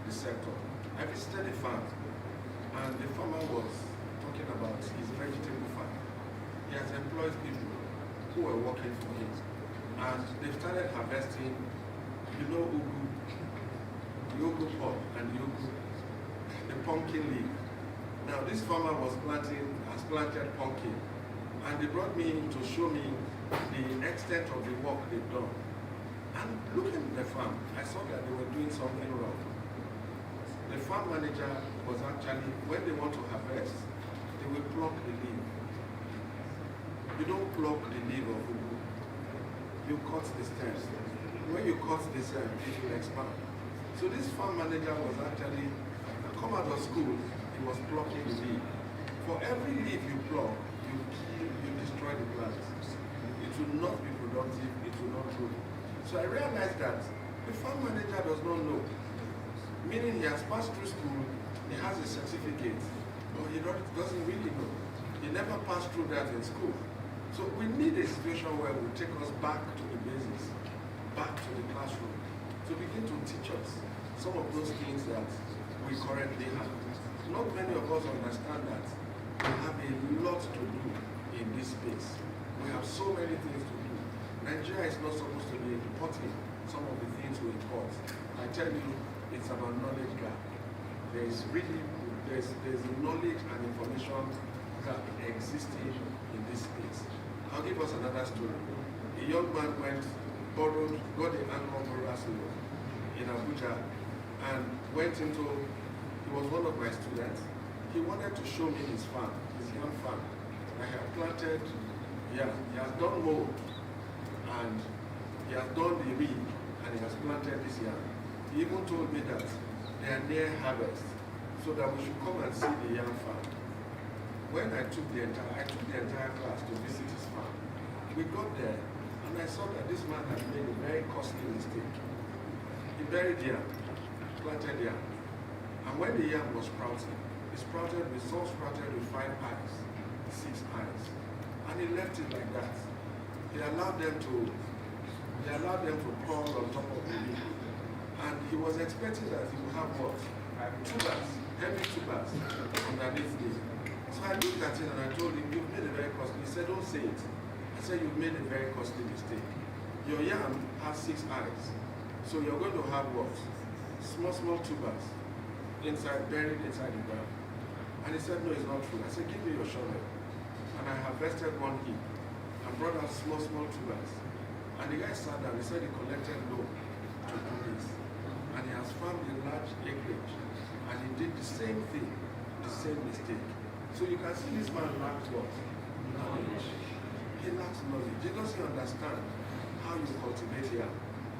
the sector. I visited a farm and the farmer was talking about his vegetable farm. He has employed people who were working for him. And they've started harvesting, you know, ugu, the ugu pod and the ugu, the pumpkin leaf. Now this farmer has planted pumpkin, and they brought me in to show me the extent of the work they've done. And looking at the farm, I saw that they were doing something wrong. The farm manager was actually, when they want to harvest, they will pluck the leaf. You don't pluck the leaf of ugu. You cut the stems. When you cut the stem, it will expand. So this farm manager was actually, come out of school, he was plucking the leaf. For every leaf you pluck, you kill, you destroy the plant. It will not be productive, it will not grow. So I realized that the farm manager does not know. Meaning he has passed through school, he has a certificate, but he doesn't really know. He never passed through that in school. So we need a situation where we take us back to the basics, back to the classroom, to begin to teach us some of those things that we currently have. Not many of us understand that we have a lot to do in this space. We have so many things to do. Nigeria is not supposed to be importing some of the things we import. I tell you, it's about knowledge gap. There's a knowledge and information gap existing in this space. I'll give us another story. A young man got the anchor Borasilo in Abuja and went into, he was one of my students. He wanted to show me his farm, his young farm. I have planted, he has done mold and he has done the reed and he has planted this yam. He even told me that they are near harvest so that we should come and see the yam farm. When I took the entire class to visit his farm, we got there and I saw that this man had made a very costly mistake. He buried yam, planted yam, and when the yam was sprouting, it sprouted with 5 eyes, 6 eyes, and he left it like that. He allowed them to crawl on top of the leaf, and he was expecting that he would have what? Tubers, heavy tubers underneath it. So I looked at it and I told him, you've made a very costly. He said, don't say it. I said, you've made a very costly mistake. Your yam has 6 eyes. So you're going to have what? Small tubers buried inside the ground. And he said, no, it's not true. I said, give me your shovel. And I harvested one heap and brought out small tubers. And the guy sat down, he said he collected loan to do this. And he has farmed a large acreage. And he did the same thing, the same mistake. So you can see this man lacks what? Knowledge. He lacks knowledge. He doesn't understand how you cultivate yam.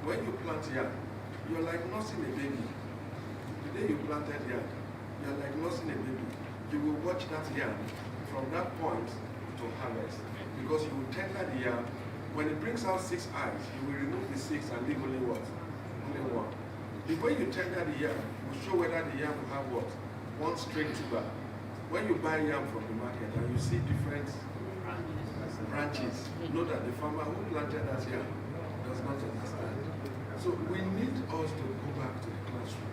When you plant yam, you're like nursing a baby. The day you planted yam, you're like nursing a baby. You will watch that yam from that point to harvest. Because you will tender the yam. When it brings out 6 eyes, you will remove the 6 and leave only what? Only 1. Before you tender the yam, you will show whether the yam will have what? 1 straight tuber. When you buy yam from the market and you see different branches, know that the farmer who planted that yam does not understand. So we need us to go back to the classroom.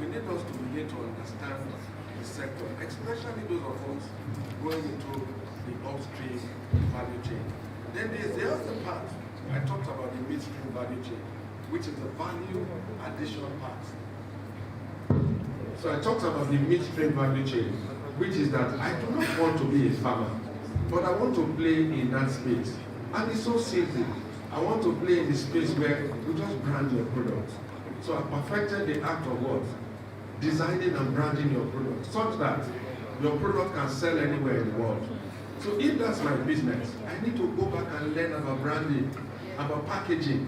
We need us to begin to understand the sector, especially those of us going into the upstream value chain. Then there's the other part. I talked about the midstream value chain, which is the value addition part. So I talked about the midstream value chain, which is that I do not want to be a farmer, but I want to play in that space. And it's so simple. I want to play in the space where you just brand your product. So I perfected the act of what? Designing and branding your product, such that your product can sell anywhere in the world. So if that's my business, I need to go back and learn about branding, about packaging.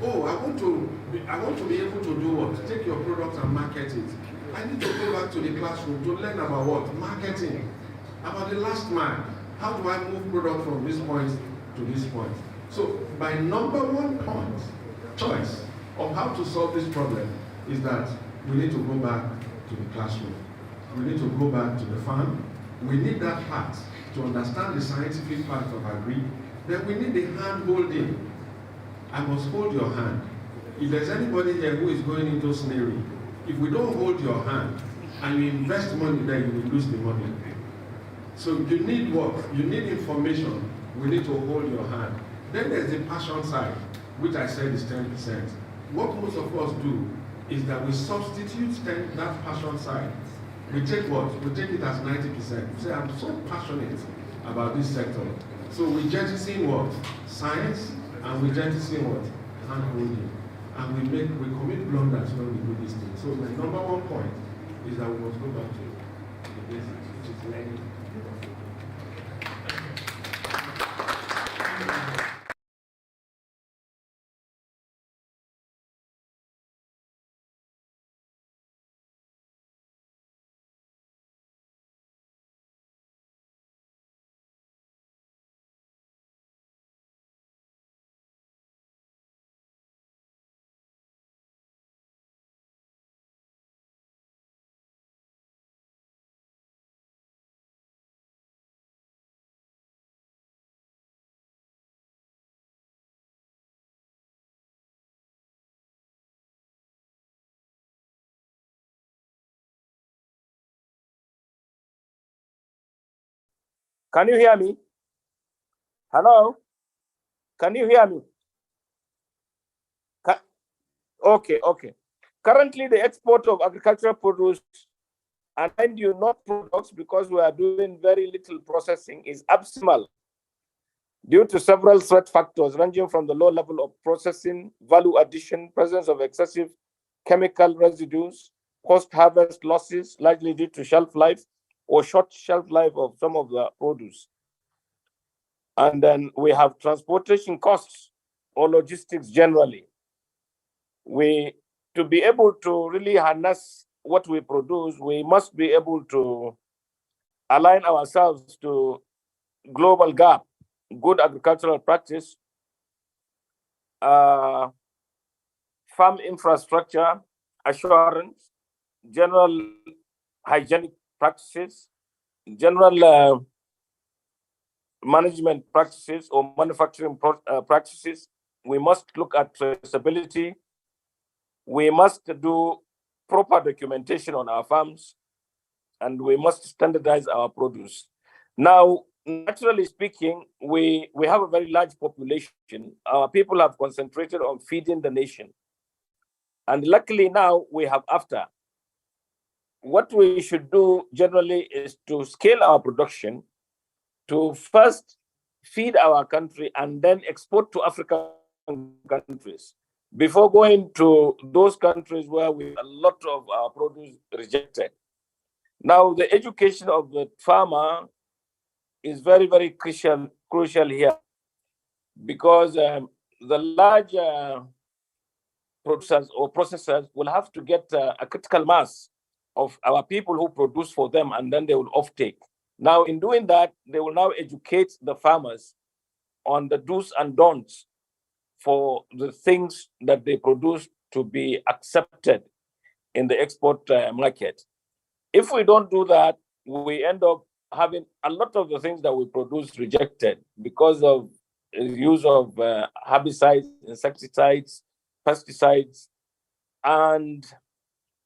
Oh, I want to be able to do what? Take your product and market it. I need to go back to the classroom to learn about what? Marketing. About the last mile. How do I move product from this point to this point. So my number one choice of how to solve this problem is that we need to go back to the classroom. We need to go back to the farm. We need that part to understand the scientific part of agri. Then we need the hand holding. I must hold your hand. If there's anybody here who is going into snaring, if we don't hold your hand and you invest money there, you will lose the money. So you need what? You need information. We need to hold your hand. Then there's the passion side, which I said is 10%. What most of us do is that we substitute that passion side. We take what? We take it as 90%. We say, I'm so passionate about this sector. So we jettison what? Science, and we jettison what? Hand holding. And we commit blunders when we do these things. So the number one point is that we must go back to the basics, which is learning. Can you hear me? Hello? Can you hear me? Okay. Currently, the export of agricultural produce, and mind you, not products, because we are doing very little processing, is abysmal due to several threat factors ranging from the low level of processing, value addition, presence of excessive chemical residues, post-harvest losses, largely due to shelf life or short shelf life of some of the produce. And then we have transportation costs or logistics generally. To be able to really harness what we produce, we must be able to align ourselves to global gap, good agricultural practice, farm infrastructure assurance, general hygienic practices, general management practices or manufacturing practices. We must look at traceability. We must do proper documentation on our farms, and we must standardize our produce. Now, naturally speaking, we have a very large population. Our people have concentrated on feeding the nation. And luckily now we have after. What we should do generally is to scale our production to first feed our country and then export to African countries before going to those countries where we have a lot of our produce rejected. Now, the education of the farmer is very, very crucial here, because the large producers or processors will have to get a critical mass of our people who produce for them, and then they will offtake. Now, in doing that, they will now educate the farmers on the do's and don'ts for the things that they produce to be accepted in the export market. If we don't do that, we end up having a lot of the things that we produce rejected because of use of herbicides, insecticides, pesticides, and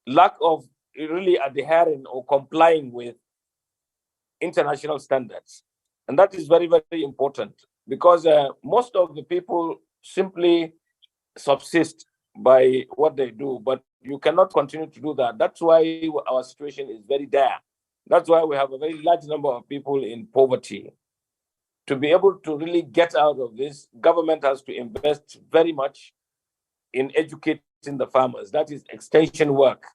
lack of really adhering or complying with international standards. And that is very, very important, because most of the people simply subsist by what they do, but you cannot continue to do that. That's why our situation is very dire. That's why we have a very large number of people in poverty. To be able to really get out of this, government has to invest very much in educating the farmers. That is extension work.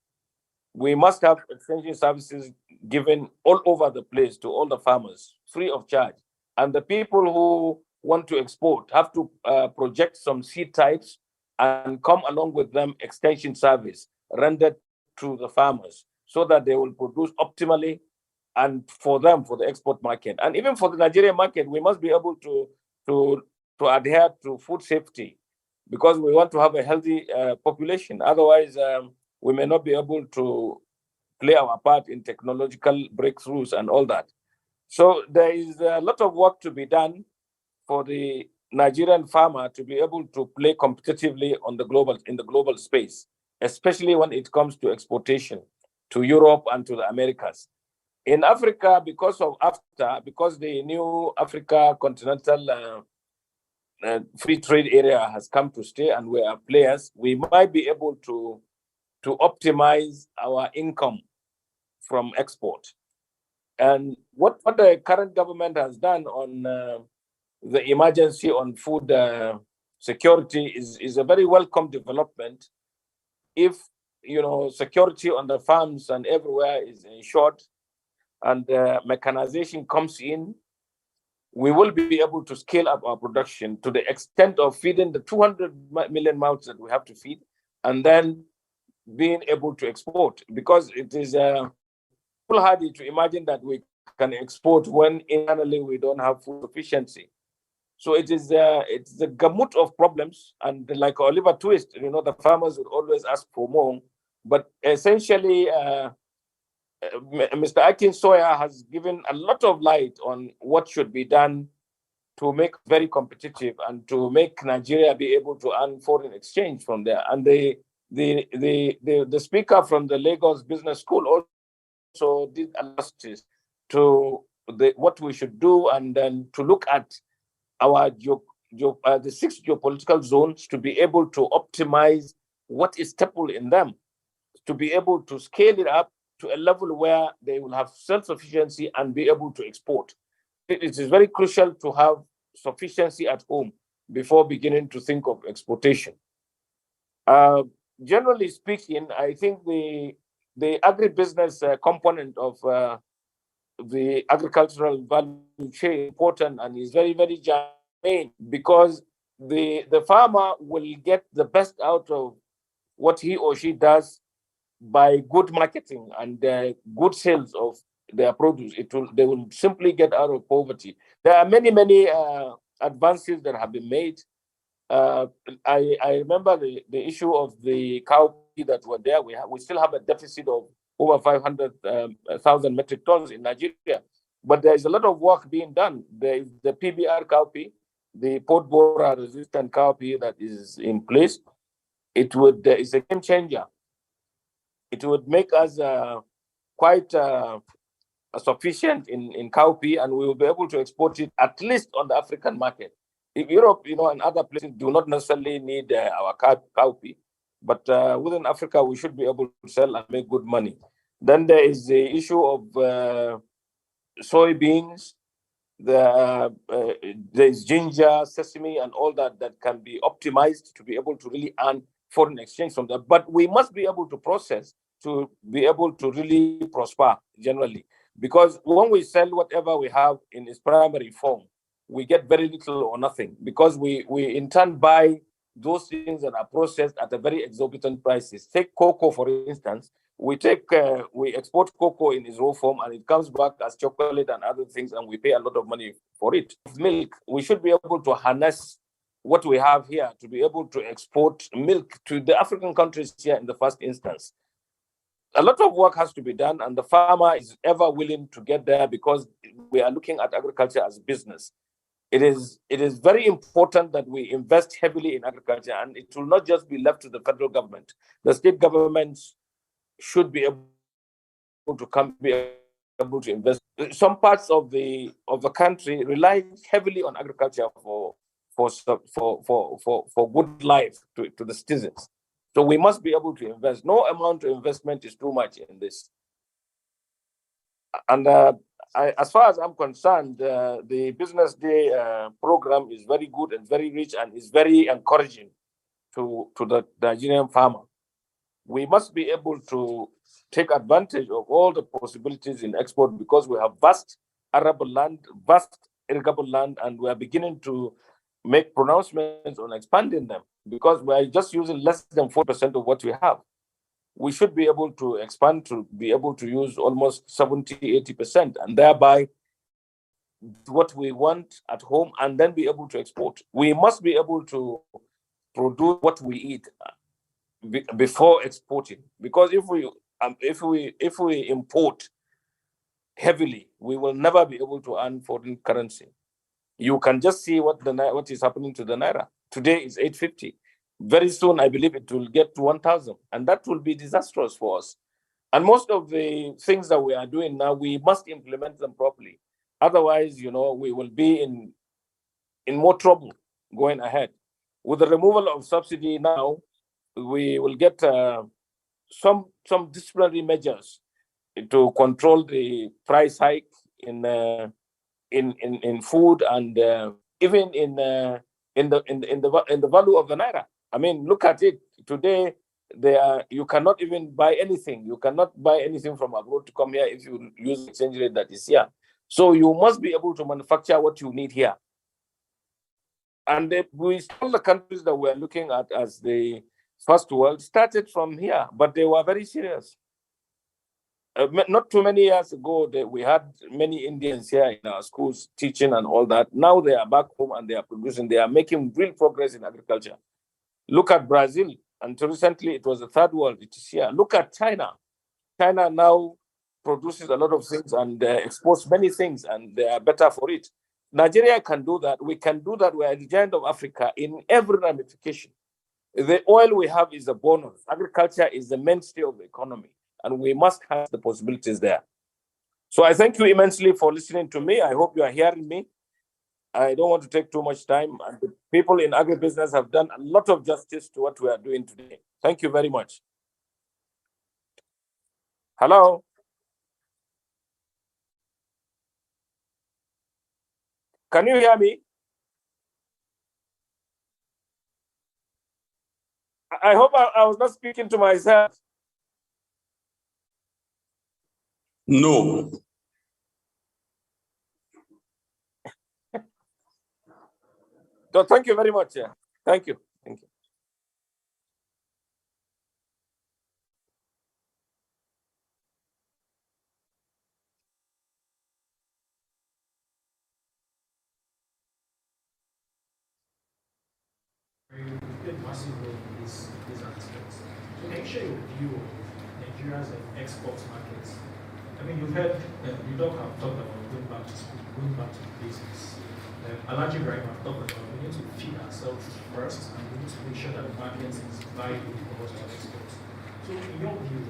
We must have extension services given all over the place to all the farmers, free of charge. And the people who want to export have to project some seed types and come along with them extension service rendered to the farmers so that they will produce optimally and for them, for the export market. And even for the Nigerian market, we must be able to to adhere to food safety, because we want to have a healthy population. Otherwise, we may not be able to play our part in technological breakthroughs and all that. So there is a lot of work to be done for the Nigerian farmer to be able to play competitively in the global space, especially when it comes to exportation to Europe and to the Americas. In Africa, because the new Africa continental free trade area has come to stay and we are players, we might be able to optimize our income from export. And what the current government has done on the emergency on food security is a very welcome development. If security on the farms and everywhere is ensured, and mechanization comes in, we will be able to scale up our production to the extent of feeding the 200 million mouths that we have to feed, and then being able to export, because it is foolhardy to imagine that we can export when internally we don't have food sufficiency. So it's the gamut of problems, and like Oliver Twist, the farmers would always ask for more, but essentially Mr. Akin Sawyer has given a lot of light on what should be done to make very competitive and to make Nigeria be able to earn foreign exchange from there. And the speaker from the Lagos Business School also did analysis to what we should do, and then to look at our the 6 geopolitical zones to be able to optimize what is staple in them, to be able to scale it up to a level where they will have self-sufficiency and be able to export. It is very crucial to have sufficiency at home before beginning to think of exportation. Generally speaking, I think the agribusiness component of the agricultural value chain is important and is very, very germane, because the farmer will get the best out of what he or she does by good marketing and good sales of their produce. They will simply get out of poverty. There are many advances that have been made. I remember the issue of the cowpea that were there. We still have a deficit of over 500,000 metric tons in Nigeria, but there is a lot of work being done. There is the PBR cowpea, the pot borer resistant cowpea that is in place. It's a game changer. It would make us quite sufficient in cowpea, and we will be able to export it at least on the African market. If Europe, and other places do not necessarily need our cowpea, but within Africa, we should be able to sell and make good money. Then there is the issue of soybeans. There's ginger, sesame, and all that can be optimized to be able to really earn foreign exchange from that. But we must be able to process to be able to really prosper generally. Because when we sell whatever we have in its primary form, we get very little or nothing, because we in turn buy those things that are processed at a very exorbitant prices. Take cocoa, for instance. We export cocoa in its raw form, and it comes back as chocolate and other things, and we pay a lot of money for it. Milk, we should be able to harness what we have here to be able to export milk to the African countries here in the first instance. A lot of work has to be done, and the farmer is ever willing to get there, because we are looking at agriculture as business. It is very important that we invest heavily in agriculture, and it will not just be left to the federal government. The state governments should be able to invest. Some parts of the country rely heavily on agriculture for good life to the citizens. So we must be able to invest. No amount of investment is too much in this. And as far as I'm concerned, the Business Day program is very good and very rich, and is very encouraging to the Nigerian farmer. We must be able to take advantage of all the possibilities in export, because we have vast arable land, vast irrigable land, and we are beginning to make pronouncements on expanding them, because we are just using less than 4% of what we have. We should be able to expand to be able to use almost 70-80%, and thereby what we want at home and then be able to export. We must be able to produce what we eat before exporting, because if we import heavily, we will never be able to earn foreign currency. You can just see what is happening to the naira. Today is 850. Very soon, I believe it will get to 1,000, and that will be disastrous for us. And most of the things that we are doing now, we must implement them properly. Otherwise, we will be in more trouble going ahead. With the removal of subsidy now, we will get some disciplinary measures to control the price hike in food and even in the value of the naira. I mean, look at it today. You cannot even buy anything. You cannot buy anything from abroad to come here if you use the exchange rate that is here. So you must be able to manufacture what you need here. And all the countries that we're looking at as the first world started from here, but they were very serious. Not too many years ago, we had many Indians here in our schools teaching and all that. Now they are back home and they are producing. They are making real progress in agriculture. Look at Brazil. Until recently, it was the third world. It is here. Look at China. China now produces a lot of things and exports many things, and they are better for it. Nigeria can do that. We can do that. We are the giant of Africa in every ramification. The oil we have is a bonus. Agriculture is the mainstay of the economy, and we must have the possibilities there. So I thank you immensely for listening to me. I hope you are hearing me. I don't want to take too much time. And the people in agribusiness have done a lot of justice to what we are doing today. Thank you very much. Hello? Can you hear me? I hope I was not speaking to myself. No. So thank you very much. Yeah. Thank you. Thank you. You played massive role in these aspects. So can you share your view of Nigeria's export markets? I mean, you've heard you have talked about going back to school, going back to the basics. Alaji Ibrahim have talked about we need to feed ourselves first, and we need to make sure that the market is viable for us to export. So in your view,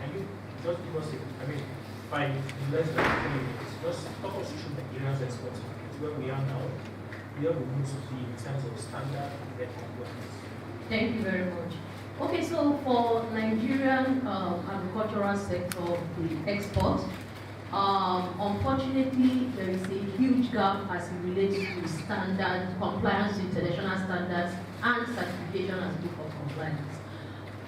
can you just give us by less than 3 minutes, just talk us through Nigeria's export market, where we are now, where we need to be in terms of standard and compliance. Thank you very much. Okay, so for Nigerian agricultural sector, the export, unfortunately, there is a huge gap as it relates to standard compliance with international standards and certification as proof of compliance.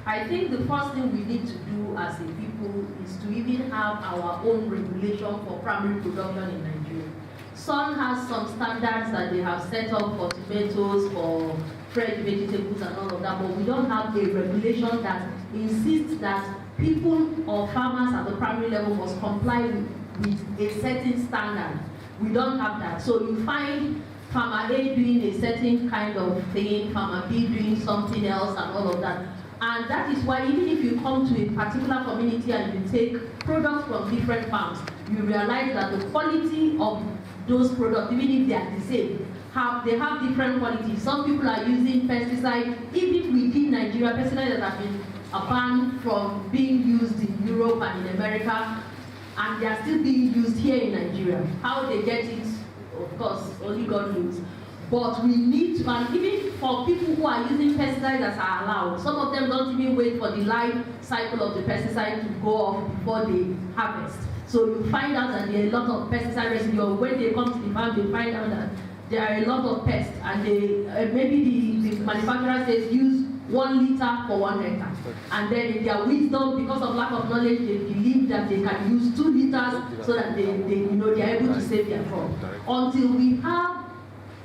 I think the first thing we need to do as a people is to even have our own regulation for primary production in Nigeria. Sun has some standards that they have set up for tomatoes, for fresh vegetables and all of that, but we don't have a regulation that insists that people or farmers at the primary level must comply with a certain standard. We don't have that. So you find farmer A doing a certain kind of thing, farmer B doing something else and all of that. And that is why even if you come to a particular community and you take products from different farms, you realize that the quality of those products, even if they are the same, they have different qualities. Some people are using pesticides, even within Nigeria, pesticides that have been banned from being used in Europe and in America, and they are still being used here in Nigeria. How they get it, of course, only God knows. But we need to, and even for people who are using pesticides that are allowed, some of them don't even wait for the life cycle of the pesticide to go off before they harvest. So you find out that there are a lot of pesticide residue. When they come to the farm, they find out that there are a lot of pests, and they maybe the manufacturer says use 1 liter for 1 hectare, and then in their wisdom, because of lack of knowledge, they believe that they can use 2 liters so that they are able to save their crop. Until we have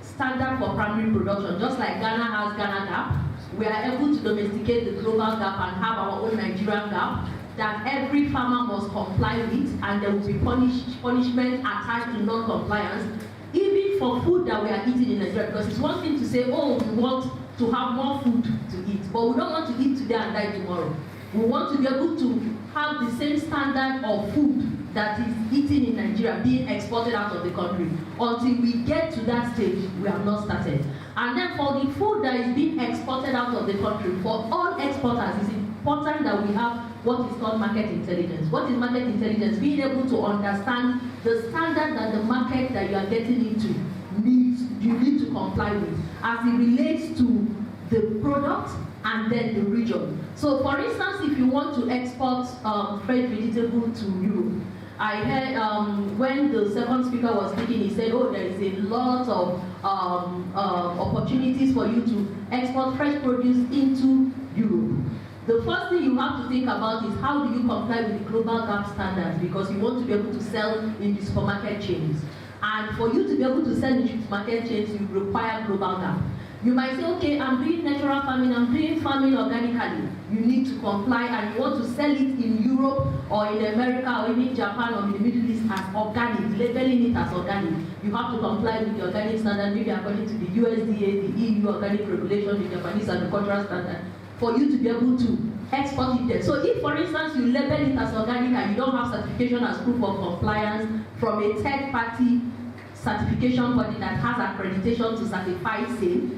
standard for primary production, just like Ghana has Ghana GAP, we are able to domesticate the global GAP and have our own Nigerian GAP. that every farmer must comply with, and there will be punishment attached to non-compliance, even for food that we are eating in Nigeria. Because it's one thing to say, oh, we want to have more food to eat, but we don't want to eat today and die tomorrow. We want to be able to have the same standard of food that is eaten in Nigeria being exported out of the country. Until we get to that stage, we have not started. And then for the food that is being exported out of the country, for all exporters, it's important that we have what is called market intelligence. What is market intelligence? Being able to understand the standard that the market that you are getting into you need to comply with as it relates to the product and then the region. So for instance, if you want to export fresh vegetable to Europe, I heard when the second speaker was speaking, he said, oh, there is a lot of opportunities for you to export fresh produce into Europe. The first thing you have to think about is how do you comply with the global gap standards, because you want to be able to sell in the supermarket chains. And for you to be able to sell in the supermarket chains, you require global gap. You might say, okay, I'm doing natural farming, I'm doing farming organically. You need to comply, and you want to sell it in Europe or in America or in Japan or in the Middle East as organic, labeling it as organic. You have to comply with the organic standard, maybe according to the USDA, the EU organic regulation, the Japanese agricultural standard, for you to be able to export it there. So if, for instance, you label it as organic and you don't have certification as proof of compliance from a third-party certification body that has accreditation to certify sale,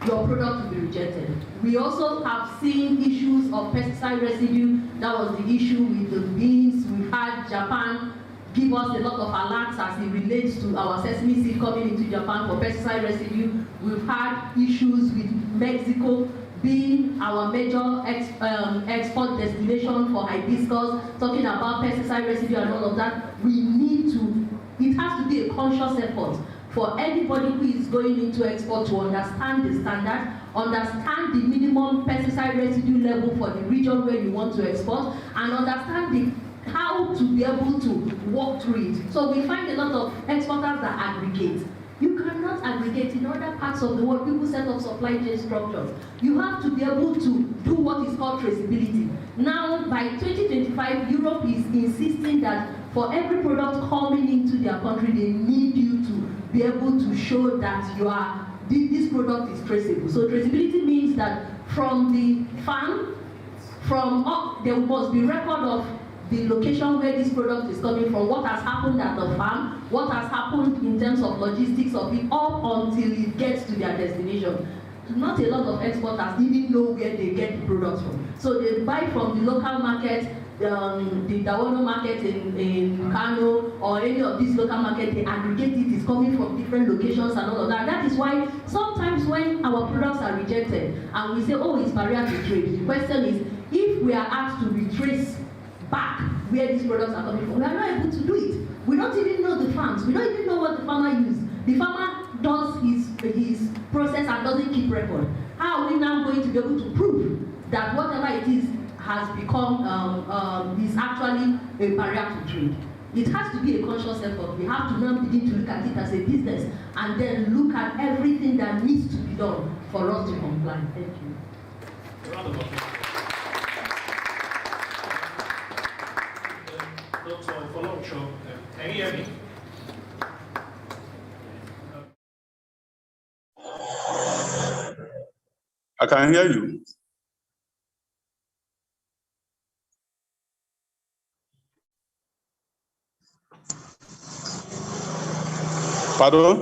your product will be rejected. We also have seen issues of pesticide residue. That was the issue with the beans. We've had Japan give us a lot of alerts as it relates to our sesame seed coming into Japan for pesticide residue. We've had issues with Mexico being our major export destination for hibiscus, talking about pesticide residue and all of that. We need to, it has to be a conscious effort for anybody who is going into export to understand the standard, understand the minimum pesticide residue level for the region where you want to export, and understand how to be able to walk through it. So we find a lot of exporters that aggregate. You cannot aggregate. In other parts of the world, people set up supply chain structures. You have to be able to do what is called traceability. Now, by 2025, Europe is insisting that for every product coming into their country, they need you to be able to show that you are, this product is traceable. So traceability means that from the farm, there must be record of the location where this product is coming from, what has happened at the farm, what has happened in terms of logistics of it, up until it gets to their destination. Not a lot of exporters even know where they get the products from. So they buy from the local market, the Dawano market in Kano, or any of these local markets, they aggregate it, it's coming from different locations and all of that. That is why sometimes when our products are rejected and we say, oh, it's barrier to trade, the question is, if we are asked to retrace back where these products are coming from, we are not able to do it. We don't even know the farms. We don't even know what the farmer used. The farmer does his process and doesn't keep record. How are we now going to be able to prove that whatever it is has become is actually a barrier to trade? It has to be a conscious effort. We have to now begin to look at it as a business and then look at everything that needs to be done for us to comply. Thank you. Round of applause. Dr. Follow-Cho, can you hear me? I can hear you. Pardon?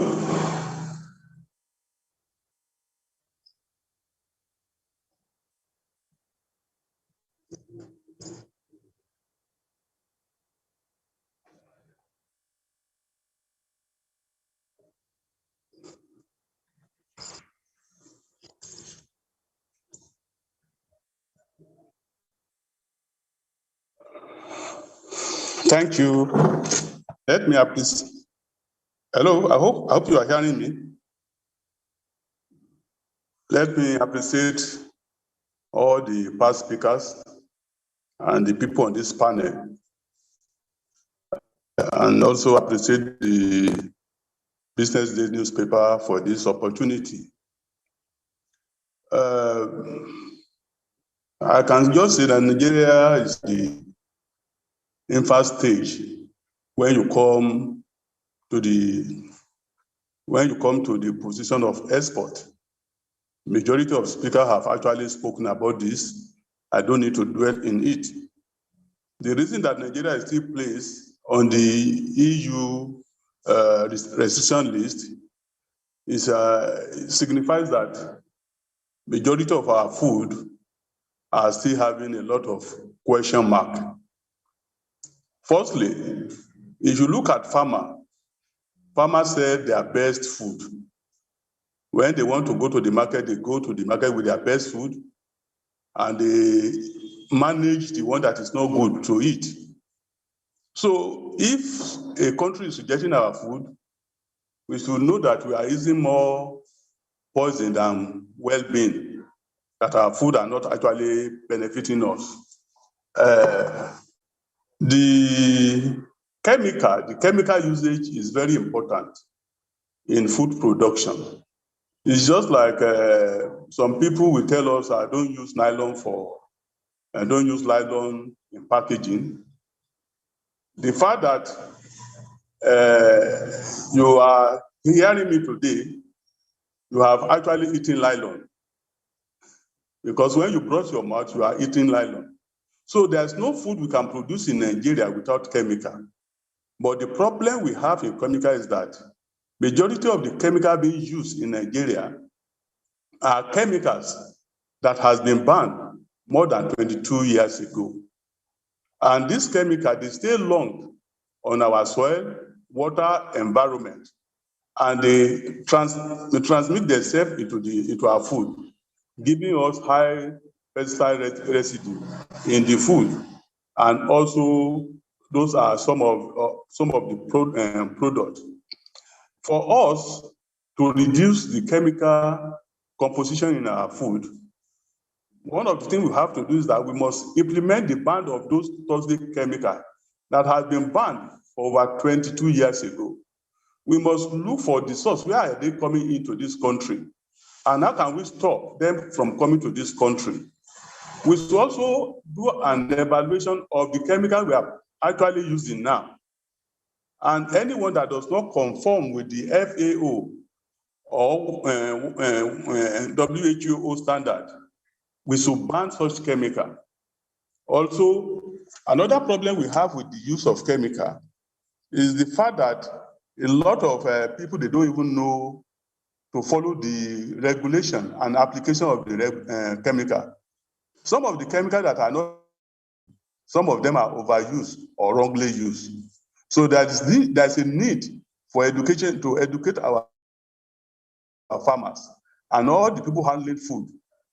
Thank you. Let me appreciate. Hello, I hope you are hearing me. Let me appreciate all the past speakers and the people on this panel, and also appreciate the Business Day newspaper for this opportunity. I can just say that Nigeria is the infant stage when you come to the position of export. Majority of speakers have actually spoken about this. I don't need to dwell in it. The reason that Nigeria is still placed on the EU restriction list is signifies that majority of our food are still having a lot of question mark. Firstly, if you look at farmers sell their best food. When they want to go to the market, they go to the market with their best food, and they manage the one that is not good to eat. So if a country is rejecting our food, we should know that we are using more poison than well-being, that our food are not actually benefiting us. The chemical usage is very important in food production. It's just like some people will tell us, I don't use nylon in packaging. The fact that you are hearing me today, you have actually eaten nylon. Because when you brush your mouth, you are eating nylon. So there's no food we can produce in Nigeria without chemical. But the problem we have in chemical is that majority of the chemical being used in Nigeria are chemicals that has been banned more than 22 years ago. And this chemical, they stay long on our soil, water, environment, and they transmit themselves into our food, giving us high pesticide residue in the food. And also, those are some of the products. For us to reduce the chemical composition in our food, one of the things we have to do is that we must implement the ban of those toxic chemicals that has been banned for over 22 years ago. We must look for the source. Where are they coming into this country? And how can we stop them from coming to this country? We should also do an evaluation of the chemical we are actually using now. And anyone that does not conform with the FAO or WHO standard, we should ban such chemical. Also, another problem we have with the use of chemical is the fact that a lot of people, they don't even know to follow the regulation and application of the chemical. Some of the chemicals that are not, some of them are overused or wrongly used. So there's a need for education to educate our farmers and all the people handling food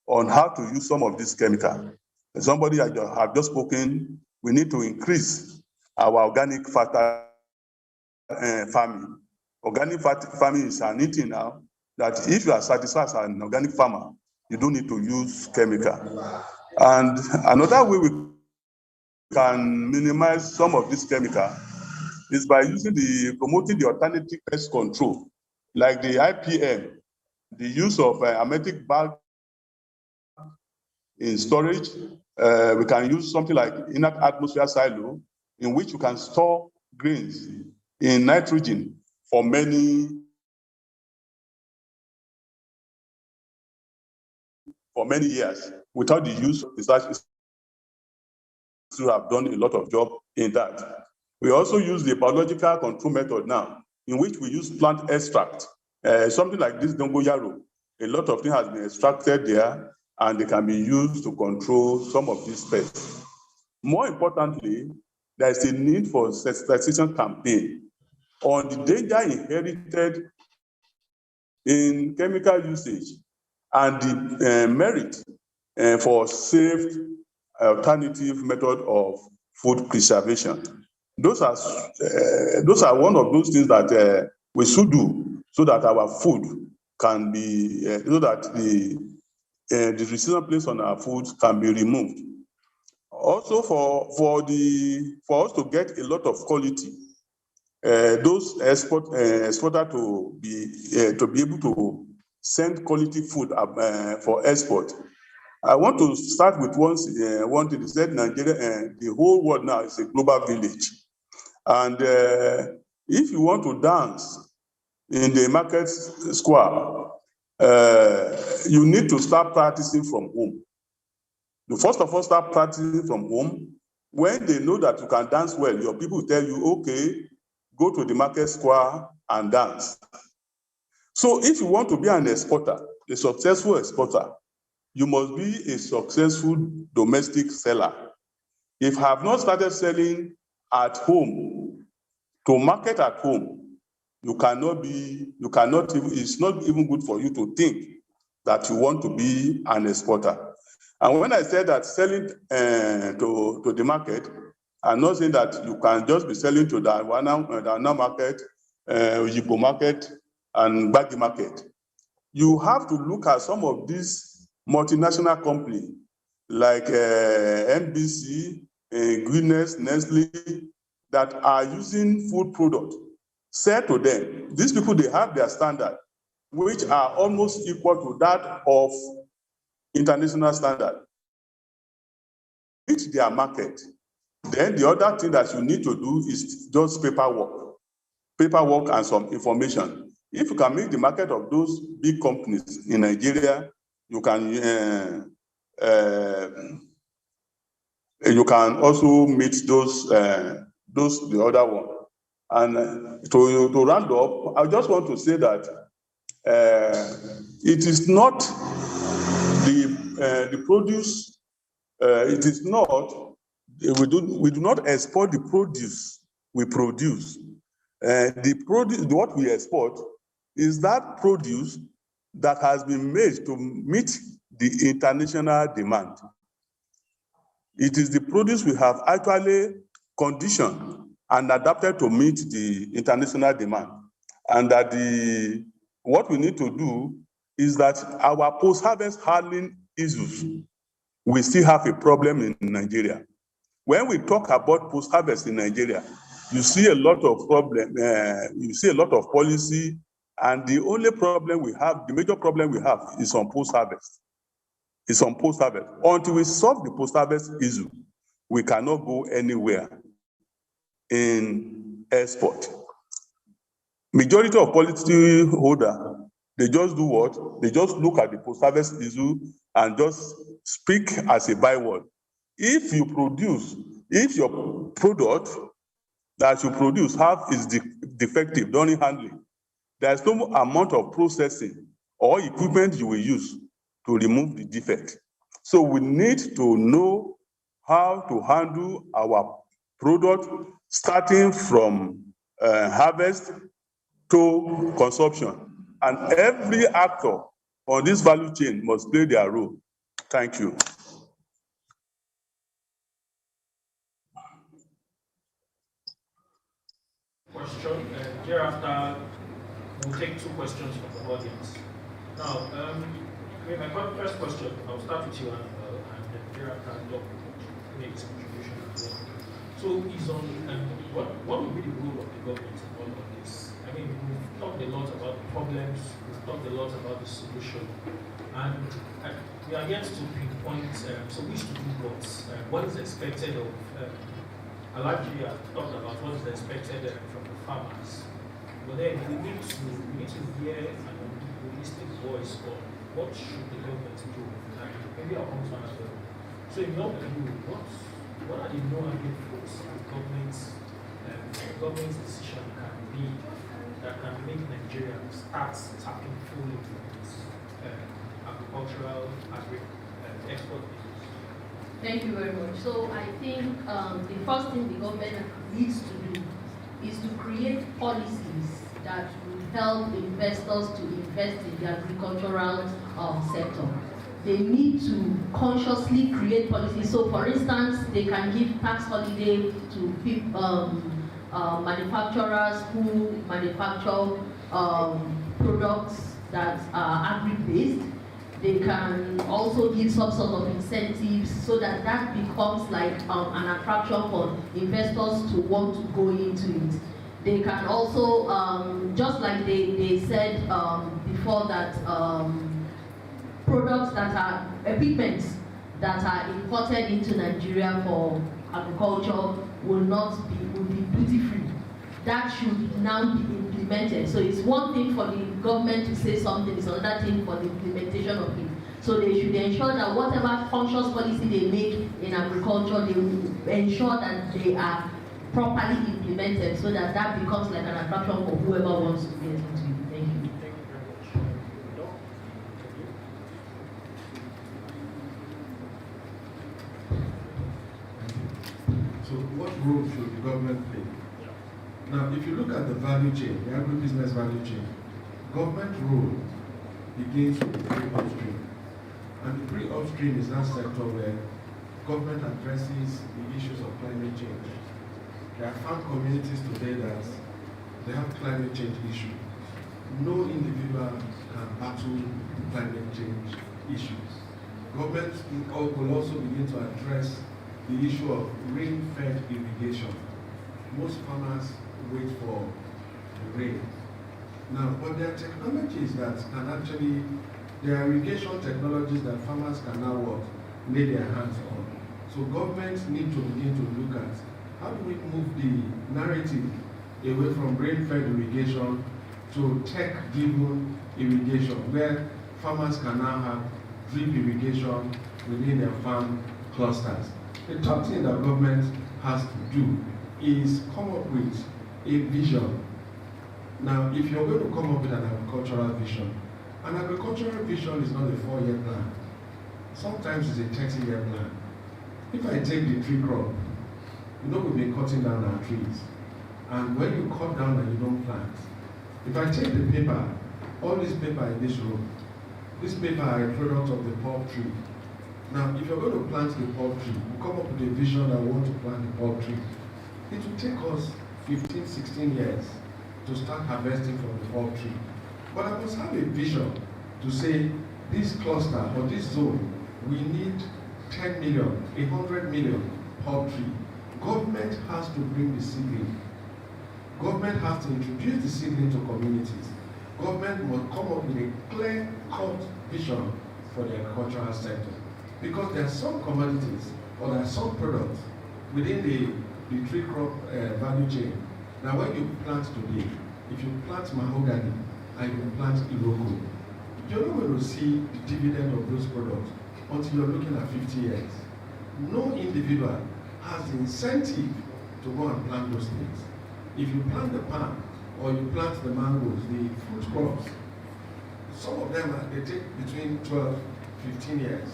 on how to use some of these chemicals. Somebody I have just spoken, we need to increase our organic farming. Organic farming is an eating now that if you are satisfied as an organic farmer, you don't need to use chemical. And another way we can minimize some of this chemical is by promoting the alternative pest control, like the IPM, the use of hermetic bag in storage. We can use something like inert atmosphere silo, in which you can store grains in nitrogen for many years without the use of research. To have done a lot of job in that. We also use the biological control method now, in which we use plant extract. Something like this dongoyaro, a lot of things has been extracted there, and they can be used to control some of these pests. More importantly, there is a need for sensitization campaign on the danger inherited in chemical usage and the merit for safe alternative method of food preservation. Those are one of those things that we should do so that our food can be, so that the restriction placed on our food can be removed. Also, for us to get a lot of quality, those exporters to be able to send quality food for export, I want to start with one thing. They said Nigeria, the whole world now is a global village. And if you want to dance in the market square, you need to start practicing from home. You first of all start practicing from home. When they know that you can dance well, your people tell you, okay, go to the market square and dance. So if you want to be an exporter, a successful exporter, you must be a successful domestic seller. If you have not started selling at home, to market at home, it's not even good for you to think that you want to be an exporter. And when I said that selling to the market, I'm not saying that you can just be selling to the Wana market, Yibo market, and Bagi market. You have to look at some of these multinational companies like NBC, Guinness, Nestle, that are using food products. Say to them, these people, they have their standard, which are almost equal to that of international standard. Reach their market. Then the other thing that you need to do is just paperwork and some information. If you can make the market of those big companies in Nigeria, you can also meet the other one. And to round up, I just want to say that it is not the produce. It is not. We do not export the produce we produce. The produce, what we export, is that produce that has been made to meet the international demand. It is the produce we have actually conditioned and adapted to meet the international demand. And that what we need to do is that our post-harvest handling issues, we still have a problem in Nigeria. When we talk about post-harvest in Nigeria, you see a lot of problem, you see a lot of policy, and the only problem we have, the major problem we have is on post-harvest. It's on post-harvest. Until we solve the post-harvest issue, we cannot go anywhere in export. Majority of policy holders, they just do what? They just look at the post-harvest issue and just speak as a byword. If you produce, if your product that you produce is defective during handling, there's no amount of processing or equipment you will use to remove the defect. So we need to know how to handle our product starting from harvest to consumption. And every actor on this value chain must play their role. Thank you. Question, and thereafter we'll take 2 questions from the audience. Now, my first question, I'll start with you, and then thereafter Doc make his contribution as well. So, is on what will be the role of the government in all of this? I mean, we've talked a lot about the problems, we've talked a lot about the solution, and we are yet to pinpoint. So, we should do what is expected of. Alajiri talked about what is expected from the farmers, but then we need to hear an holistic voice on what should the government do. And maybe I'll come to one as well. So in your view, what are the no-agreed fruits the government's decision can be that can make Nigeria start tapping fully into this agricultural export business? Thank you very much. So I think the first thing the government needs to do is to create policies that will help investors to invest in the agricultural sector. They need to consciously create policies. So for instance, they can give tax holiday to people, manufacturers who manufacture products that are agri-based. They can also give some sort of incentives so that becomes like an attraction for investors to want to go into it. They can also, just like they said before that products that are equipments that are imported into Nigeria for agriculture will be duty free. That should now be implemented. So it's one thing for the government to say something, it's another thing for the implementation of it. So they should ensure that whatever conscious policy they make in agriculture, they will ensure that they are properly implemented so that that becomes like an attraction for whoever wants to get into it. Thank you. Thank you very much. So what role should the government play? Now, if you look at the value chain, the agribusiness value chain, government role begins with the pre-upstream. And the pre-upstream is that sector where government addresses the issues of climate change. There are farm communities today that they have climate change issue. No individual can battle climate change issues. Government will also begin to address the issue of rain-fed irrigation. Most farmers wait for the rain. Now, but there are technologies that can actually, there are irrigation technologies that farmers can now lay their hands on. So governments need to begin to look at how do we move the narrative away from rain-fed irrigation to tech-driven irrigation, where farmers can now have drip irrigation within their farm clusters. The top thing that government has to do is come up with a vision. Now, if you're going to come up with an agricultural vision is not a 4-year plan. Sometimes it's a 30-year plan. If I take the tree crop, you know we've been cutting down our trees. And when you cut down and you don't plant, if I take the paper, all this paper in this room, this paper are a product of the pulp tree. Now, if you're going to plant the pulp tree, you come up with a vision that we want to plant the pulp tree. It will take us 15, 16 years to start harvesting from the pulp tree. But I must have a vision to say, this cluster or this zone, we need 10 million, 100 million pulp tree. Government has to bring the seedling. Government has to introduce the seedling to communities. Government must come up with a clear-cut vision for the agricultural sector. Because there are some commodities or there are some products within the tree crop value chain. Now when you plant today, if you plant mahogany and you plant iroko, you're not going to see the dividend of those products until you're looking at 50 years. No individual has the incentive to go and plant those things. If you plant the palm or you plant the mangoes, the fruit crops, some of them they take between 12, 15 years.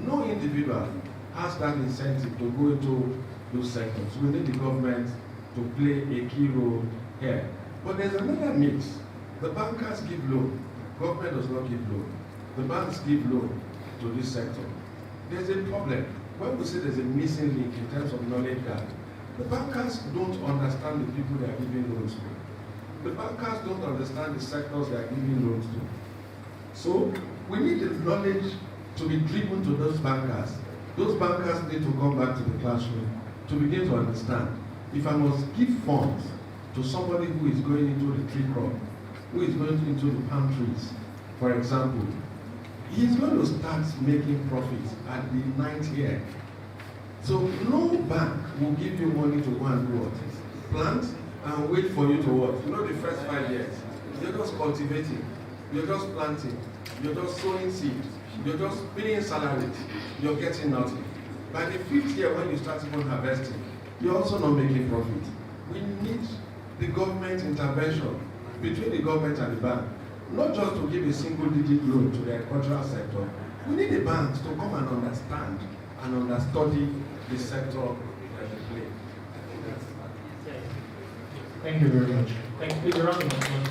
No individual has that incentive to go into those sectors. We need the government to play a key role here. But there's another myth. The bankers give loan. Government does not give loan. The banks give loan to this sector. There's a problem. When we say there's a missing link in terms of knowledge gap, the bankers don't understand the people they are giving loans to. The bankers don't understand the sectors they are giving loans to. So we need the knowledge to be driven to those bankers. Those bankers need to come back to the classroom to begin to understand. If I must give funds to somebody who is going into the tree crop, who is going into the palm trees, for example, he's going to start making profits at the 9th year. So no bank will give you money to go and do what? Plant and wait for you to what? You know, the first 5 years, you're just cultivating, you're just planting, you're just sowing seeds, you're just paying salaries, you're getting nothing. By the 5th year, when you start even harvesting, you're also not making profit. We need the government intervention between the government and the bank, not just to give a single-digit loan to the agricultural sector. We need the banks to come and understand and understudy the sector that they play. Thank you very much. Thank you. Round of applause.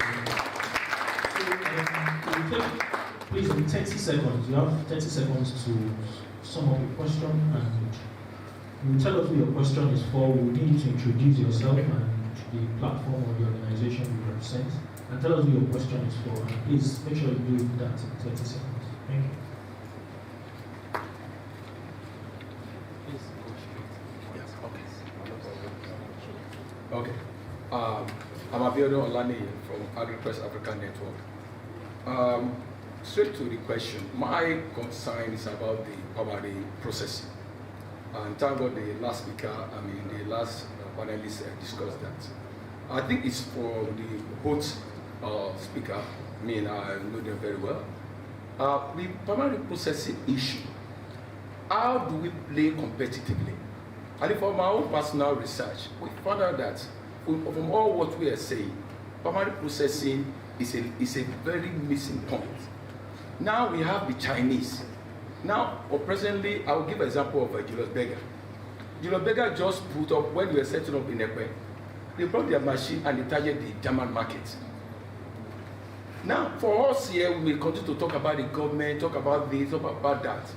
Please, in 30 seconds, you have 30 seconds to sum up your question, and you tell us who your question is for. We need you to introduce yourself and the platform or the organization you represent, and tell us who your question is for. And please make sure you do that in 30 seconds. Thank you. Okay. I'm Abiodun Olani from AgreX Africa Network. straight to the question, my concern is about the primary processing. And thank God the last speaker, the last panelist discussed that. I think it's for the both speaker, I know them very well. The primary processing issue, how do we play competitively? And from our own personal research, we found out that from all what we are saying, primary processing is a very missing point. Now we have the Chinese. Now, presently, I will give an example of Julius Berger. Julius Berger just put up, when we were setting up in Ekwe, they brought their machine and they targeted the German market. Now, for us here, we will continue to talk about the government, talk about this, talk about that.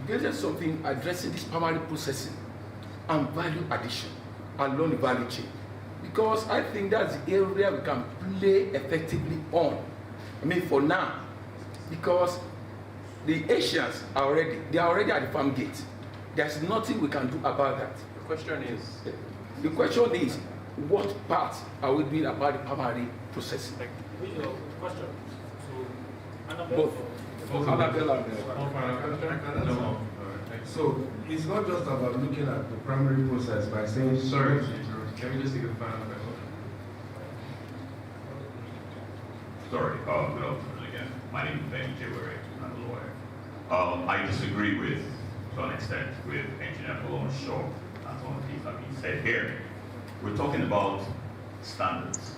There's just something addressing this primary processing and value addition along the value chain. Because I think that's the area we can play effectively on. For now. Because the Asians are already at the farm gate. There's nothing we can do about that. The question is, what part are we doing about the primary processing? Question. Both. So it's not just about looking at the primary process by saying, sorry, can we just take a final question? Sorry, good afternoon again. My name is Ben Jewere, I'm a lawyer. I disagree with, to an extent, with Engineer Colon Shaw and some of the things that have been said here. We're talking about standards.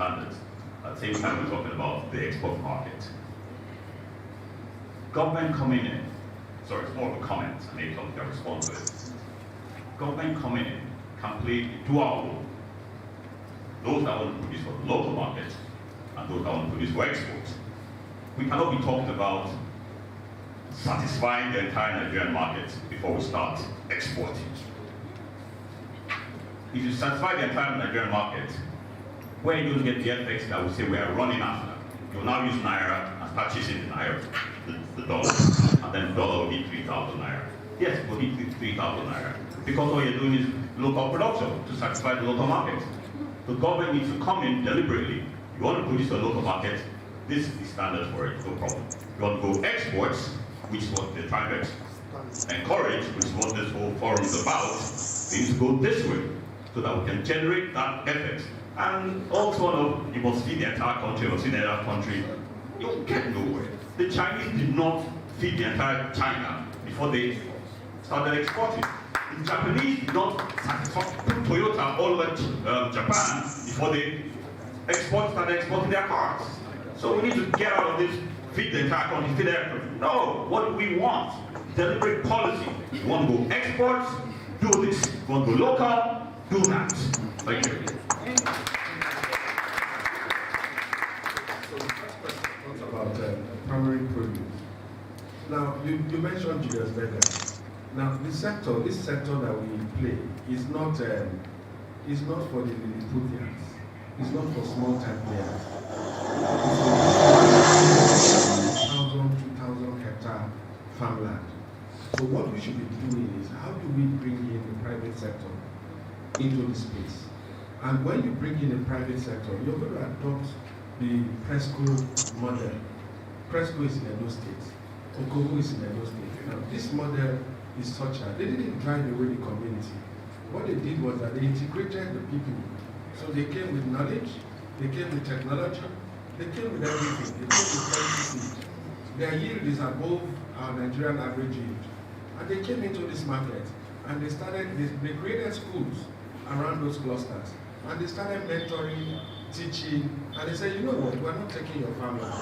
At the same time, we're talking about the export market. Government coming in, sorry, it's more of a comment, and maybe something can respond to it. Government coming in can play a dual role. Those that want to produce for the local market and those that want to produce for export. We cannot be talking about satisfying the entire Nigerian market before we start exporting. If you satisfy the entire Nigerian market, where you don't get the effects that we say we are running after, you'll now use Naira and start chasing the Naira, the dollar, and then the dollar will hit 3,000 Naira. Yes, it will hit 3,000 Naira, because all you're doing is local production to satisfy the local market. The government needs to come in deliberately. You want to produce a local market, this is the standard for it, no problem. You want to go exports, which is what they're trying to encourage, which is what this whole forum is about, we need to go this way, so that we can generate that effect. And also, you must feed the entire country, or feed the entire country. You'll get nowhere. The Chinese did not feed the entire China before they started exporting. The Japanese did not put Toyota all over Japan before they started exporting their cars. So we need to get out of this, feed the entire country, feed everything. No, what do we want? Deliberate policy. You want to go exports, do this. You want to go local, do that. Thank you. About primary produce. Now, you mentioned Julius Berger. Now, this sector that we play is not for the Lilliputians. It's not for small-time players. It's for 1,000, 2,000 hectare farmland. So what we should be doing is, how do we bring in the private sector into this space? And when you bring in the private sector, you're going to adopt the Presco model. Presco is in Edo State. Okobo is in Edo State. Now, this model is such that they didn't drive away the community. What they did was that they integrated the people. So they came with knowledge, they came with technology, they came with everything. They came with quantity. Their yield is above our Nigerian average yield. And they came into this market and they created schools around those clusters. And they started mentoring, teaching, and they said, you know what, we're not taking your farmland. We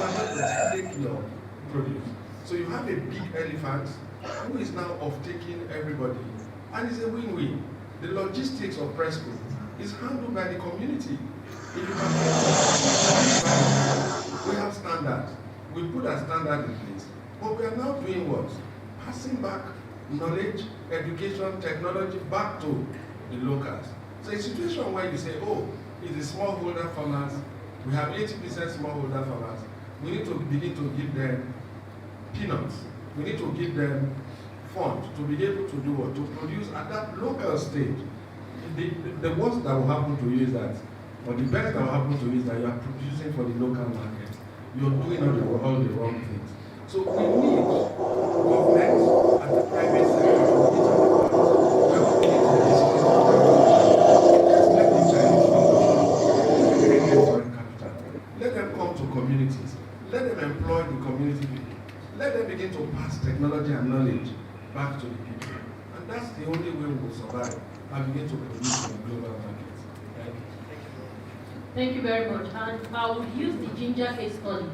are not going to take your produce. So you have a big elephant who is now off-taking everybody. And it's a win-win. The logistics of Presco is handled by the community. If you can we have standards. We put a standard in place. But we are now doing what? Passing back knowledge, education, technology back to the locals. So a situation where you say, oh, it's the smallholder farmers, we have 80% smallholder farmers, we need to begin to give them peanuts. We need to give them funds to be able to do what? To produce at that local stage. The worst that will happen to you is that But the best that will happen to you is that you are producing for the local market. You're doing all the wrong things. So we need government and the private sector to meet at the point where we need to discuss let's let the Chinese bring in foreign capital. Let them come to communities. Let them employ the community people. Let them begin to pass technology and knowledge back to the people. And that's the only way we will survive and begin to produce in the global market. Thank you. Thank you very much. And I would use the ginger case study.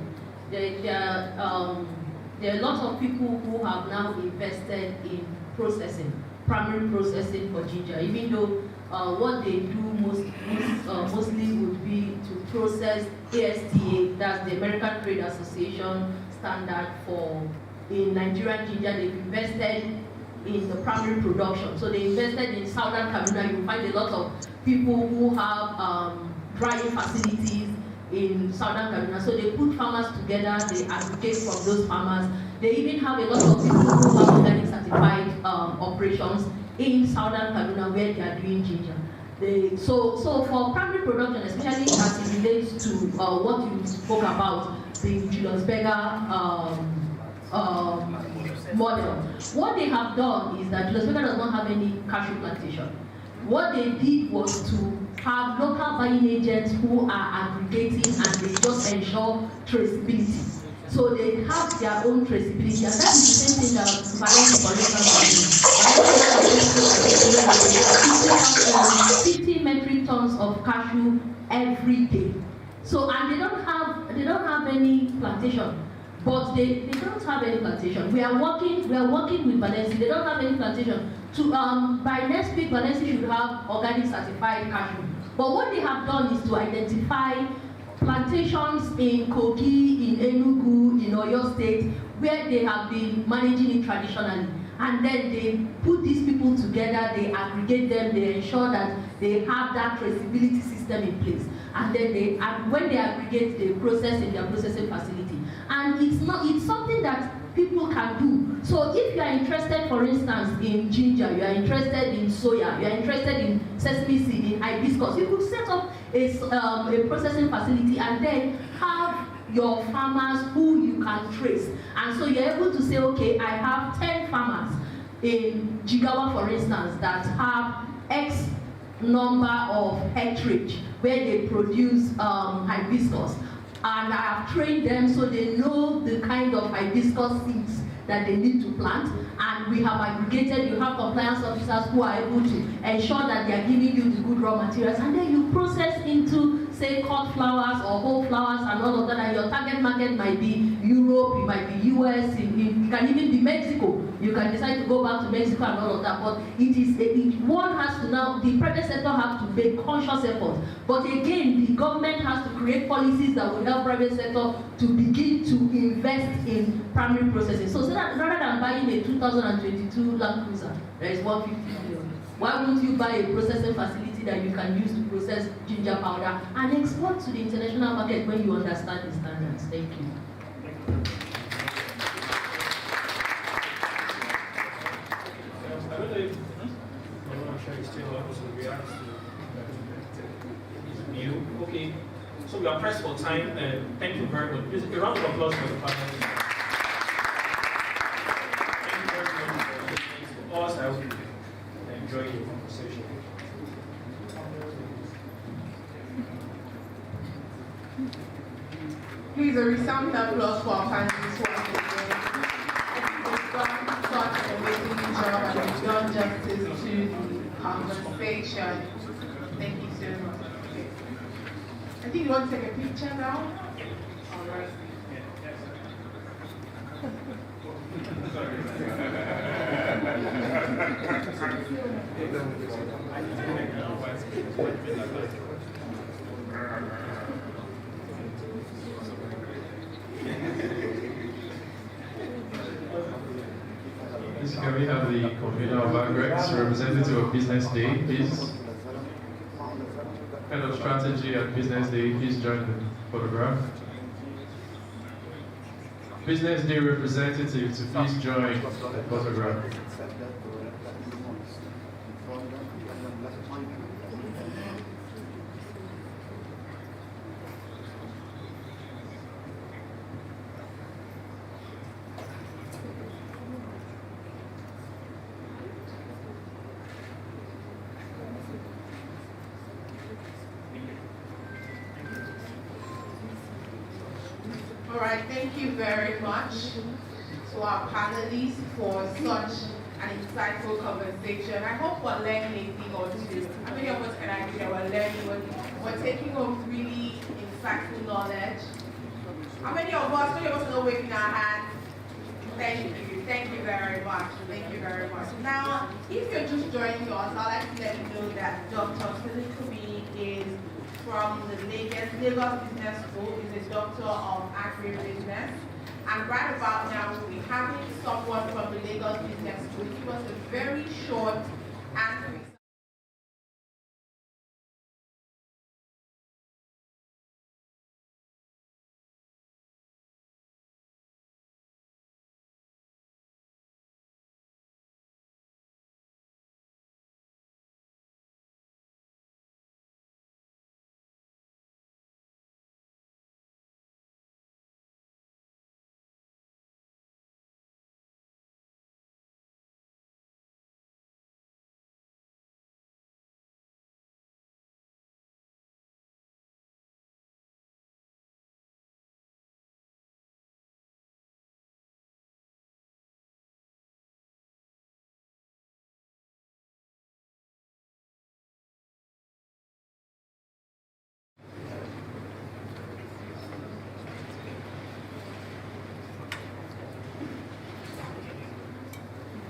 There are a lot of people who have now invested in processing, primary processing for ginger, even though what they do mostly would be to process ASTA, that's the American Trade Association standard for in Nigerian ginger. They've invested in the primary production. So they invested in Southern Kaduna. You find a lot of people who have drying facilities in Southern Kaduna. So they put farmers together, they aggregate from those farmers. They even have a lot of people who have organic certified operations in Southern Kaduna where they are doing ginger. So for primary production, especially as it relates to what you spoke about, the Julius Berger model, what they have done is that Julius Berger does not have any cashew plantation. What they did was to have local buying agents who are aggregating and they just ensure traceability. So they have their own traceability, and that is the same thing that Valencia, for instance, 50 metric tons of cashew every day. So and they don't have any plantation. But they don't have any plantation. We are working with Valencia. They don't have any plantation. By next week, Valencia should have organic certified cashew. But what they have done is to identify plantations in Kogi, in Enugu, in Oyo State, where they have been managing it traditionally. And then they put these people together, they aggregate them, they ensure that they have that traceability system in place. And then when they aggregate, they process in their processing facility. And it's something that people can do. So if you are interested, for instance, in ginger, you are interested in soya, you are interested in sesame seed, in hibiscus, you could set up a processing facility and then have your farmers who you can trace. And so you're able to say, okay, I have 10 farmers in Jigawa, for instance, that have X number of hectarage where they produce hibiscus. And I have trained them so they know the kind of hibiscus seeds that they need to plant. And we have aggregated, you have compliance officers who are able to ensure that they are giving you the good raw materials. And then you process into, say, cut flowers or whole flowers and all of that. And your target market might be Europe, it might be US, it can even be Mexico. You can decide to go back to Mexico and all of that. But one has to now, the private sector has to make conscious effort. But again, the government has to create policies that will help private sector to begin to invest in primary processing. So that rather than buying a 2022 Land Cruiser that is 150 million, why won't you buy a processing facility that you can use to process ginger powder and export to the international market when you understand the standards? Thank you. I don't know if I'm sure you still want to react to you. Okay, so we are pressed for time, and thank you very much. Please, a round of applause for the panel. Thank you very much for listening to us. I hope you enjoy your conversation. Please, a resounding applause for our panelists once again. I think they've done such an amazing job and they've done justice to the conversation. Thank you so much. Okay. I think you want to take a picture now? All right. Can we have the convener of AgreX, representative of Business Day, please? Head of strategy at Business Day, please join the photograph. Business Day representative to please join the photograph. All right, thank you very much to our panelists for such an insightful conversation. I hope we're learning a thing or two. How many of us can agree that we're learning? We're taking home really insightful knowledge. How many of us are waving our hands? Thank you very much. Thank you very much. Now, if you're just joining us, I'd like to let you know that Dr. Silikumi is from the Lagos Business School, is a doctor of agribusiness. And right about now, we'll be having someone from the Lagos Business School give us a very short and precise.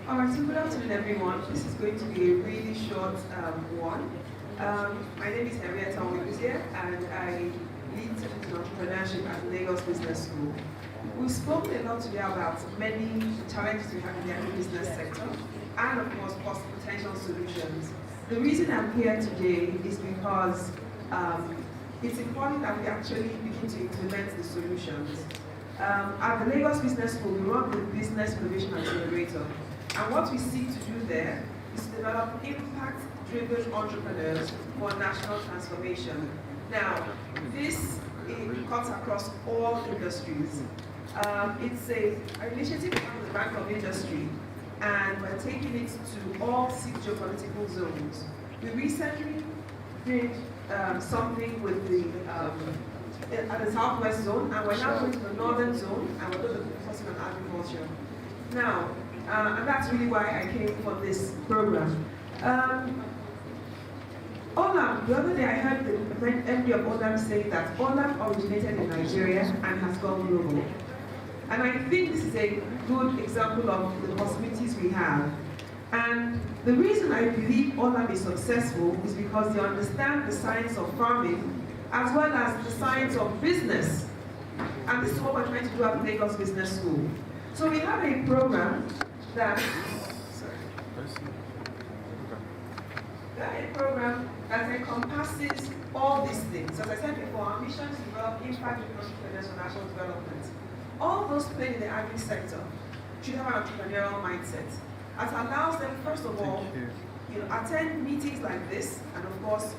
Alright, so good afternoon everyone. This is going to be a really short one. My name is Henrietta Onwuzie and I lead Students in Entrepreneurship at Lagos Business School. We've spoken a lot today about many challenges we have in the agribusiness sector and of course potential solutions. The reason I'm here today is because it's important that we actually begin to implement the solutions. At the Lagos Business School, we run the Business Innovation Accelerator. And what we seek to do there is to develop impact-driven entrepreneurs for national transformation. Now, this cuts across all industries. It's an initiative from the Bank of Industry, and we're taking it to all 6 geopolitical zones. We recently did something with at the Southwest zone, and we're now going to the Northern zone, and we're going to focus on agriculture. Now, and that's really why I came for this program. Olam, the other day I heard the MD of Olam say that Olam originated in Nigeria and has gone global. And I think this is a good example of the possibilities we have. And the reason I believe Olam is successful is because they understand the science of farming as well as the science of business. And this is what we're trying to do at Lagos Business School. So we have a program that encompasses all these things. As I said before, our mission is to develop impact-driven entrepreneurs for national development. All those playing in the agri sector should have an entrepreneurial mindset that allows them, first of all, attend meetings like this, and of course,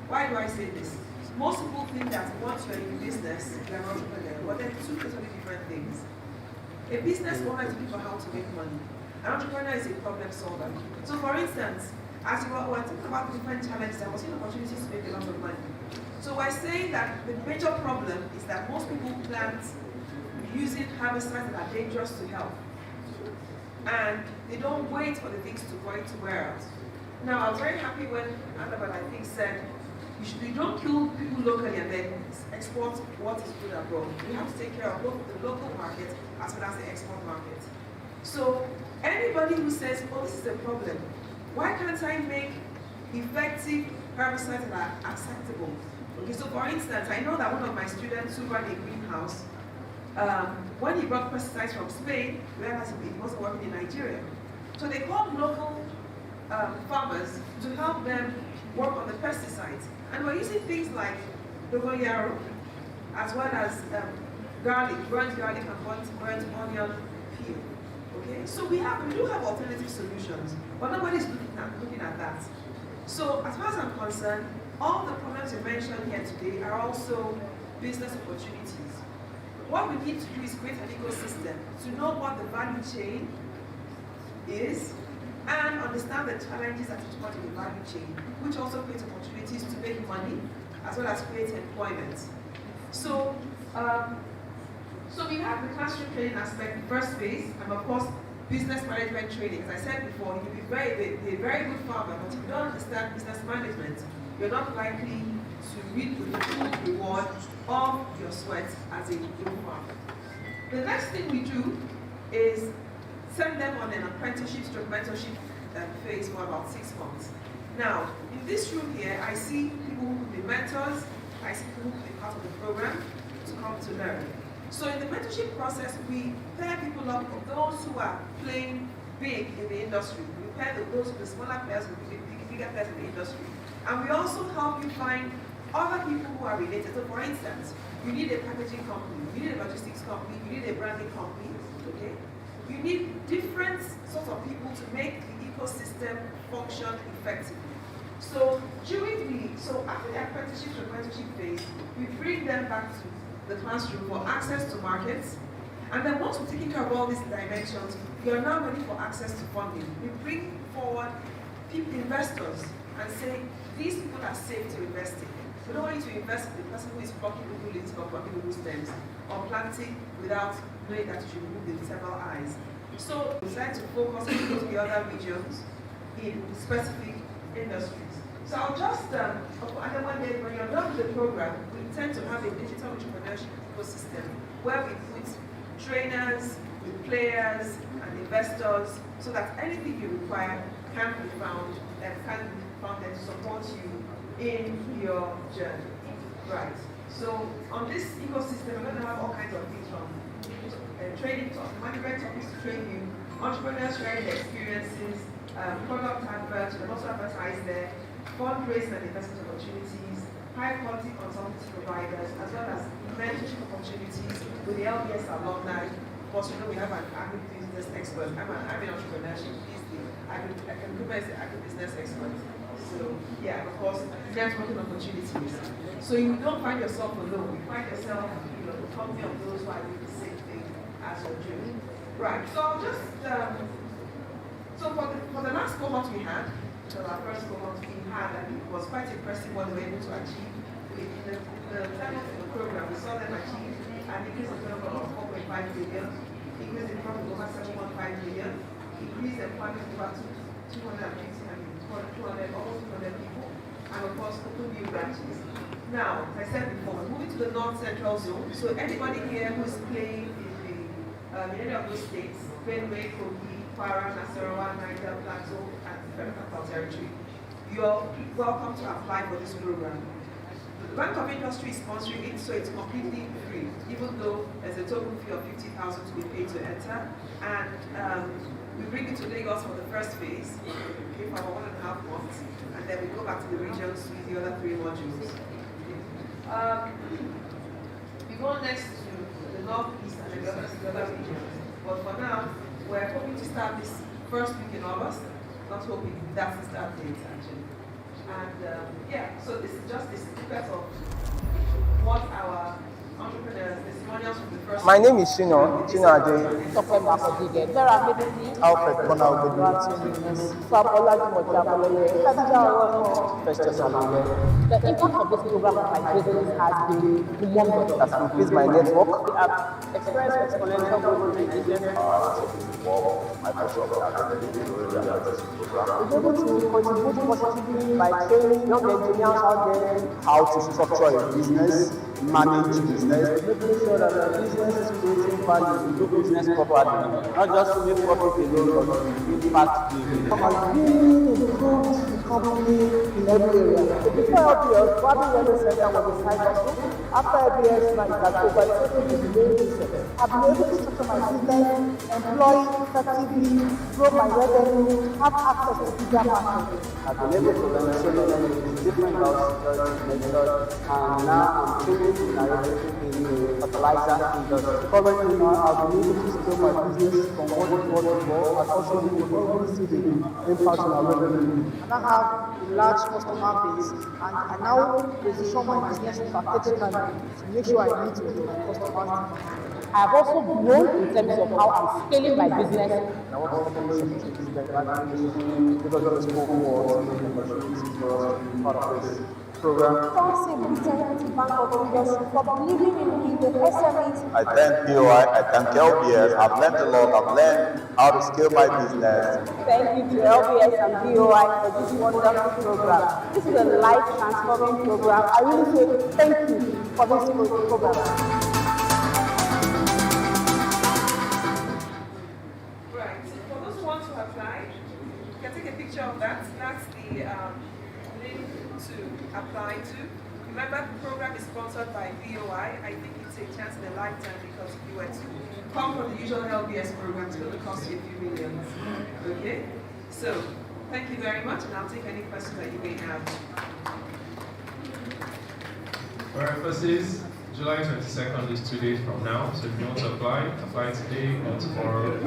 why do I say this? Most people think that once you're in business, you're an entrepreneur, but they're two totally different things. A business owner is looking for how to make money. An entrepreneur is a problem solver. So for instance, as we were thinking about the different challenges, I was seeing opportunities to make a lot of money. So we're saying that the major problem is that most people plant using herbicides that are dangerous to health. And they don't wait for the things for it to wear out. Now, I was very happy when Annabelle, I think, said, you don't kill people locally and then export what is good abroad. You have to take care of both the local market as well as the export market. So anybody who says, oh, this is a problem, why can't I make effective herbicides that are acceptable? Okay, so for instance, I know that one of my students who ran a greenhouse, when he brought pesticides from Spain, he realized he wasn't working in Nigeria. So they called local farmers to help them work on the pesticides. And we're using things like dogoyaro, as well as garlic, burnt garlic and burnt onion peel. Okay, so we do have alternative solutions, but nobody's looking at that. So as far as I'm concerned, all the problems you mentioned here today are also business opportunities. What we need to do is create an ecosystem to know what the value chain is and understand the challenges at each point in the value chain, which also creates opportunities to make money as well as create employment. So, so we have the classroom training aspect, the first phase, and of course, business management training. As I said before, you can be a very good farmer, but if you don't understand business management, you're not likely to reap the full reward of your sweat as a good farmer. The next thing we do is send them on an apprenticeship to mentorship phase for about 6 months. Now, in this room here, I see people who could be mentors, I see people who could be part of the program to come to learn. So in the mentorship process, we pair people up with those who are playing big in the industry. We pair those with the smaller players with the bigger players in the industry. And we also help you find other people who are related. So for instance, you need a packaging company, you need a logistics company, you need a branding company, okay? You need different sorts of people to make the ecosystem function effectively. So after the apprenticeship to apprenticeship phase, we bring them back to the classroom for access to markets. And then once we've taken care of all these dimensions, we are now ready for access to funding. We bring forward investors and say, these people are safe to invest in. We don't want you to invest in the person who is plucking Google leaves or plucking Google stems or planting without knowing that you should remove the several eyes. So we decide to focus on the other regions in specific industries. So I'll just, and then one day when you're done with the program, we intend to have a digital entrepreneurship ecosystem where we put trainers with players and investors so that anything you require can be found and can be found there to support you in your journey. Right. So on this ecosystem, we're going to have all kinds of things from training talks, management topics to train you, entrepreneurs sharing their experiences, product adverts, you can also advertise there, fundraising and investment opportunities, high quality consultancy providers, as well as mentorship opportunities with the LBS alumni. Of course, you know we have an agribusiness expert. I'm in entrepreneurship. He's the agribusiness expert. So yeah, of course, networking opportunities. So you don't find yourself alone. You find yourself, the company of those who are doing the same thing as you're doing. Right. So I'll just so for the last cohort we had, so our first cohort we had, and it was quite impressive what they were able to achieve. In the time of the program, we saw them achieve an increase of turnover of 4.5 billion, increase in profit over 7.5 billion, increase employment over 250 almost 200 people, and of course open new branches. Now, as I said before, we're moving to the North Central Zone. So anybody here who's playing in any of those states, Benue, Kogi, Kwara, Nasarawa, Niger, Plateau, and Federal Capital Territory, you're welcome to apply for this program. The Bank of Industry is sponsoring it, so it's completely free, even though there's a total fee of 50,000 to be paid to enter. And we bring it to Lagos for the first phase, okay, for about 1.5 months, and then we go back to the regions with the other 3 modules. We go next to the northeast and the other regions. But for now, we're hoping to start this first week in August. Not hoping, that's the start date actually. And yeah, so this is just a snippet of what our entrepreneurs, testimonials from the first. My name is Shino Ade. Alfred Festus Alonso. The impact of this program on my business has been humongous. Has increased my network. We have experienced exponential growth in my business. We're able to contribute positively by training young engineers out there How to structure a business, manage business, making sure that the business is creating value, we do business properly, not just to make profit alone, but to impact the has really improved the company in every area. So before LBS, Barbie Wellness Center was a side hustle. After LBS, now it has overtaken the main business. I've been able to structure my business, employ effectively, grow my revenue, have access to bigger markets. I've been able to learn so many different methods, and now I'm training in in the fertilizer industry. Currently now, I've been able to scale my business from what it was before, and also been able to see the impact on our revenue. And I have a large customer base, and I now position my business strategically to make sure I meet with my customers. I have also grown in terms of how I'm scaling my business. And I want to thank you because of this program for part of this program. Thanks to Bank of Leadership for believing in the SMEs. I thank POI, I thank LBS. I've learned a lot. I've learned how to scale my business. Thank you to LBS and BOI for this wonderful program. This is a life transforming program. I really say thank you for this program. Right, so for those who want to apply, you can take a picture of that. That's the link to apply to. Remember, the program is sponsored by BOI. I think it's a chance in a lifetime because if you were to come from the usual LBS program, it's going to cost you a few millions. Okay? So, thank you very much, and I'll take any questions that you may have. For emphasis, July 22nd is 2 days from now, so if you want to apply today or tomorrow.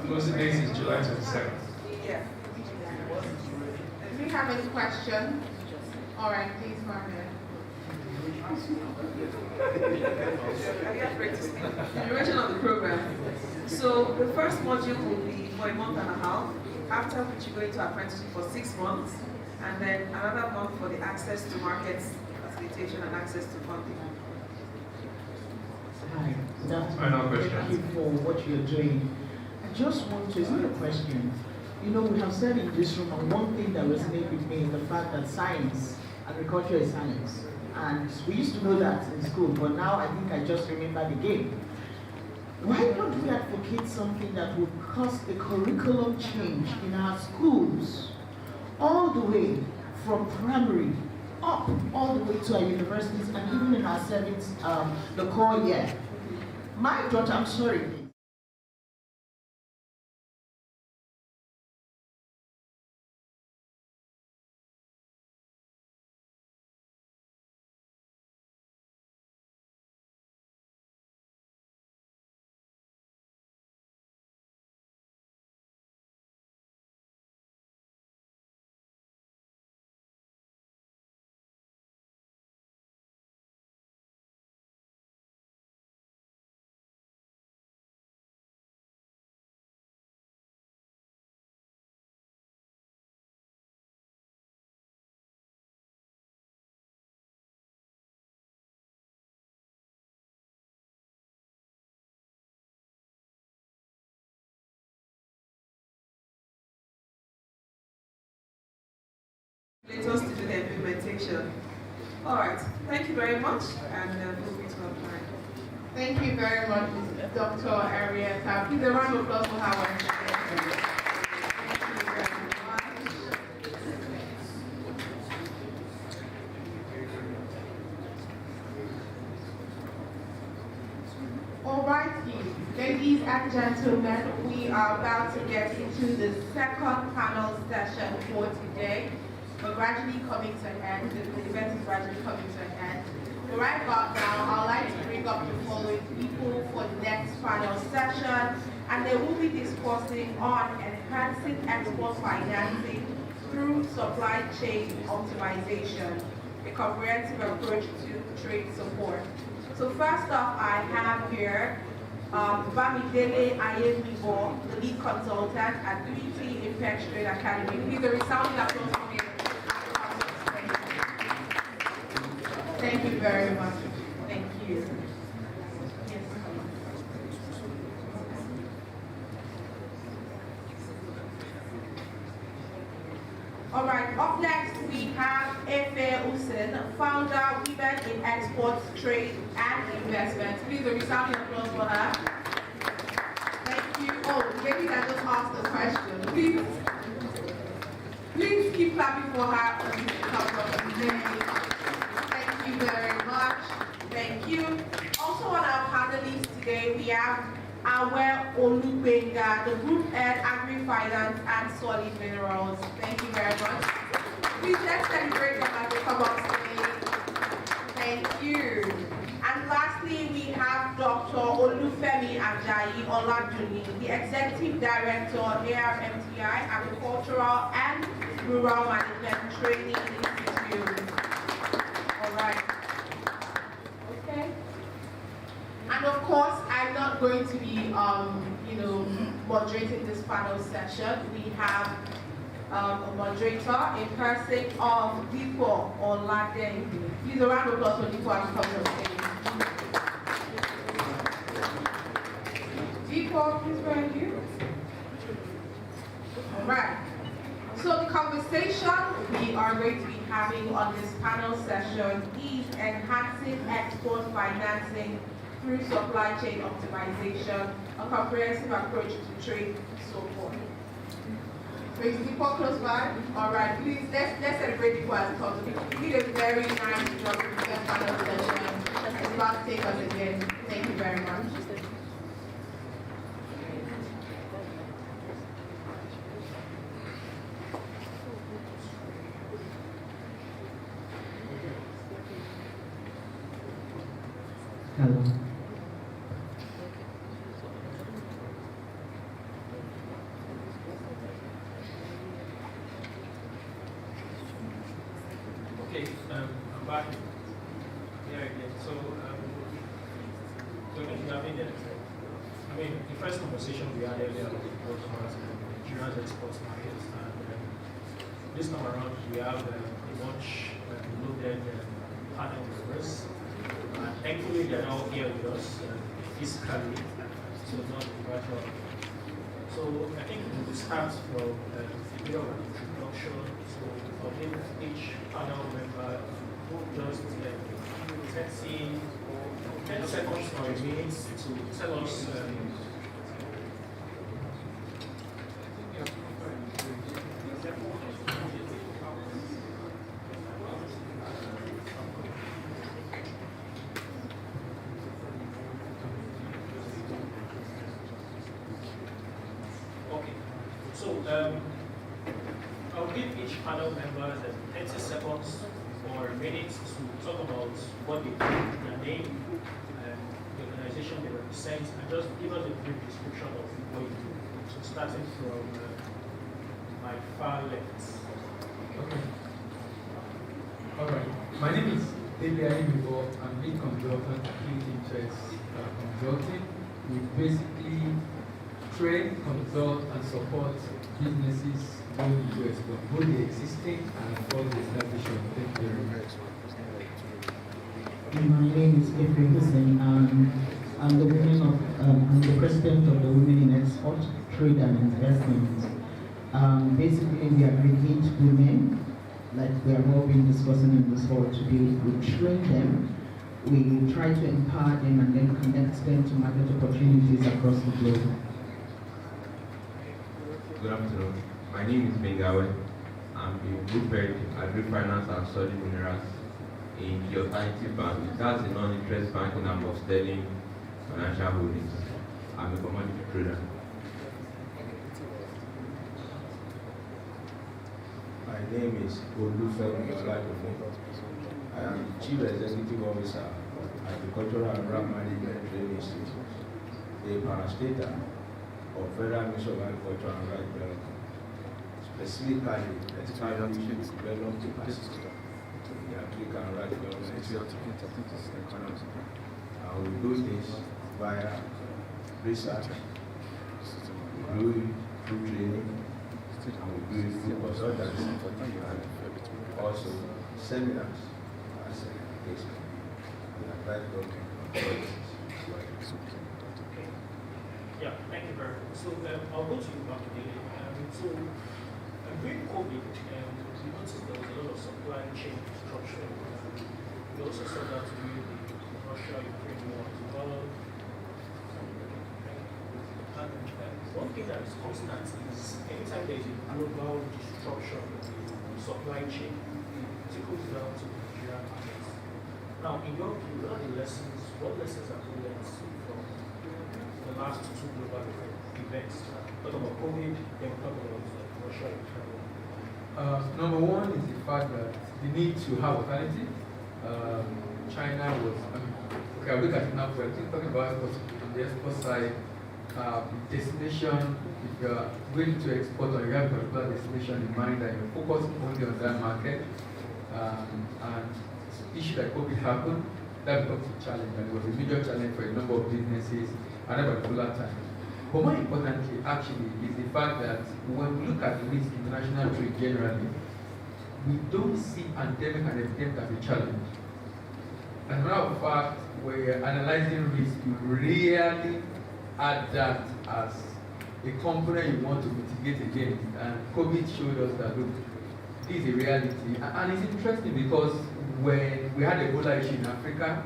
Closing date is July 22nd. Yeah. Do you have any questions? All right, please go ahead. Are you afraid to speak? The duration of the program. So the first module will be for a month and a half, after which you go into apprenticeship for 6 months, and then another month for the access to markets, facilitation, and access to funding. Hi, Final question. Thank you for what you're doing. I just want to, it's not a question. You know, we have said in this room, and one thing that resonates with me is the fact that science, agriculture is science. And we used to know that in school, but now I think I just remembered again. Why don't we advocate something that would cause a curriculum change in our schools, all the way from primary up, all the way to our universities, and even in our service, the core year. My daughter, I'm sorry, Letters to do the implementation. All right, thank you very much, and feel free to apply. Thank you very much, Dr. Arietta. Please, a round of applause for her work. Alrighty, ladies and gentlemen, we are about to get into the second panel session for today. We're gradually coming to an end. The event is gradually coming to an end. But right about now, I'd like to bring up the following people for the next panel session, and they will be discussing on enhancing export financing through supply chain optimization. a comprehensive approach to trade support. So first off, I have here Bamidele Ayemibo, the lead consultant at 3T Impact Trade Academy. Please a resounding applause for him. Thank you very much. Thank you. Yes. All right, up next we have Efe Usen, founder, Women in Exports, Trade and Investment. Please a resounding applause for her. Thank you. Oh, maybe I just asked a question. Please keep clapping for her on behalf of the day. Thank you very much. Thank you. Also on our panelists today, we have Awe Olubenga, the Group Head, Agri-Finance and Solid Minerals. Thank you very much. Please let's celebrate them as they come on stage. Thank you. And lastly, we have Dr. Olufemi Ajayi Oladuni, the Executive Director, ARMTI, Agricultural and Rural Management Training Institute. All right. Okay. And of course, I'm not going to be, moderating this panel session. We have a moderator in person of Dipo Olade. Please a round of applause for Dipo as he comes on stage. Dipo, please where are you? All right. So the conversation we are going to be having on this panel session is enhancing export financing through supply chain optimization, a comprehensive approach to trade support. So is Dipo close by? All right, please let's celebrate Dipo as it comes. We did a very nice job with the panel session. It's about to take us again. Thank you very much. Hello. Okay, I'm back here again. So, the first conversation we had earlier was Nigeria's export markets, and this time around we have a much loaded panel members. Thankfully, they're now here with us physically, so not virtual. So I think we will start from a bit of an introduction. So I'll give each panel member just 10 seconds or a minute to tell us I'll give each panel member 30 seconds or a minute to talk about what they do, their name, the organization they represent, and just give us a brief description of what you do. So starting from my far left. Okay. All right. My name is Delia Imibo. I'm lead consultant at Key Interest Consulting. We basically train, consult, and support businesses going to export, both the existing and of course the establishment. Thank you very much. My name is Efe Hussein. I'm the president of the Women in Export, Trade and Investment. Basically, we aggregate women, like we have all been discussing in this hall today. We train them, we try to empower them, and then connect them to market opportunities across the globe. Good afternoon. My name is Bengawe. I'm a group head at Agri-Finance and Solid Minerals in the Alternative Bank. That's a non-interest banking arm of Sterling Financial Holdings. I'm a commodity trader. My name is Olufemi Oladuni. I am the Chief Executive Officer of Agricultural and Rural Management Training Institute, a parastatal of Federal Ministry of Agriculture and Rural Development, specifically established to develop capacity in the African We do this via research, we do it through training, and we do it through consultancy, and also seminars as a case and advise government on policies. Yeah, thank you very much. So I'll go to you, Dr. Dele. So during COVID, we noticed there was a lot of supply chain disruption. We also saw that during the Russia-Ukraine war as well. And one thing that is constant is anytime there is a global disruption in the supply chain, it trickles down to the Nigerian markets. Now, in your view, what lessons have we learned from the last two global events? Talk about COVID, then talk about Russia and Ukraine. Number one is the fact that the need to have alternative. China was, okay, I'll look at it now, but I think talking about it on the export side, destination, if you're going to export or you have a particular destination in mind and you're focusing only on that market, and issue like COVID happened, that becomes a challenge, and it was a major challenge for a number of businesses at that particular time. But more importantly, actually, is the fact that when we look at risk international trade generally, we don't see pandemic and epidemic as a challenge. As a matter of fact, when you're analyzing risk, you really add that as a component you want to mitigate against. And COVID showed us that, look, this is a reality. And it's interesting because when we had Ebola issue in Africa,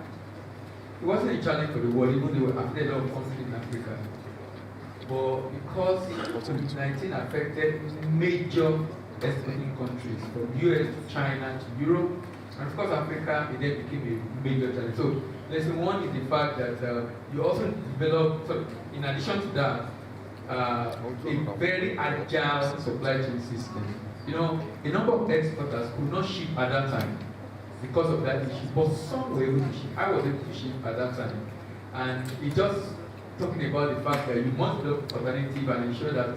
it wasn't a challenge for the world, even though we affected a lot of countries in Africa. But because COVID-19 affected major exporting countries, from US to China to Europe, and of course Africa, it then became a major challenge. So lesson one is the fact that you also develop, so in addition to that, a very agile supply chain system. You know, a number of exporters could not ship at that time because of that issue, but some were able to ship. I was able to ship at that time. And it just talking about the fact that you must develop alternative and ensure that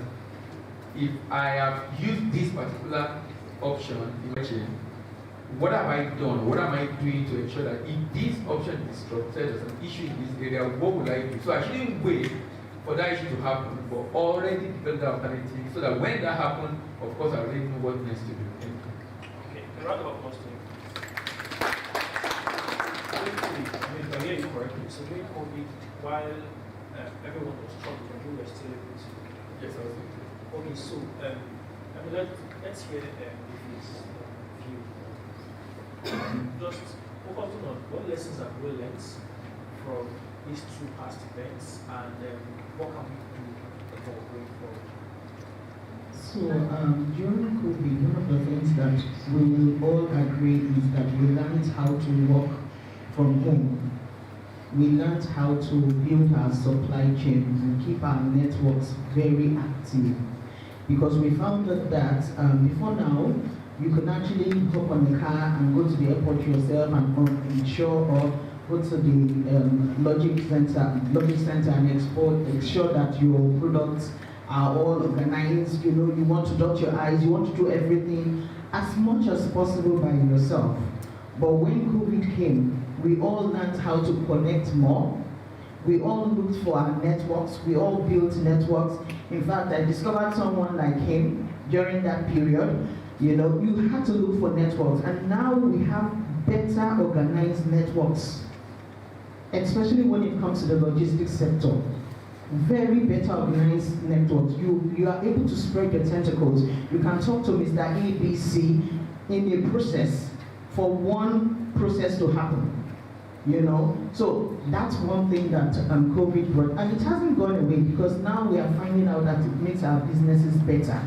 if I have used this particular option in my chain, what have I done? What am I doing to ensure that if this option is disrupted, there's an issue in this area, what would I do? So I shouldn't wait for that issue to happen, but already develop the alternative so that when that happens, of course, I already know what needs to do. Okay, a round of applause to you. If I hear you correctly, so during COVID, while everyone was struggling, you were still able to. Yes, I was. Okay, so let's hear Ife's view. Just focusing on what lessons have we learned from these two past events, and what can we do for going forward? So during COVID, one of the things that we will all agree is that we learned how to work from home. We learned how to build our supply chain and keep our networks very active. Because we found that before now, you could actually hop on the car and go to the airport yourself and ensure or go to the logistics center and ensure that your products are all organized. You know, you want to dot your I's, you want to do everything as much as possible by yourself. But when COVID came, we all learned how to connect more. We all looked for our networks. We all built networks. In fact, I discovered someone like him during that period. You know, you had to look for networks. And now we have better organized networks, especially when it comes to the logistics sector. Very better organized networks. You are able to spread your tentacles. You can talk to Mr. ABC in a process for one process to happen. You know, so that's one thing that COVID brought, and it hasn't gone away because now we are finding out that it makes our businesses better.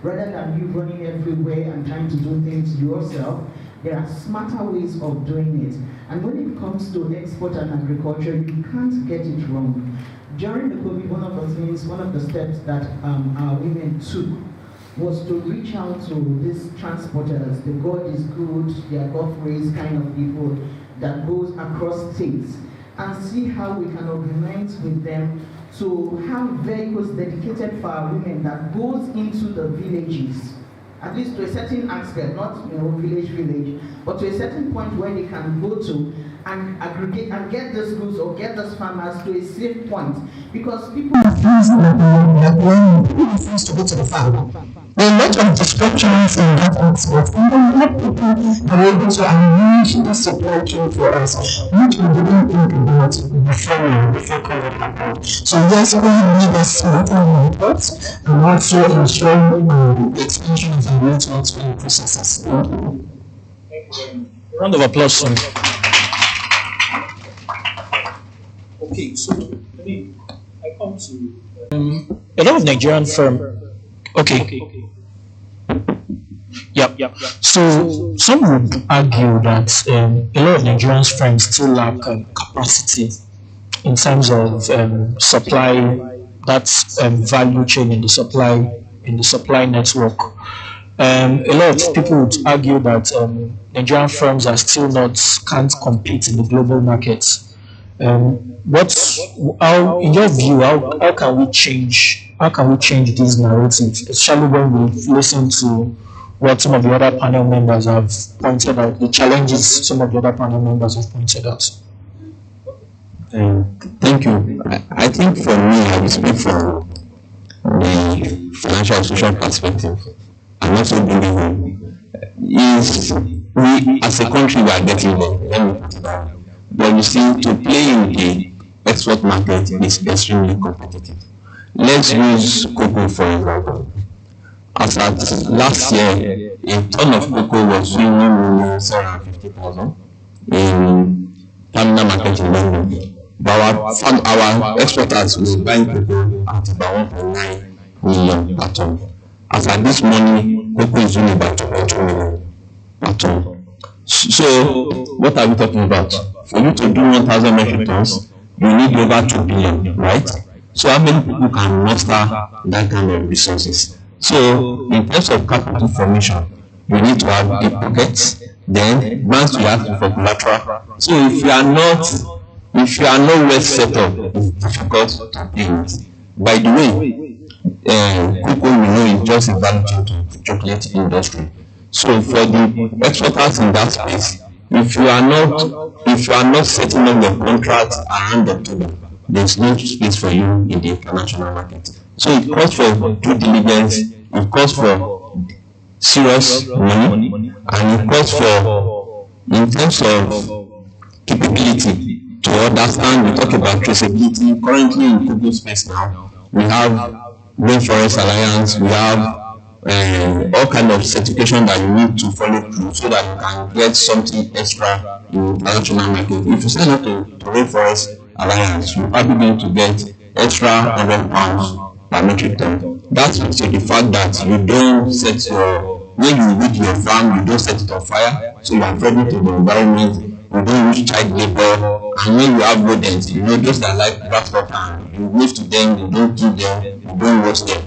Rather than you running everywhere and trying to do things yourself, there are smarter ways of doing it. And when it comes to export and agriculture, you can't get it wrong. During the COVID, one of the steps that our women took was to reach out to these transporters, the God is good, they are God-raised kind of people that goes across states, and see how we can organize with them to have vehicles dedicated for our women that goes into the villages at least to a certain aspect, not village, but to a certain point where they can go to and aggregate and get these goods or get these farmers to a safe point, because people refuse to go to the farm. There are a lot of distractions in that aspect, and then let people are able to arrange the supply chain for us, which we didn't think about before COVID happened. So yes, we need a smarter networks and also ensuring the expansion of our networks and processes. Thank you. Round of applause, sir. Okay, so I come to a lot of Nigerian firms. Okay. Yep. So some would argue that a lot of Nigerian firms still lack capacity in terms of supply, that's value chain in the supply network. A lot of people would argue that Nigerian firms are still can't compete in the global markets. How, in your view, how can we change these narratives, especially when we listen to what some of the other panel members have pointed out, the challenges some of the other panel members have pointed out? Thank you. I think for me, I will speak from the financial institution perspective. I'm also believing is we as a country we are getting there. But you see, to play in the export market is extremely competitive. Let's use cocoa for example. As at last year, a ton of cocoa was doing 1,750,000 in terminal market in London. But our exporters were buying cocoa at about 1.9 million per ton. As at this morning, cocoa is doing about 2.2 million per ton. So, what are we talking about? For you to do 1,000 metric tons, you need over 2 billion, right? So, how many people can muster that kind of resources? So, in terms of capital formation, you need to have deep pockets. Then, once you have for collateral. So, if you are not well set up, it's difficult to build. By the way, cocoa we know is just a value chain to the chocolate industry. So for the exporters in that space, if you are not setting up your contracts around October, there's no space for you in the international market. So it calls for due diligence, it calls for serious money, and it calls for, in terms of capability, to understand. We talk about traceability. Currently in cocoa space now, we have Rainforest Alliance, we have all kind of certification that you need to follow through so that you can get something extra in international market. If you sign up to Rainforest Alliance, you're probably going to get extra £100 per metric ton. That's to the fact that you don't set when you reach your farm, you don't set it on fire, so you are friendly to the environment. You don't use child labor, and when you have rodents, those that like grass up and you move to them, you don't kill them, you don't watch them.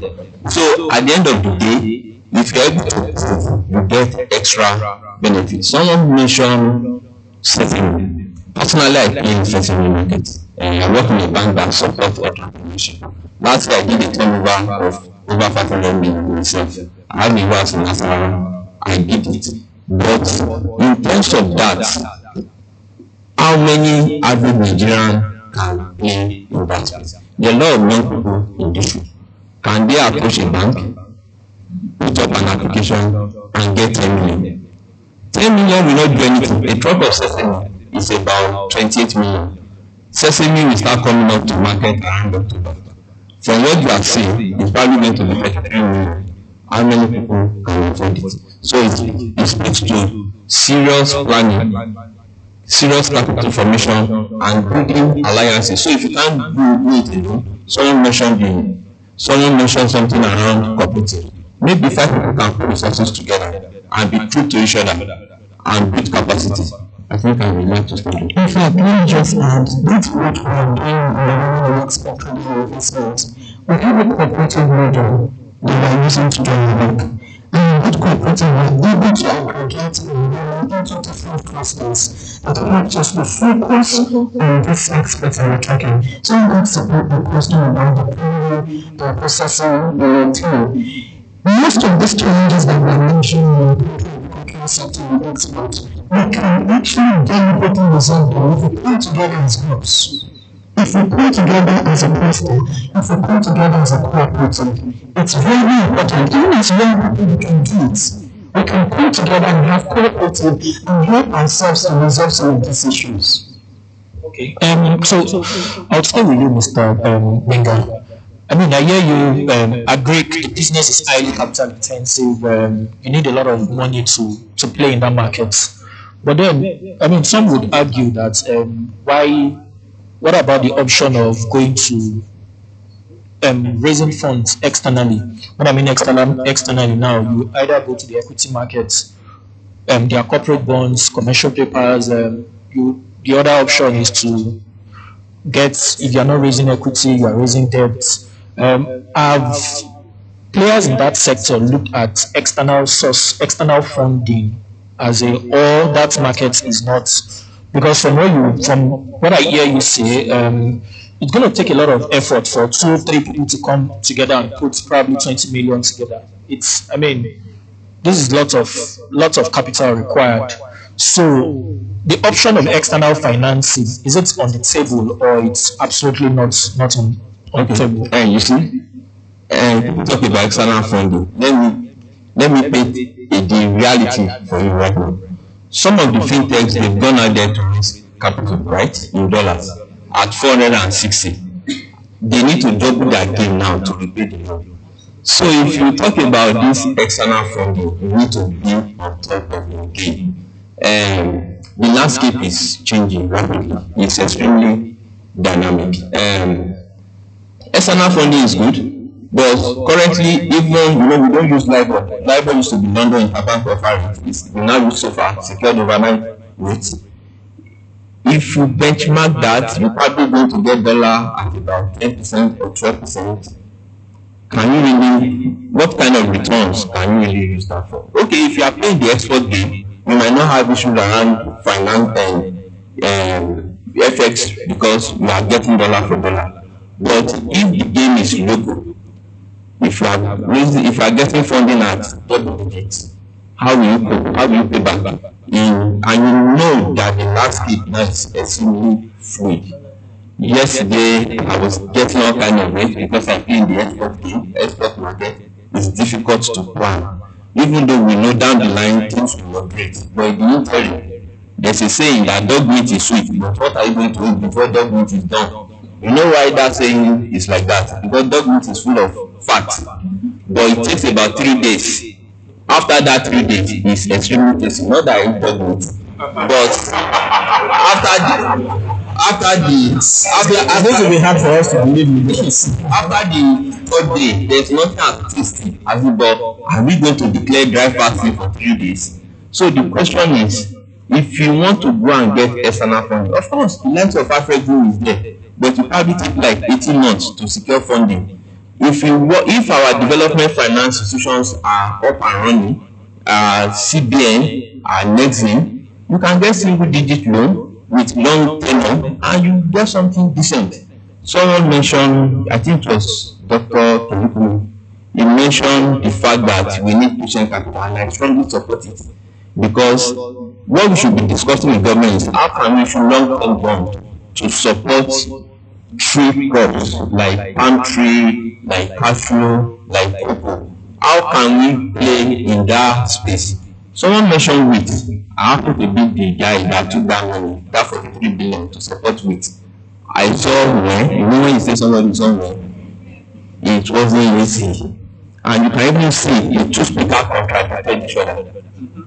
So at the end of the day, if you're able to prove, you get extra benefits. Someone mentioned sesame. Personally, I play in sesame market. I work in a bank that supports entrepreneurship. Last year I did a turnover of over 500 million myself. I have a house in Nasarawa. I did it. But in terms of that, how many average Nigerian can play in that space? There are a lot of young people in this. Can they approach a bank, put up an application, and get 10 million? 10 million will not do anything. A truck of sesame is about 28 million. Sesame will start coming up to market around October. From what you are saying, it's probably going to be 33 million. How many people can afford it? So it speaks to serious planning, serious capital formation, and building alliances. So if you can't do it alone, someone mentioned something around cooperative. Maybe 5 people can put resources together and be true to each other and build capacity. I think I would like to start. In fact, let me just add, that's what we are doing in the next portfolio investment. We have a cooperative model that we are using to join the bank. And with cooperative, we are able to aggregate into different clusters that help us to focus on this aspect that we're talking. So that's about the question about the planning, the processing, the team. Most of these challenges that we're mentioning in the sector we talked about, we can actually deliberately resolve them if we come together as groups. If we come together as a cluster, if we come together as a cooperative, it's very important. Even as young people, we can do it. We can come together and have cooperative and help ourselves to resolve some of these issues. Okay. So I'll start with you, Mr. Benga. I mean, I hear you agree the business is highly capital intensive. You need a lot of money to play in that market. But then, I mean, some would argue that what about the option of going to raising funds externally? When I mean externally now, you either go to the equity markets, their corporate bonds, commercial papers. The other option is to get, if you're not raising equity, you are raising debt. Have players in that sector looked at external funding as a, or that market is not? Because from what I hear you say, it's going to take a lot of effort for 2-3 people to come together and put probably 20 million together. I mean, this is lots of capital required. So the option of external financing, is it on the table or it's absolutely not on the table? And you see, people talk about external funding. Let me paint the reality for you right now. Some of the fintechs, they've gone out there to raise capital, right, in dollars at 460. They need to double their game now to repay the loan. So if you talk about this external funding, you need to be on top of your game. The landscape is changing rapidly. It's extremely dynamic. External funding is good, but currently, even we don't use LIBOR. LIBOR used to be London Interbank Offer Rate. We now use SOFR, secured overnight rate. If you benchmark that, you're probably going to get dollar at about 10% or 12%. What kind of returns can you really use that for? Okay, if you are playing the export game, you might not have issues around finance and FX because you are getting dollar for dollar. But if the game is local, if you are getting funding at double digits, how will you pay back? And you know that the landscape now is extremely fluid. Yesterday, I was getting all kind of rates because I play in the export market. It's difficult to plan. Even though we know down the line things will moderate. But in the interim, there's a saying that dog meat is sweet, but what are you going to eat before dog meat is done? You know why that saying is like that? Because dog meat is full of fat. But it takes about 3 days. After that 3 days, it's extremely tasty. Not that I eat dog meat. But I think it will be hard for us to believe in this. After the 3rd day, there's nothing as tasty as it, but are we going to declare dry fasting for 3 days? So the question is, if you want to go and get external funding, of course, the length of average rule is there, but you probably take like 18 months to secure funding. If our development finance institutions are up and running, CBN, Nexim, you can get single-digit loan with long tenure and you get something decent. Someone mentioned, I think it was Dr. Tonukumu, he mentioned the fact that we need patient capital, and I strongly support it. Because what we should be discussing with government is how can we issue long-term bond to support tree crops like palm tree, like cashew, like cocoa. How can we play in that space? Someone mentioned wheat. I happen to be the guy that took that money, that 43 billion to support wheat. I saw when you say somebody somewhere, it wasn't easy. And you can even see the two speaker contradicted each other.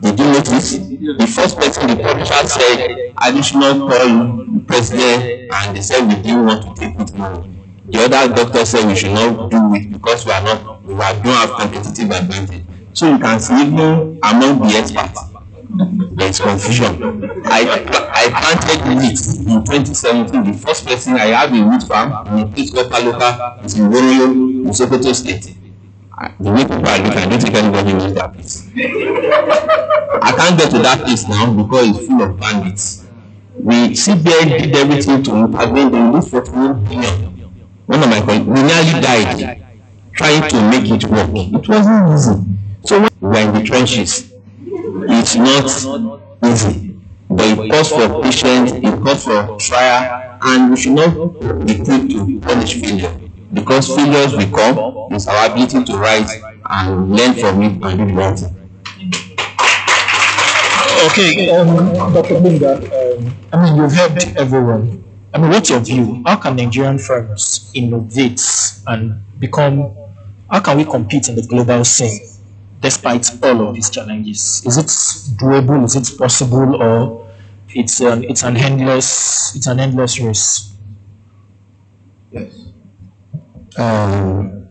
Did you notice? The first person, the publisher said additional call president, and they said we didn't want to take it money. The other doctor said we should not do it because we don't have competitive advantage. So you can see even among the experts, there is confusion. I planted wheat in 2017. The first person I have a wheat farm in a place called Kaloka is in Woroyo, in Sokoto State. The way people are looking, I don't think anybody knows that place. I can't get to that place now because it's full of bandits. CBN did everything to intervene. They released 41 billion. One of my colleagues, we nearly died. trying to make it work. It wasn't easy. So when we are in the trenches, it's not easy. But it calls for patience, it calls for trial, and we should not be quick to punish failure. Because failures will come, it's our ability to rise and learn from it and do the right thing. Okay, Dr. Binga, I mean, you've helped everyone. I mean, what's your view? How can Nigerian firms innovate and become, how can we compete in the global scene despite all of these challenges? Is it doable? Is it possible? Or it's an endless race? Yes. And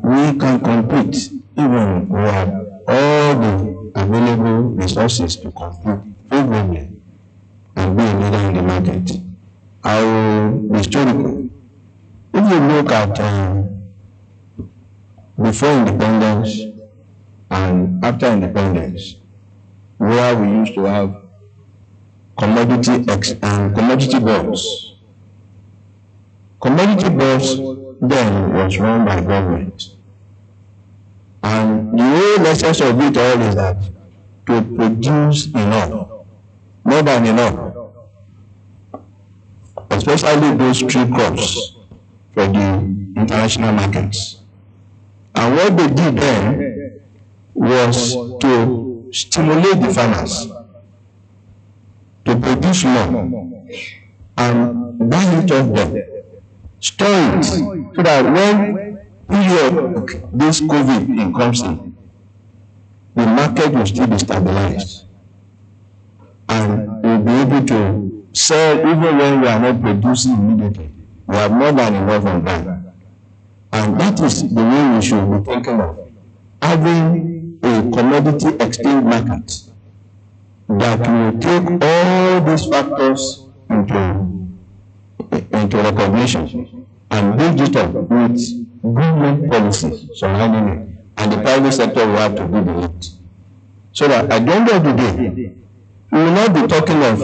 we can compete even with all the available resources to compete favorably and be a leader in the market. Historically, if you look at before independence and after independence, where we used to have commodity boards. Commodity boards then was run by government. And the whole essence of it all is that to produce enough, more than enough, especially those tree crops for the international markets. And what they did then was to stimulate the farmers to produce more and buy it off them, store it, so that when this COVID comes in, the market will still be stabilized and we'll be able to sell even when we are not producing immediately. We have more than enough on that. And that is the way we should be thinking of having a commodity exchange market that will take all these factors into recognition and build it up with government policies surrounding it, and the private sector will have to do the rest. So that at the end of the day, we will not be talking of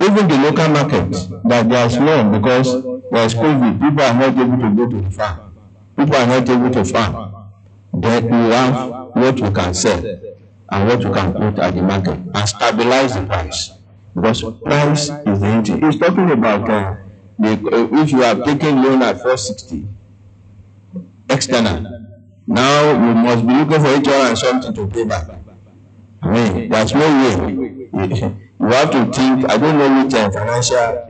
even the local market that there is none because there is COVID. People are not able to go to the farm. People are not able to farm. Then we have what we can sell and what we can put at the market and stabilize the price. Because price is the engine. He's talking about if you have taken loan at 460 external, now you must be looking for 800 and something to pay back. I mean, there's no way. You have to think, I don't know which financial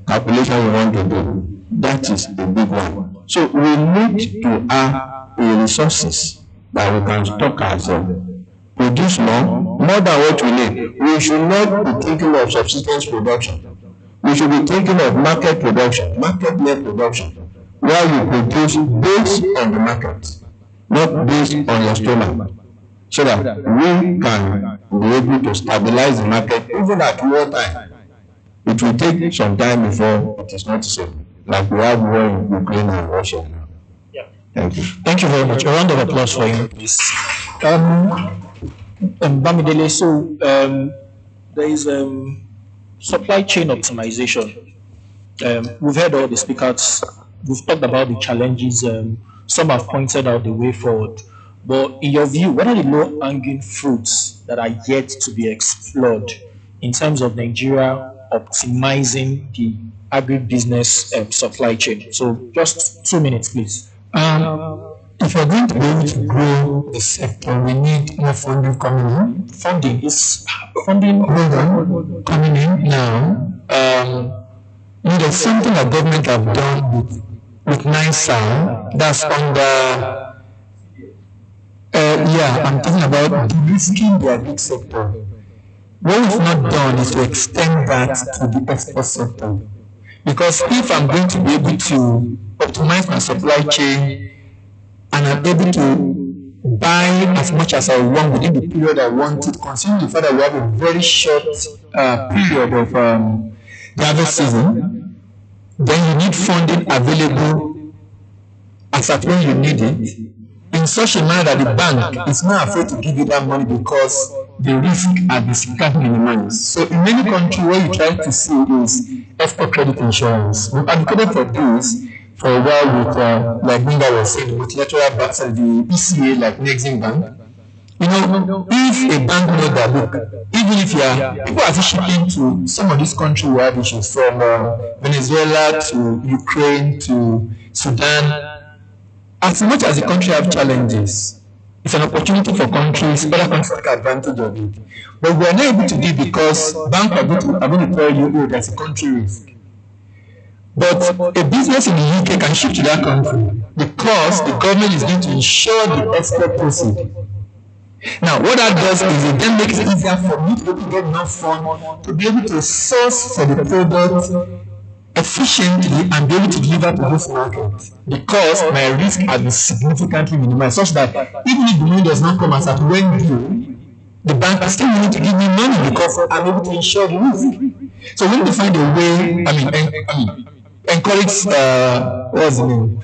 calculation you want to do. That is the big one. So we need to have resources that we can stock ourselves, produce more than what we need. We should not be thinking of subsistence production. We should be thinking of market production, market-led production, where you produce based on the market, not based on your stomach, so that we can be able to stabilize the market even at war time. It will take some time before it is noticeable, like we have war in Ukraine and Russia now. Yeah. Thank you. Thank you very much. A round of applause for you, please. Bamidele, so there is supply chain optimization. We've heard all the speakers. We've talked about the challenges. Some have pointed out the way forward. But in your view, what are the low-hanging fruits that are yet to be explored in terms of Nigeria optimizing the agribusiness supply chain? So just 2 minutes, please. If we're going to be able to grow the sector, we need more funding coming in. Funding coming in now. There's something that government have done with NISA that's under. I'm talking about de-risking the agri sector. What we've not done is to extend that to the export sector. Because if I'm going to be able to optimize my supply chain and I'm able to buy as much as I want within the period I want it, considering the fact that we have a very short period of the harvest season, then you need funding available as at when you need it, in such a manner that the bank is not afraid to give you that money because the risk are significantly minimized. So in many countries, what you try to see is export credit insurance. We've advocated for this for a while with, like Minga was saying, with lateral banks and the ECA, like Nexim Bank. You know, if a bank knows that, look, even if you are, people are shipping to some of these countries we have issues, from Venezuela to Ukraine to Sudan, as much as the country have challenges, it's an opportunity for countries, other countries to take advantage of it. But we are not able to do it because banks are going to tell you, oh, there's a country risk. But a business in the UK can ship to that country because the government is going to ensure the export proceed. Now, what that does is it then makes it easier for me to get enough funds to be able to source for the product efficiently and be able to deliver to this market, because my risk has been significantly minimized, such that even if the money does not come as at when due, the bank is still willing to give me money because I'm able to insure the risk. So we need to find a way, encourage, what's the name?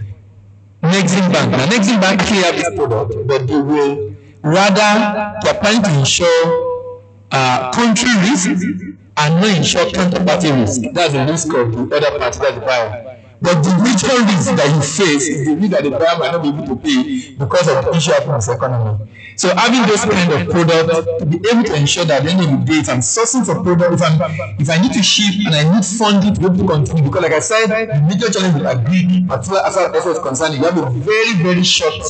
Nexim Bank. Now, Nexim Bank actually have this product, but they will rather, they're planning to insure country risk and not insure counterparty risk. That's the risk of the other party, that's the buyer. But the mutual risk that you face is the risk that the buyer might not be able to pay because of the issue of this economy. So having those kind of products to be able to ensure that at the end of the day, if I'm sourcing for product, if I need to ship and I need funding to be able to continue, because like I said, the major challenge with AgreX, as far as that's what's concerned, you have a very, very short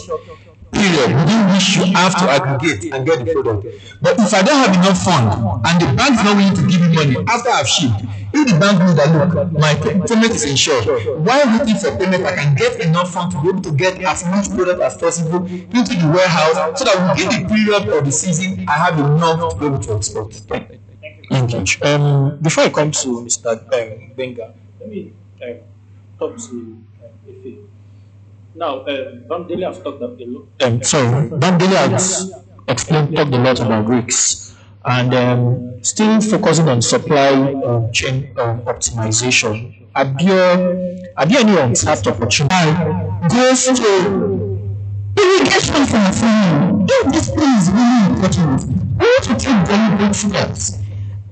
period within which you have to aggregate and get the product. But if I don't have enough funds and the bank is not willing to give me money after I've shipped, if the bank knows that, look, my payment is insured, while waiting for payment, I can get enough funds to be able to get as much product as possible into the warehouse so that within the period of the season, I have enough to be able to export. Thank you. Before I come to Mr. Benga, let me talk to Efe. Now, Bamdele has talked a lot. Bamdele has talked a lot about AgreX, and still focusing on supply chain optimization. Abia any untapped opportunity goes to irrigation from farming. If this is really important, we need to take deliberate steps.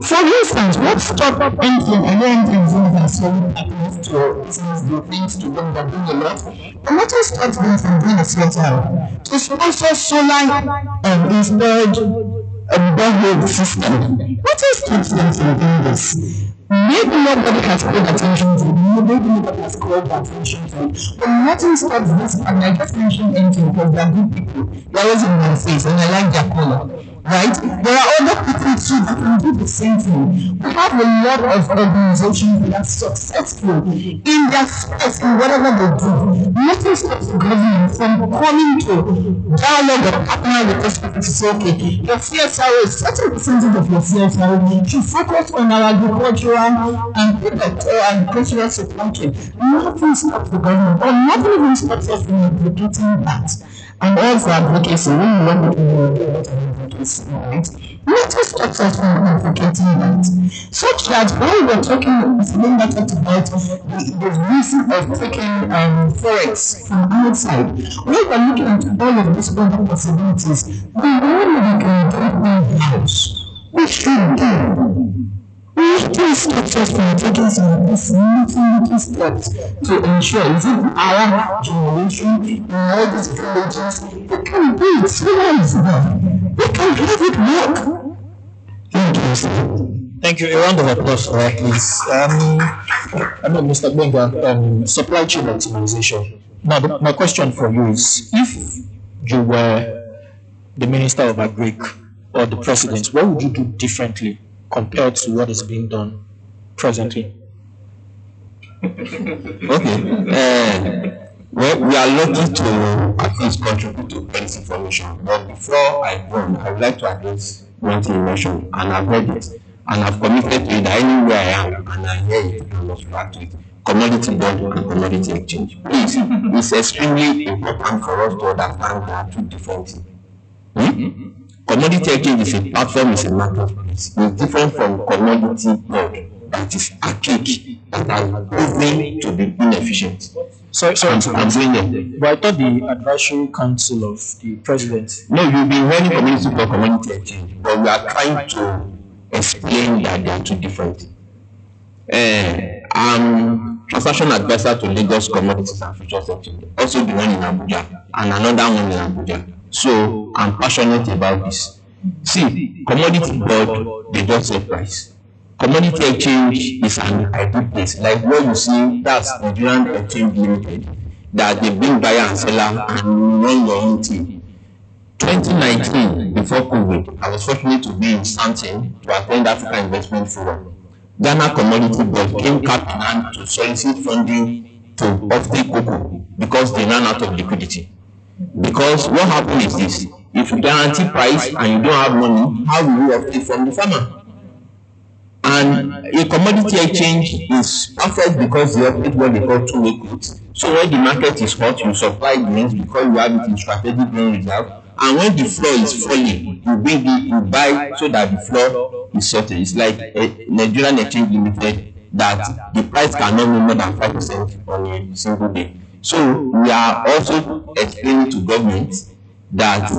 For instance, what stop anything and anything that's so happens to the things to them that bring a lot, and what is stop them from doing a sweater to sponsor solar installed borehole system? What is stop them from doing this? Maybe nobody has paid attention to it, maybe nobody has called attention to it, but nothing stops this, and I just mentioned anything because they're good people. They're always in my face, and I like their color. Right? There are other people too that can do the same thing. We have a lot of organizations that are successful in their space, in whatever they do. Nothing stops the government from coming to dialogue or partner with us to say, okay, your CSRO is such a percentage of your CSRO to focus on our agricultural and agricultural supply chain. Nothing stops the government, or nothing even stops us from advocating that. And also advocacy, when you want to advocacy, right? Let us stop us from advocating that. Such that when we're talking, Linda talked about the reason of taking forex from outside, when we're looking at all of these other possibilities, the more we can do in-house, we should do. We still stop us from taking some of these little steps to ensure, is it our generation, in all these villages, we can do it, so is that we can have it work. Thank you, sir. Thank you. A round of applause for that, please. Mr. Benga, supply chain optimization. Now, my question for you is, if you were the Minister of AgriX or the President, what would you do differently compared to what is being done presently? Okay. Well, we are lucky to at least contribute to this information. But before I go on, I would like to address one thing you mentioned, and I've read it, and I've committed to it that anywhere I am, and I hear it, I must react to it. Commodity board and commodity exchange. Please, it's extremely important for us to understand that two different things. Commodity exchange is a platform, is a marketplace. It's different from commodity board that is archaic, that has proven to be inefficient. Sorry, I'm saying it. But I thought the advisory council of the president. No, you'll be running commodity for commodity exchange, but we are trying to explain that they are two different. I'm transaction advisor to Lagos Commodities and Futures Exchange, also the one in Abuja and another one in Abuja. So I'm passionate about this. See, commodity board, they just set price. Commodity exchange is an ideal place. Like what you see, that's Nigerian Exchange Limited, that they bring buyer and seller and run your own team. 2019, before COVID, I was fortunate to be in Stanton to attend Africa Investment Forum. Ghana Commodity Board came cap in hand to solicit funding to offtake cocoa because they ran out of liquidity. Because what happened is this: if you guarantee price and you don't have money, how will you offtake from the farmer? And a commodity exchange is perfect because they operate what they call two-way quotes. So when the market is hot, you supply grains because you have it in strategic grain reserve. And when the floor is falling, you bring it, you buy so that the floor is sorted. It's like a Nigerian Exchange Limited that the price cannot be more than 5% on a single day. So we are also explaining to government that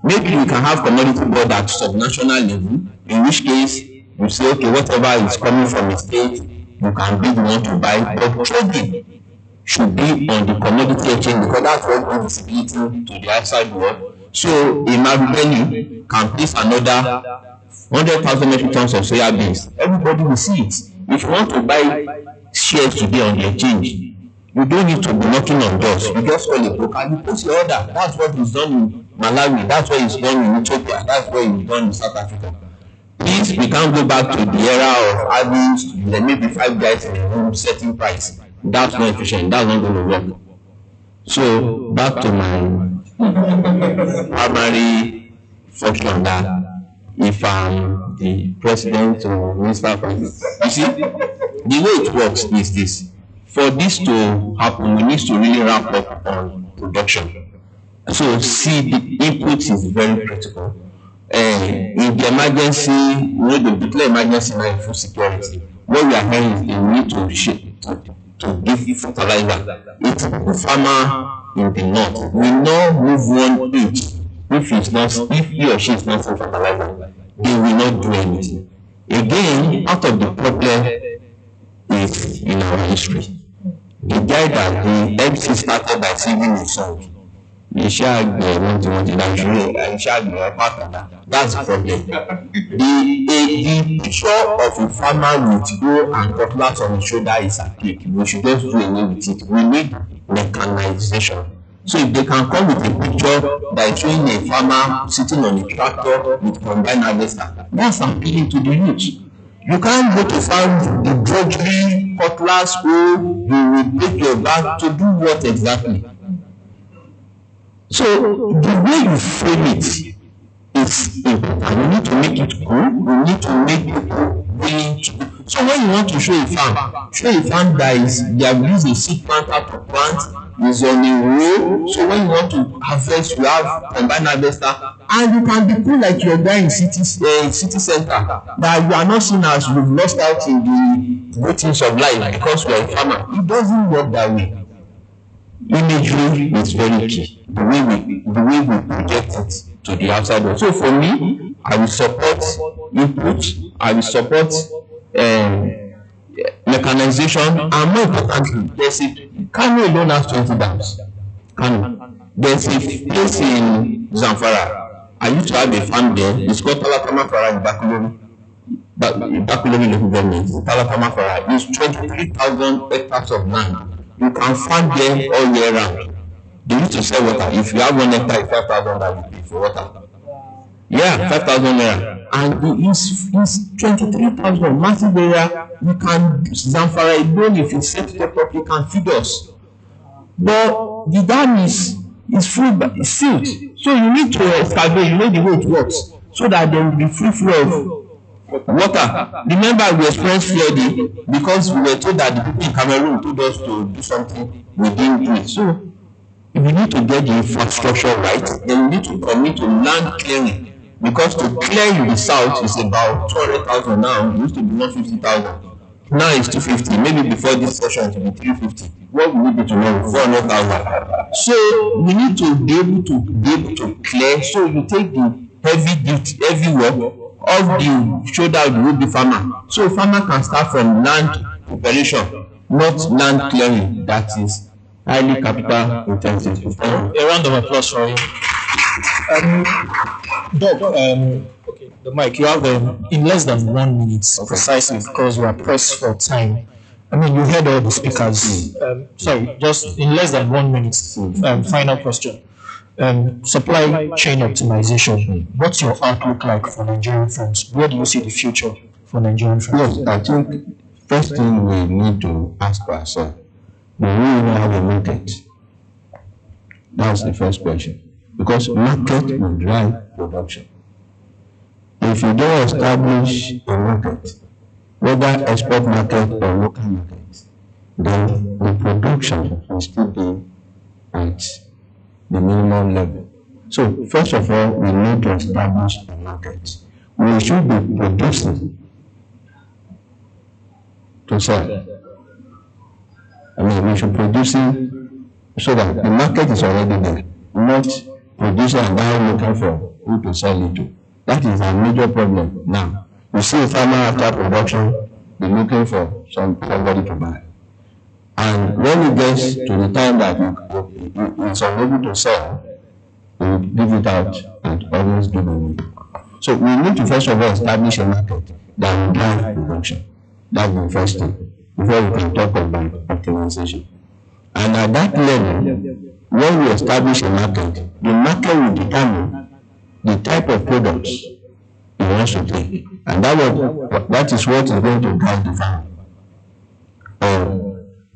maybe we can have commodity board at subnational level, in which case you say, okay, whatever is coming from a state, you can be the one to buy, but trading should be on the commodity exchange because that's what gives visibility to the outside world. So a Marubeni can place another 100,000 metric tons of soya beans. Everybody will see it. If you want to buy shares today on the exchange, you don't need to be knocking on doors. You just call a broker and you post your order. That's what is done in Malawi. That's what is done in Ethiopia. That's what is done in South Africa. Please, we can't go back to the era of having there may be 5 guys in a room setting price. That's not efficient. That's not going to work. So back to my primary function, that if I'm the president or minister of finance, you see, the way it works is this: for this to happen, we need to really ramp up on production. So see, the input is very critical. In the emergency, they declare emergency now in food security. What we are hearing is they need to give fertilizer. It's the farmer in the north. We now move one page. If he or she is not for fertilizer, they will not do anything. Again, part of the problem is in our history. The guy that the MC started by singing a song. That's the problem. The picture of a farmer with bow and cutlass on his shoulder is a cake. We should just do away with it. We need mechanization. So if they can come with a picture that is showing a farmer sitting on a tractor with combine harvester, that's appealing to the youth. You can't go to find the drudgery, cutlass, or you will take your bag to do what exactly? So the way you frame it is important. You need to make it cool. You need to make people willing to. So when you want to show a farm that they have used a seed planter to plant, is on a row. So when you want to harvest, you have combine harvester, and you can be cool like your guy in city center, that you are not seen as you've lost out in the good things of life because you are a farmer. It doesn't work that way. Imagery is very key. The way we project it to the outside world. So for me, I will support input. I will support mechanization, and more importantly, there's a Kano alone has 20 dams. Kano. There's a place in Zamfara. I used to have a farm there. It's called Talatama Fara in Bakulomi local government. Talatama Fara is 23,000 hectares of land. You can farm there all year round. They used to sell water. If you have 1 hectare, 5,000 that you pay for water. Yeah, 5,000 naira. And it's 23,000 massive area. You can Zamfara alone, if you set it up properly, can feed us. But the dam is full, but it's sealed. So you need to excavate, you know the way it works, so that there will be free flow of water. Remember, we experienced flooding because we were told that the people in Cameroon told us to do something, we didn't do it. So if we need to get the infrastructure right, then we need to commit to land clearing. Because to clear in the south is about 200,000 now. It used to be 150,000. Now it's 250. Maybe before this session it will be 350. What will we do tomorrow? 400,000. So we need to be able to clear. So you take the heavy work off the shoulder of the would-be farmer. So farmer can start from land preparation, not land clearing that is highly capital intensive. A round of applause for him. Doc, okay, the mic, you have in less than 1 minute, precisely because we are pressed for time. I mean, you heard all the speakers. Sorry, just in less than 1 minute, final question. Supply chain optimization. What's your outlook like for Nigerian firms? Where do you see the future for Nigerian firms? Yes, I think first thing we need to ask ourselves, do we even have a market? That's the first question. Because market will drive production. If you don't establish a market, whether export market or local market, then the production will still be at the minimum level. So first of all, we need to establish a market. We should be producing to sell. I mean, we should producing so that the market is already there, not producing and now looking for who to sell it to. That is a major problem now. You see a farmer after production, be looking for somebody to buy. And when it gets to the time that it's unable to sell, we will give it out and always give away. So we need to first of all establish a market that will drive production. That's the first thing, before we can talk about optimization. And at that level, when we establish a market, the market will determine the type of products it wants to take. And that is what is going to drive the farm.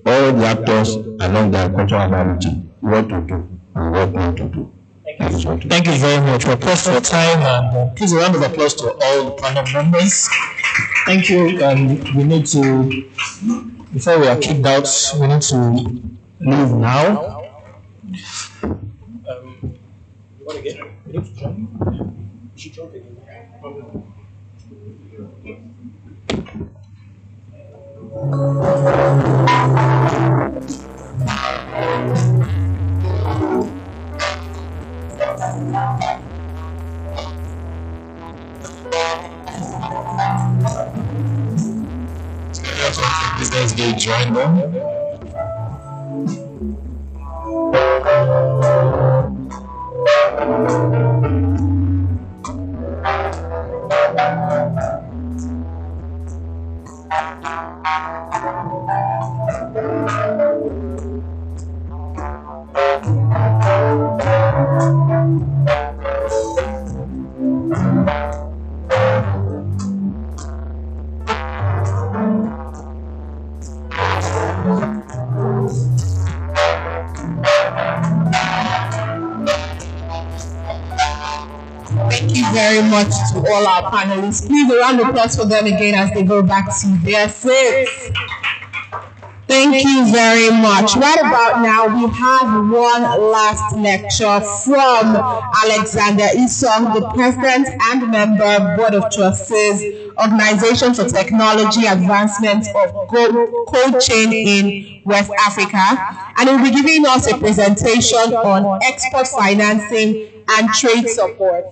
All the actors along the agricultural value chain, what to do and what not to do. Thank you very much. We're pressed for time, and please a round of applause to all the panel members. Thank you. We need to, before we are kicked out, we need to leave now. You want to get? We need to jump. We should jump again. Business Day join them. Thank you very much to all our panelists. Please a round of applause for them again as they go back to their seats. Thank you very much. Right about now, we have one last lecture from Alexander Isong, the President and Member, Board of Trustees, Organization for Technology Advancement of Cold Chain in West Africa. And he will be giving us a presentation on export financing and trade support.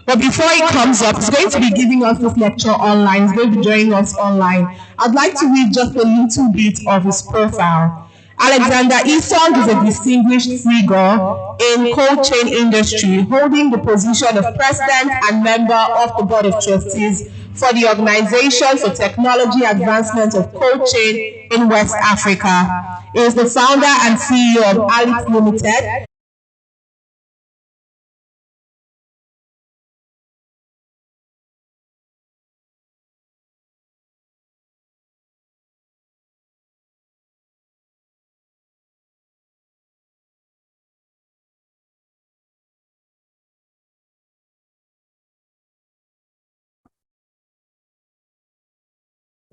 But before he comes up, he's going to be giving us this lecture online. He's going to be joining us online. I'd like to read just a little bit of his profile. Alexander Isong is a distinguished figure in cold chain industry, holding the position of President and Member of the Board of Trustees for the Organization for Technology Advancement of Cold Chain in West Africa. He is the founder and CEO of Alix Limited,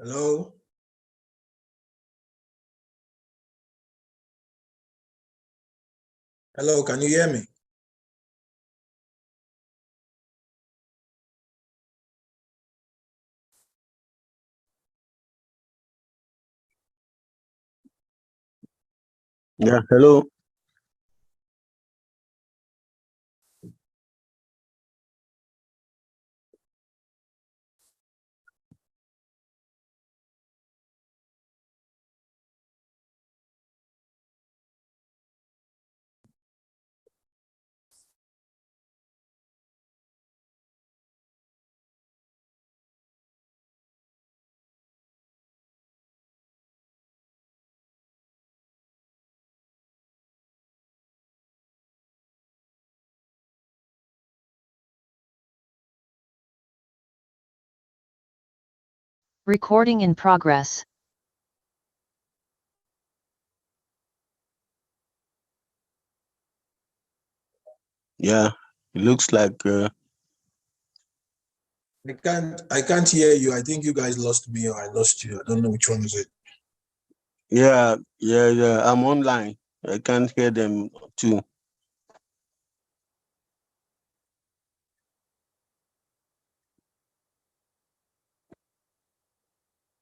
Hello? Hello, can you hear me? Yeah, hello. Recording in progress. Yeah, it looks like I can't hear you. I think you guys lost me or I lost you. I don't know which one is it. yeah, I'm online. I can't hear them too.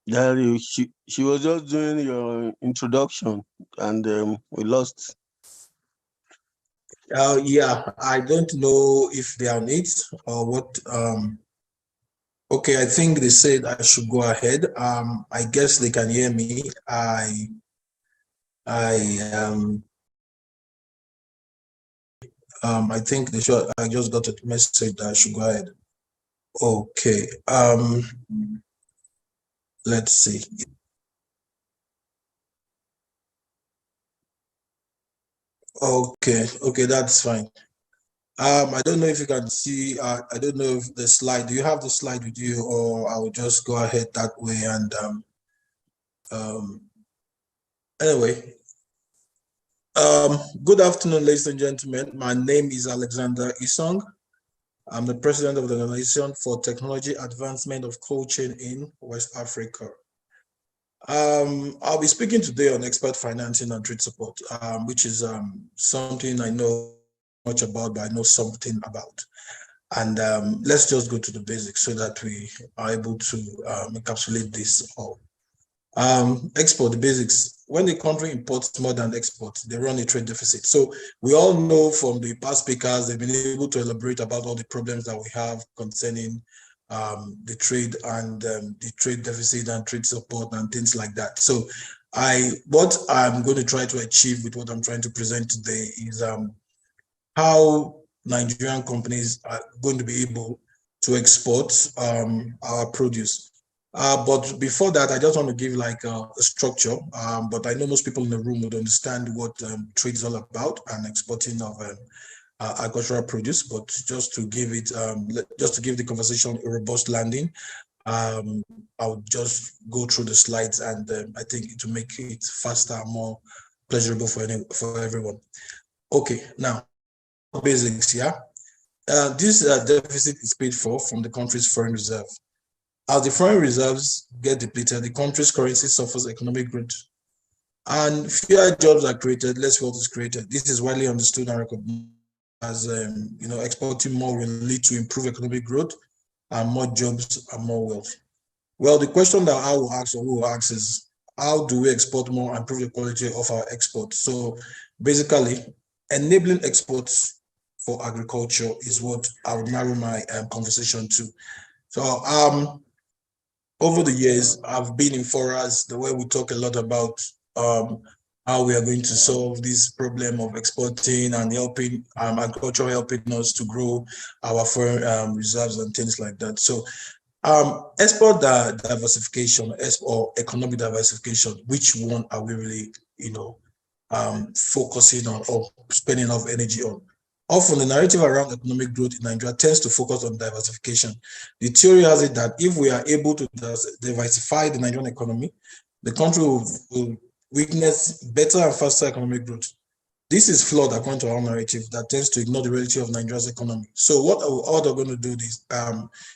Yeah, she was just doing your introduction and we lost. Yeah, I don't know if they are on it or what. Okay, I think they said I should go ahead. I guess they can hear me. I think they should. I just got a message that I should go ahead. Okay. Let's see. Okay, that's fine. I don't know if you can see. I don't know if the slide. Do you have the slide with you, or I will just go ahead that way and um, anyway. Good afternoon, ladies and gentlemen. My name is Alexander Isong. I'm the president of the Organization for Technology Advancement of Cold Chain in West Africa. I'll be speaking today on expert financing and trade support, which is something I know much about, but I know something about. And let's just go to the basics so that we are able to encapsulate this all. Export, the basics. When the country imports more than exports, they run a trade deficit. So we all know from the past speakers, they've been able to elaborate about all the problems that we have concerning the trade and the trade deficit and trade support and things like that. So what I'm going to try to achieve with what I'm trying to present today is how Nigerian companies are going to be able to export our produce. But before that, I just want to give like a structure. But I know most people in the room would understand what trade is all about and exporting of agricultural produce. But just to give it, just to give the conversation a robust landing, I'll just go through the slides, and I think to make it faster, more pleasurable for everyone. Okay, now basics. Yeah, this deficit is paid for from the country's foreign reserve. As the foreign reserves get depleted, the country's currency suffers economic growth, and fewer jobs are created, less wealth is created. This is widely understood and recognized as exporting more will lead to improved economic growth and more jobs and more wealth. Well, the question that I will ask or we will ask is, how do we export more and improve the quality of our exports? So basically, enabling exports for agriculture is what I would narrow my conversation to. So over the years, I've been in forums where we talk a lot about how we are going to solve this problem of exporting and helping agriculture, helping us to grow our foreign reserves and things like that. So export diversification or economic diversification, which one are we really, focusing on or spending enough energy on? Often the narrative around economic growth in Nigeria tends to focus on diversification. The theory has it that if we are able to diversify the Nigerian economy, the country will witness better and faster economic growth. This is flawed according to our narrative that tends to ignore the reality of Nigeria's economy. So what we're going to do this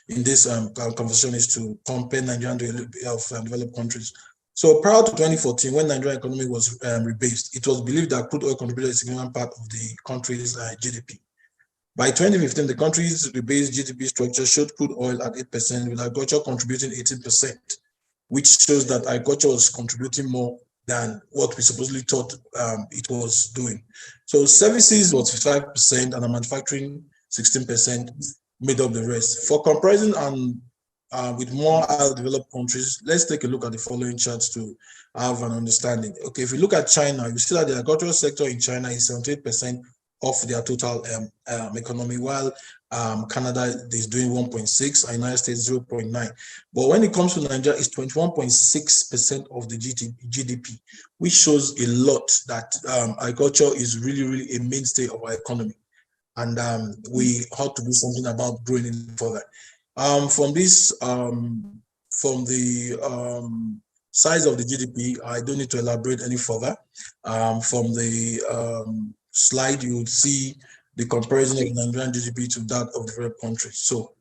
in this conversation is to compare Nigerian to developed countries. So prior to 2014, when Nigerian economy was rebased, it was believed that crude oil contributed a significant part of the country's GDP. By 2015, the country's rebased GDP structure showed crude oil at 8%, with agriculture contributing 18%, which shows that agriculture was contributing more than what we supposedly thought it was doing. So services was 55% and manufacturing 16% made up the rest. For comparison and with more developed countries, let's take a look at the following charts to have an understanding. Okay, if you look at China, you see that the agricultural sector in China is 78% of their total economy, while Canada is doing 1.6 and United States 0.9. But when it comes to Nigeria, it's 21.6% of the GDP, which shows a lot that agriculture is really, really a mainstay of our economy. And we ought to do something about growing it further. From this from the size of the GDP, I don't need to elaborate any further. From the slide, you would see the comparison of Nigerian GDP to that of the developed countries. So,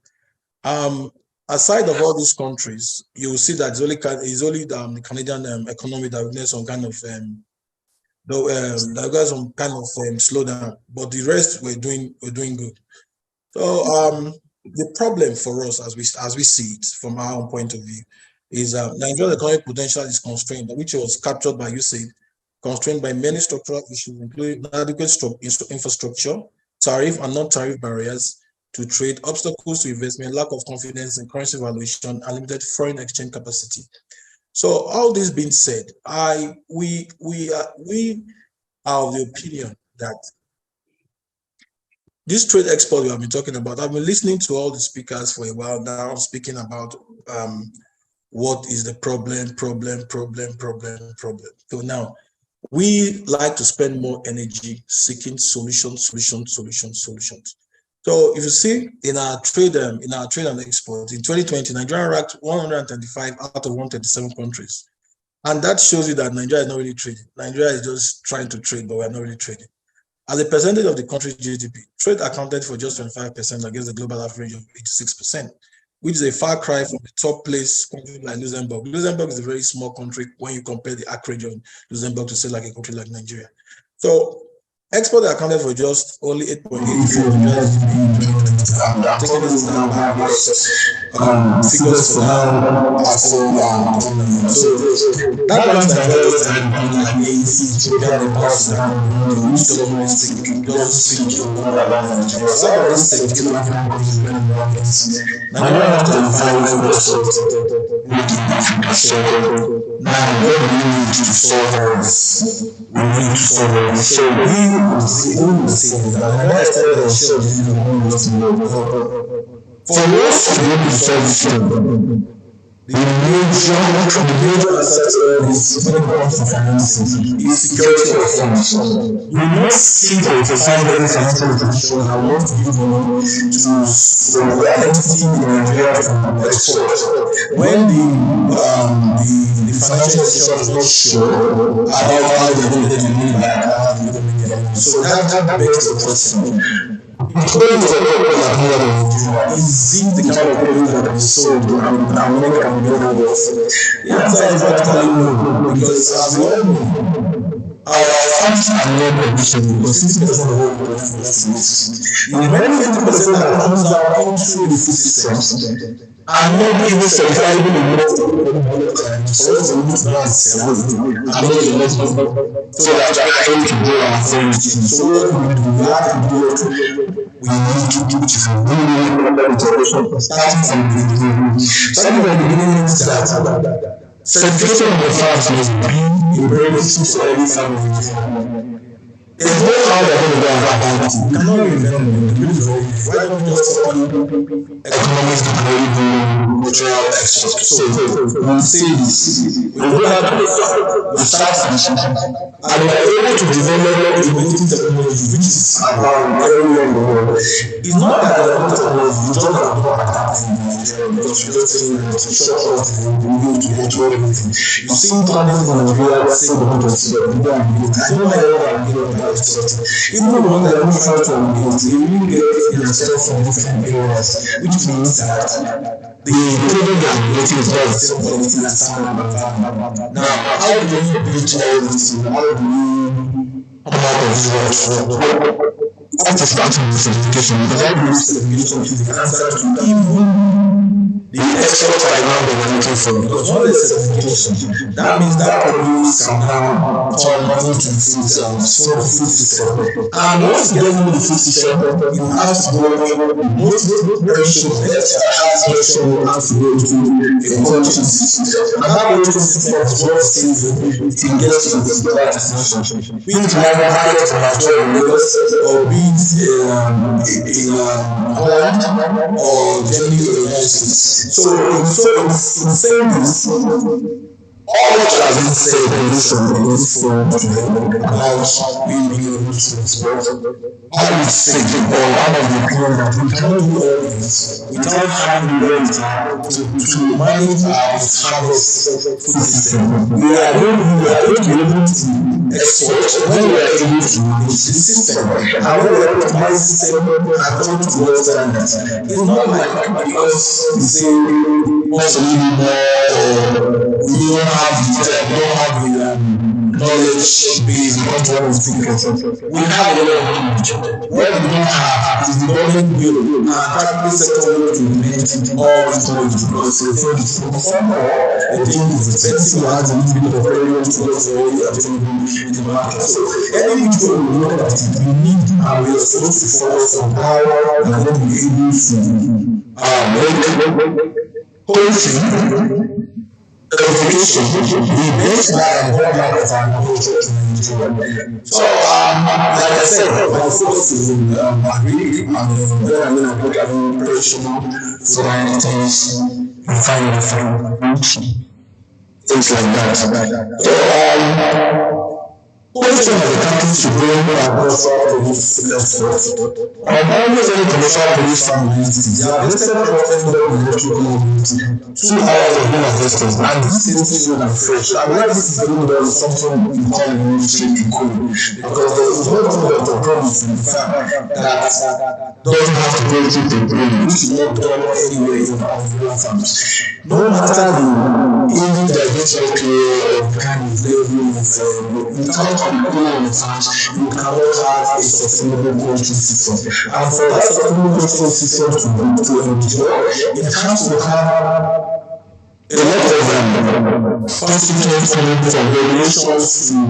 aside of all these countries, you will see that it's only the Canadian economy that witnessed some kind of slowdown, but the rest were doing good. So the problem for us, as we see it from our own point of view, is Nigeria's economic potential is constrained, which was captured by USAID, constrained by many structural issues, including inadequate infrastructure, tariff and non-tariff barriers to trade, obstacles to investment, lack of confidence in currency valuation, and limited foreign exchange capacity. So all this being said, we are of the opinion that this trade export we have been talking about, I've been listening to all the speakers for a while now, speaking about what is the problem. So now, we like to spend more energy seeking solutions. So if you see in our trade and export, in 2020, Nigeria ranked 125 out of 137 countries. And that shows you that Nigeria is not really trading. Nigeria is just trying to trade, but we're not really trading. As a percentage of the country's GDP, trade accounted for just 25% against the global average of 86%, which is a far cry from the top place country like Luxembourg. Luxembourg is a very small country when you compare the acreage of Luxembourg to say like a country like Nigeria. So export accounted for just only 8.84%. Taking this figures for now. So that runs Nigeria like Ethiopia, Nepal, Sudan, which doesn't speak about Nigeria. Some of these things Nigeria has to now what do we need to solve this? We need to solve this. So we will see that Nigeria is for us to be able to solve this problem, the major asset is when it comes to financing is security of funds. You will not see for find any financial institution that want to give money to the identity in Nigeria from export. When the financial institution is not sure about how they're going to get the money back, so that begs the question. Because is it the kind of product that we sold and make and get rid of? The answer is practically no, because as we all know, our funds are not perishable because 60% of what we produce is the remaining 50% that comes out into the food systems are not even certifiable enough for us to use that sell it and make the next one so that we are able to grow our foreign exchange. So what we do, we have to do what we need to do to really starting from the beginning. Starting from the beginning means that certification of the farms must be a prerequisite for every farm in Nigeria. There's no how they're going to go about it. You cannot reinvent the wheel. Why don't we just copy economics degree natural export? So we'll say this. We go back to the start, we start and we are able to develop innovative technology which is around everywhere in the world. It's not that there are no technology, it's just that we don't adapt in Nigeria because we just think that it's short of the will to get everything. You see companies in Nigeria say they want to sell, they don't agree. I don't know why even the one that we try to engage, they really get themselves from different areas, which means that the product that we get is not the same quality as standard environment. Now, how do we build all this? How do we come out of this? After starting with certification, because I believe certification is the answer to even the export right now that we're looking for. Because what is certification? That means that produce can now turn money to the food system. And once you get into the food system, it has to go most perishable. It has to go to a purchasing system. And that purchasing system is what says it gets to the destination. Be it market or Lagos, or be it in Holland or Germany or United States. So in saying this, all what has been said in this forum today about being able to export, I would say, or one of the opinion that we cannot do all this without having the ability to manage our post-harvest food system. We are going to be able to export when we are able to manage the system. And when we are able to manage the system according to world standards, it's not like because we say most of you know we don't have the knowledge base in what we think. We have a lot of knowledge. What we don't have is the government will and private sector will implement all this knowledge because they think it's somehow they think it's expensive or has a little bit of revenue to get already available in the market. So any which way we look at it, we need and we are supposed to focus on how we are going to be able to make poultry education the best and what market and culture in Nigeria. So, like I said, my focus is in agri and then I'm going to look at operational varieties, refining, things like that. So, poultry as a country should bring commercial produce export. Almost any commercial produce farm in these they are listed for endowment electrical mobility. 2 hours of being harvested and this is still fresh. And why this is going well is something we call in English cool because there is no product of produce in the farm that doesn't have to go through the brain, which is not done anywhere in our rural farms. No matter the English digestion period of kind of level without control on the farms, you cannot have a sustainable poultry system. And for that sustainable poultry system to endure, it has to have a lot of constituents from regulations to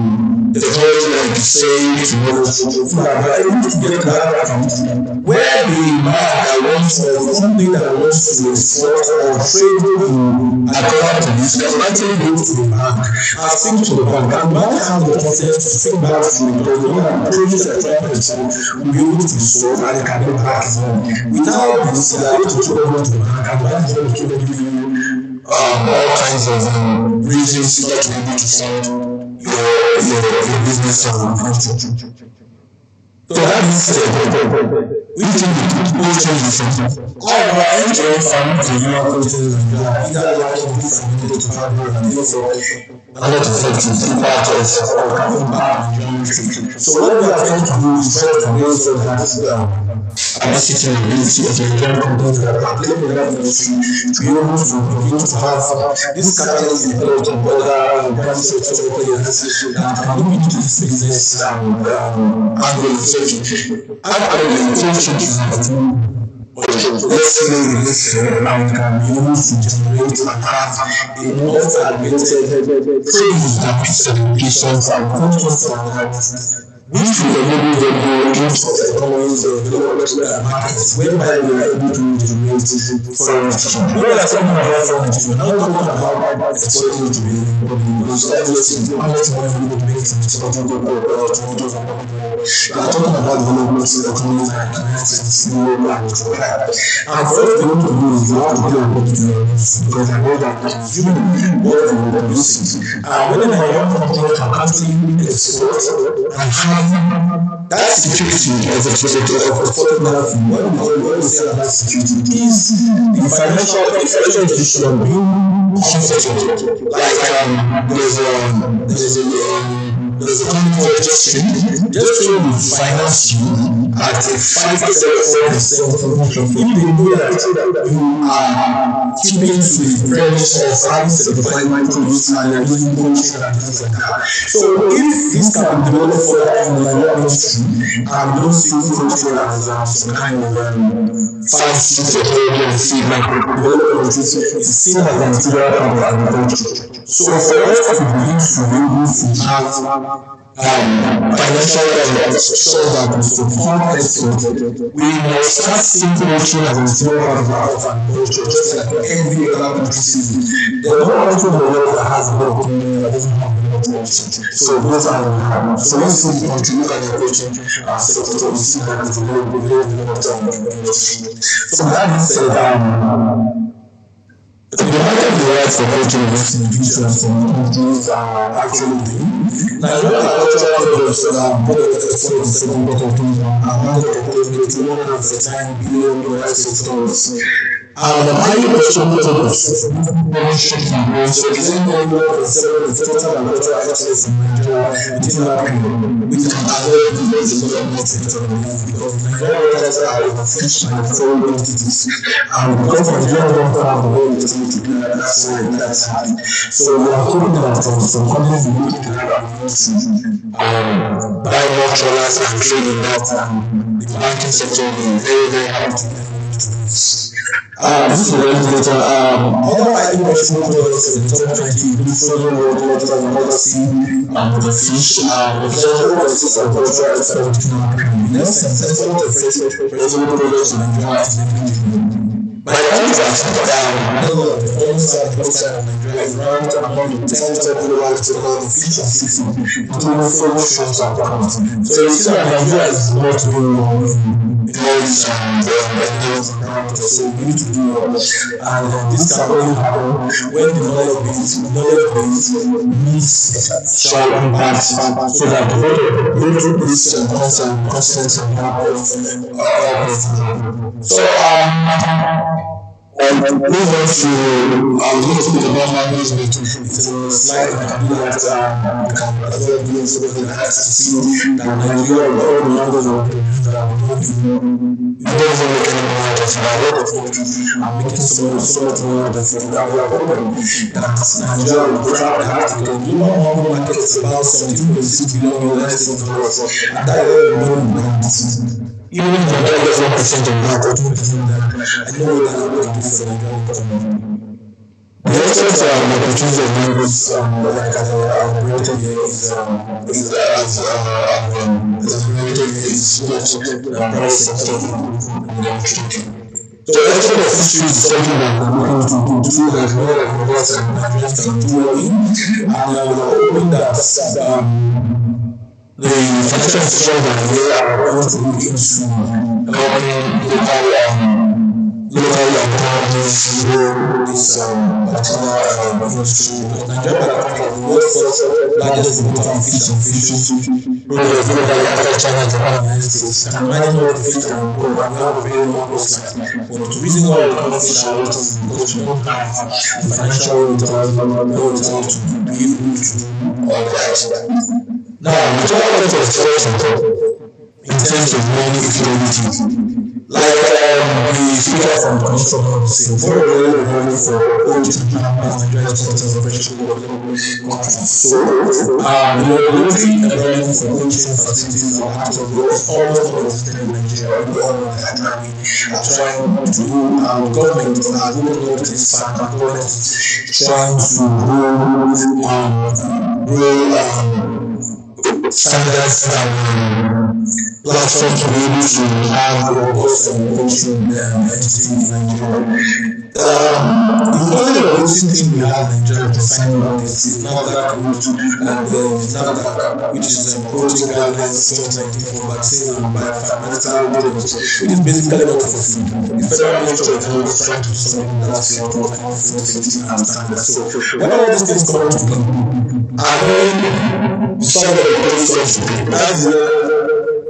technology like say to food and we are able to get that account where the man that wants or the company that wants to export or trade in agricultural produce can actually go to the bank and speak to the bank and the bank has the confidence to speak back to the because they know that the produce they are trying to export will be able to be sold and they can get back his money. Without this, they are able to keep on going to the bank and the bank is going to keep on giving you all kinds of reasons not to be able to fund your business and project. So that means we think all changes all of our end-to-end farming consumer processes are either likely to be submitted to hardware and therefore not effective impact of so what we are trying to do is try to raise up that capacity and ability of the Nigerian companies that are playing in that industry to be able to continue to have this catalyst developed on other private sector players that can look into this business and agro-inflation. Agro-inflation is let's say this and can be able to generate and have enough targeted produce that meets certifications and functions and which will enable them to import economies of development markets whereby they are able to generate foreign exchange. When we are talking about foreign exchange, we're not talking about exporting to the because obviously how much money we would make in exporting to or tomatoes and we are talking about development economies like United States, Europe and Japan. And for us to be able to do is you have to be able to do because I know that consuming what we will produce when a young company can actually export and have that security of the photography, what we say about security is the financial institution being comfortable. Like there's a company called just will finance you at a 5% or 7% if they know that you are keeping to the premise of having certified microbials and you're using coaching and things like that. So if this can be developed for that in the Nigerian industry and we don't see coaching as some kind of fancy technology and see microbiology is seen as a material part of agriculture. So for us to be able to have financial structures that will support export, we must start seeing coaching as a material part of agriculture, just like every other country. There are no country in the world that has a lot of money that doesn't have a lot of coaching. So those are so when you see the country, look at the coaching sector, we see that it's a very developed industry. So that being said, The market derives for cultural investment insurance from companies are actually doing. Nigerian agricultural products product export in second quarter of 2021 amounted to $139 billion US. Agricultural products represent only 1.7% of total agricultural exports in Nigeria within that period, which can avoid because a lot of because Nigerian workers are overfished by foreign entities, and because Nigerians don't have the way to do that, that's why that's happening. So we are hoping that some companies will look into that and want to buy more trawlers and trade in that. The banking sector will be very, very happy to do this. This is a regulator. Other item export products in the top 20 include frozen water and other sea and the fish. Representative policies and cultural export within our country. In essence, export of frozen products to Nigeria is negligible. By the time that almost at the coast of Nigeria is ranked among the 10 top global exporters of fish and seafood, including frozen shrimps and prawns. So you see that Nigeria is not doing well in all these areas and parameters. So we need to do well. And this can only happen when the knowledge base meets social impact, so that the both risks and constants and so move on to a little bit about management. It's a slide that can do that. You can as well do it so that it has to see that Nigeria with all the numbers of that we don't even make any money out of it. A lot of countries are making so much money out of it. And we are hoping that Nigeria will grab that, because the global market is about $17.6 billion US, and that is all the money we have. Even if Nigeria gets 1% of that or 2% of that, I know that I'm going to do for Nigeria economy. The essence of the opportunity of members, like as operated here, is private sector in the country. So export of history is something that we're looking to do through that more than Nigerians can do well in, and we're hoping that the financial institutions that we are going to look into helping local economies grow this particular industry. Nigeria is the world's largest exporter of fish and fisheries products globally after China, Japan, and the United States. And mining all the fish that we grow, and we have a very long coastline. But the reason why we cannot fish our waters is because we don't have the financial wherewithal to be able to do all that. Now, the total cost of exploration in terms of money economics, like the speaker from the Commission of saying, very money for OGs and Nigeria exporters of fresh countries. So, the regulatory environment for coaching facilities and acts of law is almost non-existent in Nigeria. We all know that we are trying to do, our government has opened up this fact, and government is trying to roll standards and platforms to be able to have robust and coaching entity in Nigeria. The only recent thing we have in Nigeria to sign about this is NAFDAC route and NAFDAC, which is protein guidelines 2019 for vaccines and biomedical products, which is basically not for food. The Federal Ministry of Health is trying to do something that's for food safety and standards. So when all these things come together, and then some of the process, that's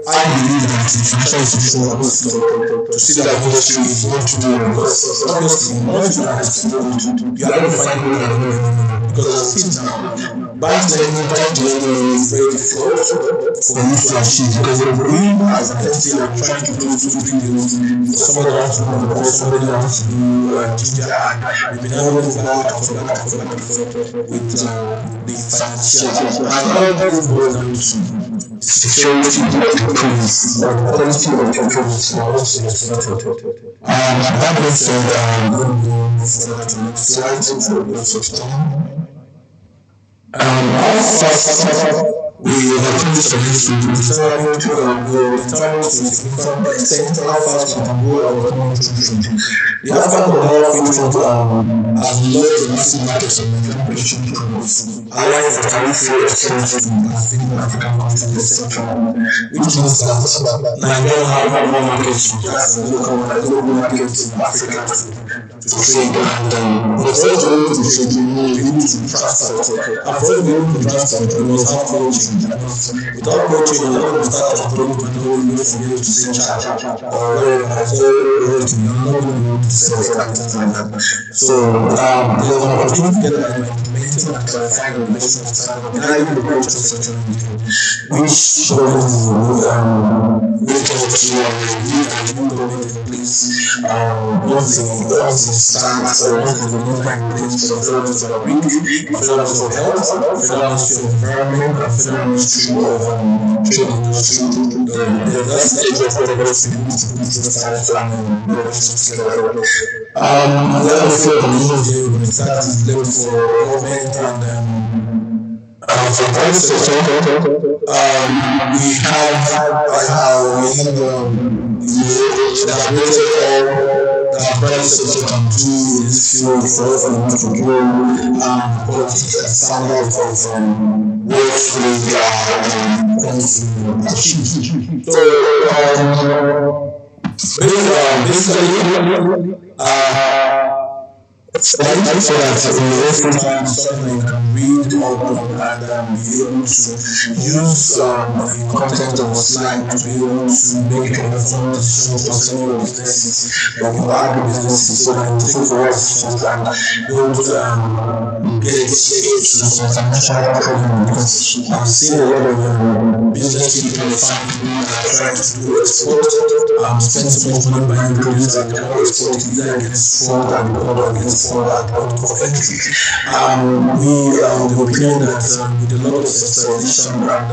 I believe that the financial institutions are supposed to see that industry is not to do, because obviously once you are you are not finding money anymore, because as it is now, banks lending is very difficult for you to achieve, because you're going as an entity and trying to close 2-3 deals. Somebody wants to do the somebody wants to do ginger, and we've been able to back and forth with the financial, and all this boils down to security improves, but the quality of controls are also expected. That being said, I'm going to go further to the next slide for the next time. How fast we have this ability to determine to a significant extent how fast we can grow our economy through trade. The African Continental Free Trade has unlocked the massive markets of Nigerian perishable products, allowing for tariff-free exchange to participating African countries in the sector, which means that Nigeria have more markets to just local markets in Africa to trade, and for us to be able to trade, we need to transport, and for us to be able to transport, we must have cold chain. Without cold chain, you're not going to start transporting petrol away from here to say charge or wherever, so you're not going to be able to sell it and things like that. So there's an opportunity to get that by implementing and clarifying regulations guiding the agriculture sector in Nigeria, which government is making up to and new government in place. Once it starts, once the movement in place for the federal ministry of Agric, federal ministry of health, federal ministry of environment, and federal ministry of trade and industry, that's the age of federal science and regulations together. Let us see what the mission is that is left for government and for private sector. We have elaborated all that private sector can do in this field for us to grow quality and standard of what we are going to achieve. So basically, study so that in your free time something you can read up on and be able to use the content of a slide to be able to make an informed decision concerning your businesses, your agri-businesses, so that you take the right decisions and be able to get into some financial problem, because I'm seeing a lot of business people that are trying to do export, spend so much money buying goods and cannot export it, either it gets fraud and the order gets for that point of entry. We are of the opinion that with a lot of centralization and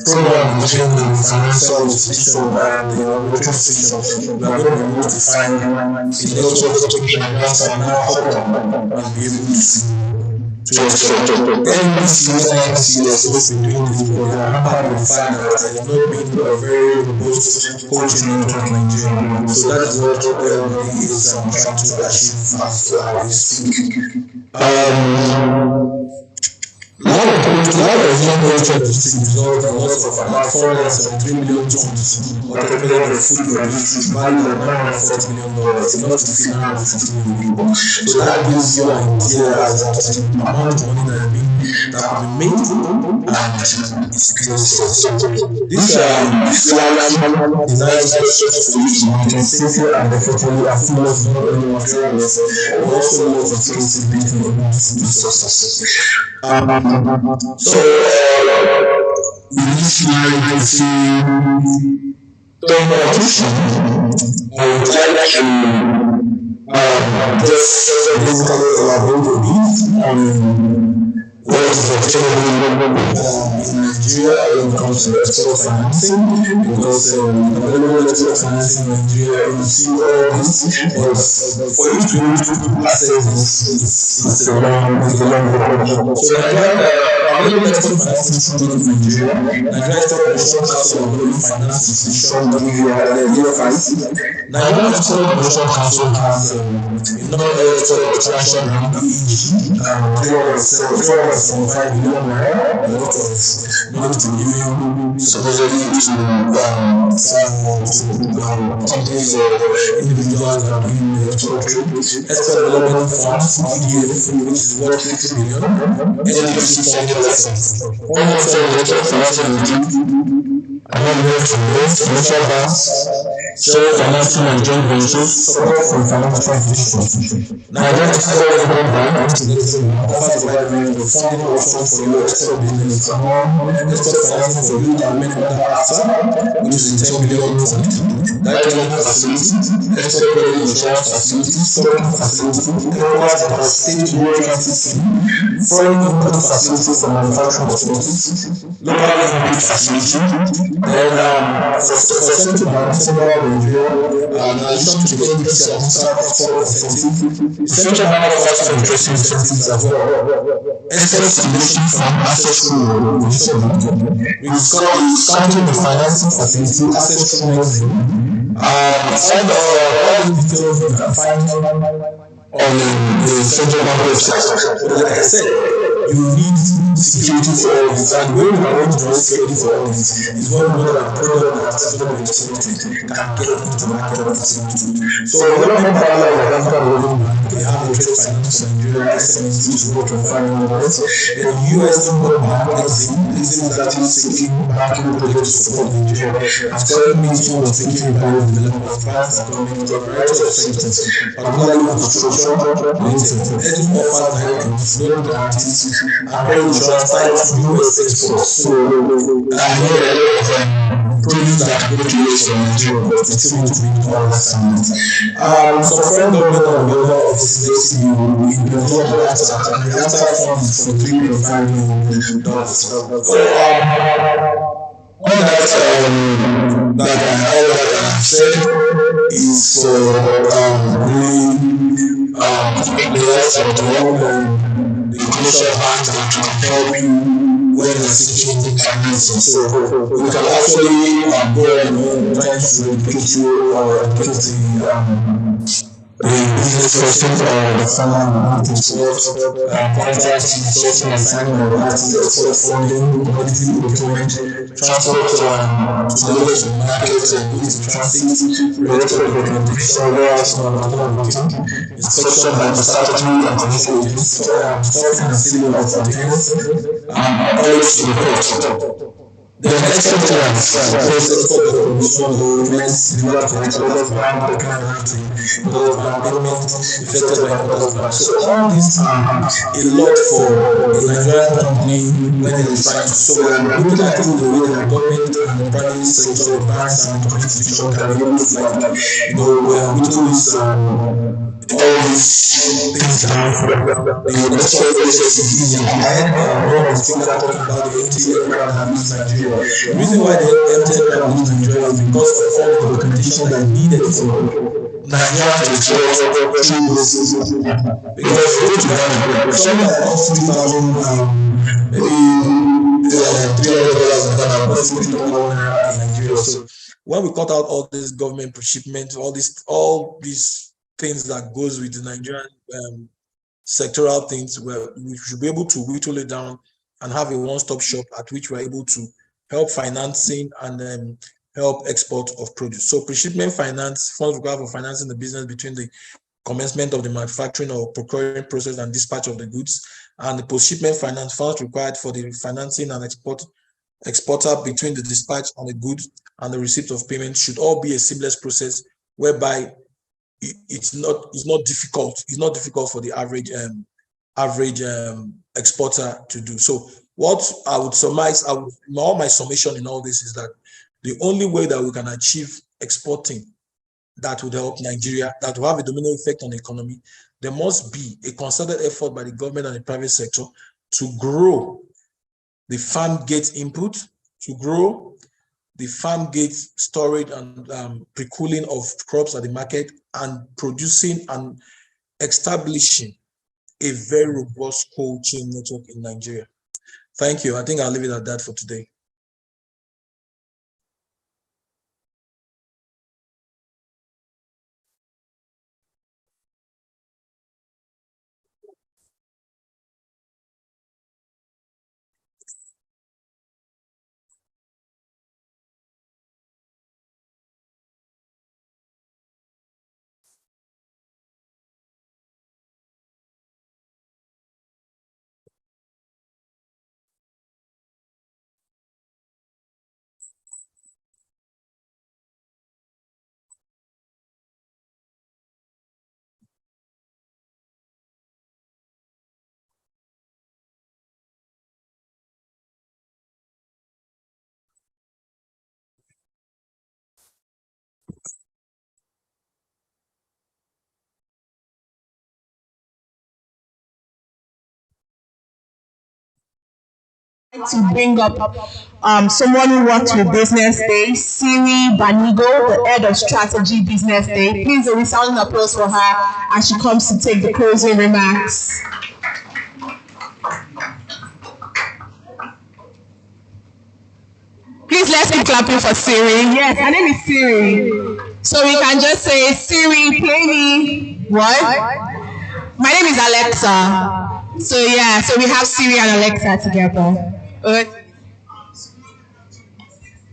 program between the financial institution and the regulatory institution, we are going to be able to find a lot of institutions and now and be able to export. NBC is supposed to be doing this, but they are happy to find that there is not being a very robust coaching network in Nigeria. So that is what everybody is trying to achieve as we speak. A lot of young logistics result in loss of about 473 million tons of the food produced, valued at $940 million, enough to feed 150 million people. So that gives you an idea as to the amount of money that could be made and this slide designed just for you to maintain safely and effectively and full of not only materials but also lots of flexibility in food sources. So in this slide you see competition. I would like to just basically elaborate a bit on what is obtainable in Nigeria when it comes to export financing, because available export financing in Nigeria, you see all this, but for you to be able to access this, it's a long road. So available export financing institution in Nigeria, Nigeria Export Commission Council of Global Finance Institution, Nigeria Export Commission Council has a non-export extraction grant (EEG) 375 million naira, a lot of money to be given supposedly to companies or individuals that are doing the export trade. Export Development Funds (EDF), which is worth 50 million. NDC funding license. One more commercial banks, share financing and joint ventures, support from financial institutions. Nigeria Export Bank offers a wide range of funding options for your export business, among export financing for youth and men under AFTA, which is a 10 billion fund, direct lending facility, export credit insurance facility, stocking facility, ECOWAS state road transit scheme, foreign import facility for manufacturing exports, local language facility. Then for central bank Nigeria. In addition to the NDC and National Export Incentive, the Central Bank offers some interesting incentives as well. Export Stimulation Fund access through discounting the financing facility access through Nexi. All these details you can find on the Central Bank website. But like I said, you need security for all this. And when we are going to do security for all this is when we know that the product that is going to be distributed can get into the market of distributed. So the government parallel of African Revenue, they have a trade finance for Nigerian SMEs to support from $5 million. Then the US Import Bank, Exim is actually seeking banking projects to support Nigeria. As current meeting was taking about the development of plans that government for a variety of sectors, particularly construction, Exim offers direct loan guarantees and credit insurance tied to US exports. So produce that go to US from Nigeria, but we still need to meet all the standards. Some foreign government and other offices next to you will implement the after fund is for $3.5 million. All that I said is for the commercial bank that can help you when you're seeking financing. So we can actually go on trying to educate you or educate the business person or the farmer who wants to export, contracts, sourcing and signing of export funding, commodity procurement, transport to deliver to the market, goods in transit, export documentation, inspection by the statutory and commercial agents, stuffing and sealing of containers, audit report. Then export clearance, export documentation, documents delivered to exporters brand, document payment effected by others brand. So all these are a lot for a Nigerian company when they are trying to. So we are looking at it the way that government and the private sector, the banks and community institutions can be able to we are whittling this all these things down for the export process is easier. I heard one of the speakers talking about the empty aircraft that leaves Nigeria. The reason why the empty aircraft leaves Nigeria is because of all the documentation that is needed for Nigeria to export through those. Because go to Ghana, something that costs maybe $300 in Ghana costs $50 in Nigeria. So when we cut out all this government shipment, all these things that goes with the Nigerian sectoral things, where we should be able to whittle it down and have a one-stop shop at which we're able to help financing and help export of produce. So pre-shipment finance, funds required for financing the business between the commencement of the manufacturing or procuring process and dispatch of the goods, and the post-shipment finance, funds required for the financing and exporter between the dispatch and the goods and the receipt of payment should all be a seamless process whereby it's not difficult. It's not difficult for the average exporter to do. So what I would summarize, all my summation in all this is that the only way that we can achieve exporting that would help Nigeria, that will have a domino effect on the economy, there must be a concerted effort by the government and the private sector to grow the farm gate input, to grow the farm gate storage and pre-cooling of crops at the market, and producing and establishing a very robust cold chain network in Nigeria. Thank you. I think I'll leave it at that for today. to bring up someone who worked with Business Day, Siri Banigo, the head of strategy Business Day. Please a resounding applause for her as she comes to take the closing remarks. Please let's keep clapping for Siri. Yes, her name is Siri. So we can just say, Siri, play me. What? My name is Alexa. So yeah, so we have Siri and Alexa together.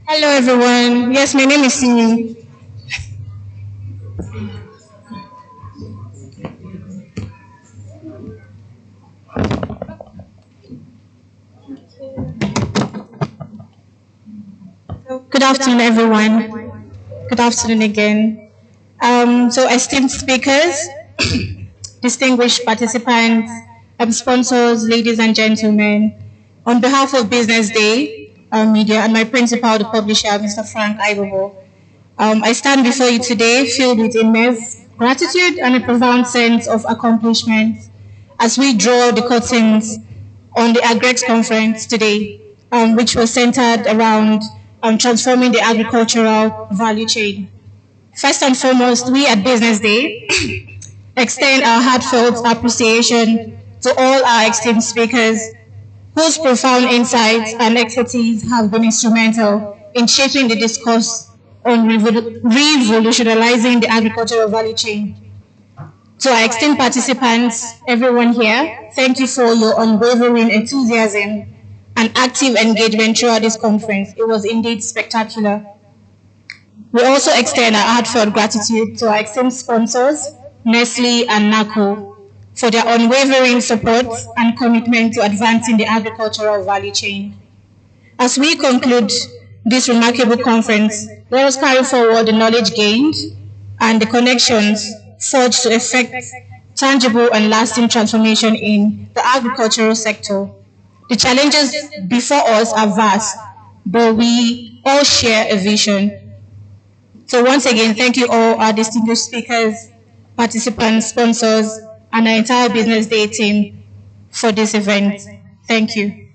Hello everyone. Yes, my name is Siri. Good afternoon, everyone. Good afternoon again. So esteemed speakers, distinguished participants, sponsors, ladies and gentlemen, on behalf of Business Day Media and my principal, the publisher, Mr. Frank Igobo, I stand before you today filled with immense gratitude and a profound sense of accomplishment as we draw the curtains on the AgreX Conference today, which was centered around transforming the agricultural value chain. First and foremost, we at Business Day extend our heartfelt appreciation to all our esteemed speakers whose profound insights and expertise have been instrumental in shaping the discourse on revolutionizing the agricultural value chain. To our esteemed participants, everyone here, thank you for your unwavering enthusiasm and active engagement throughout this conference. It was indeed spectacular. We also extend our heartfelt gratitude to our esteemed sponsors, Nestle and NACO, for their unwavering support and commitment to advancing the agricultural value chain. As we conclude this remarkable conference, let us carry forward the knowledge gained and the connections forged to effect tangible and lasting transformation in the agricultural sector. The challenges before us are vast, but we all share a vision. So once again, thank you all our distinguished speakers, participants, sponsors, and our entire Business Day team for this event. Thank you.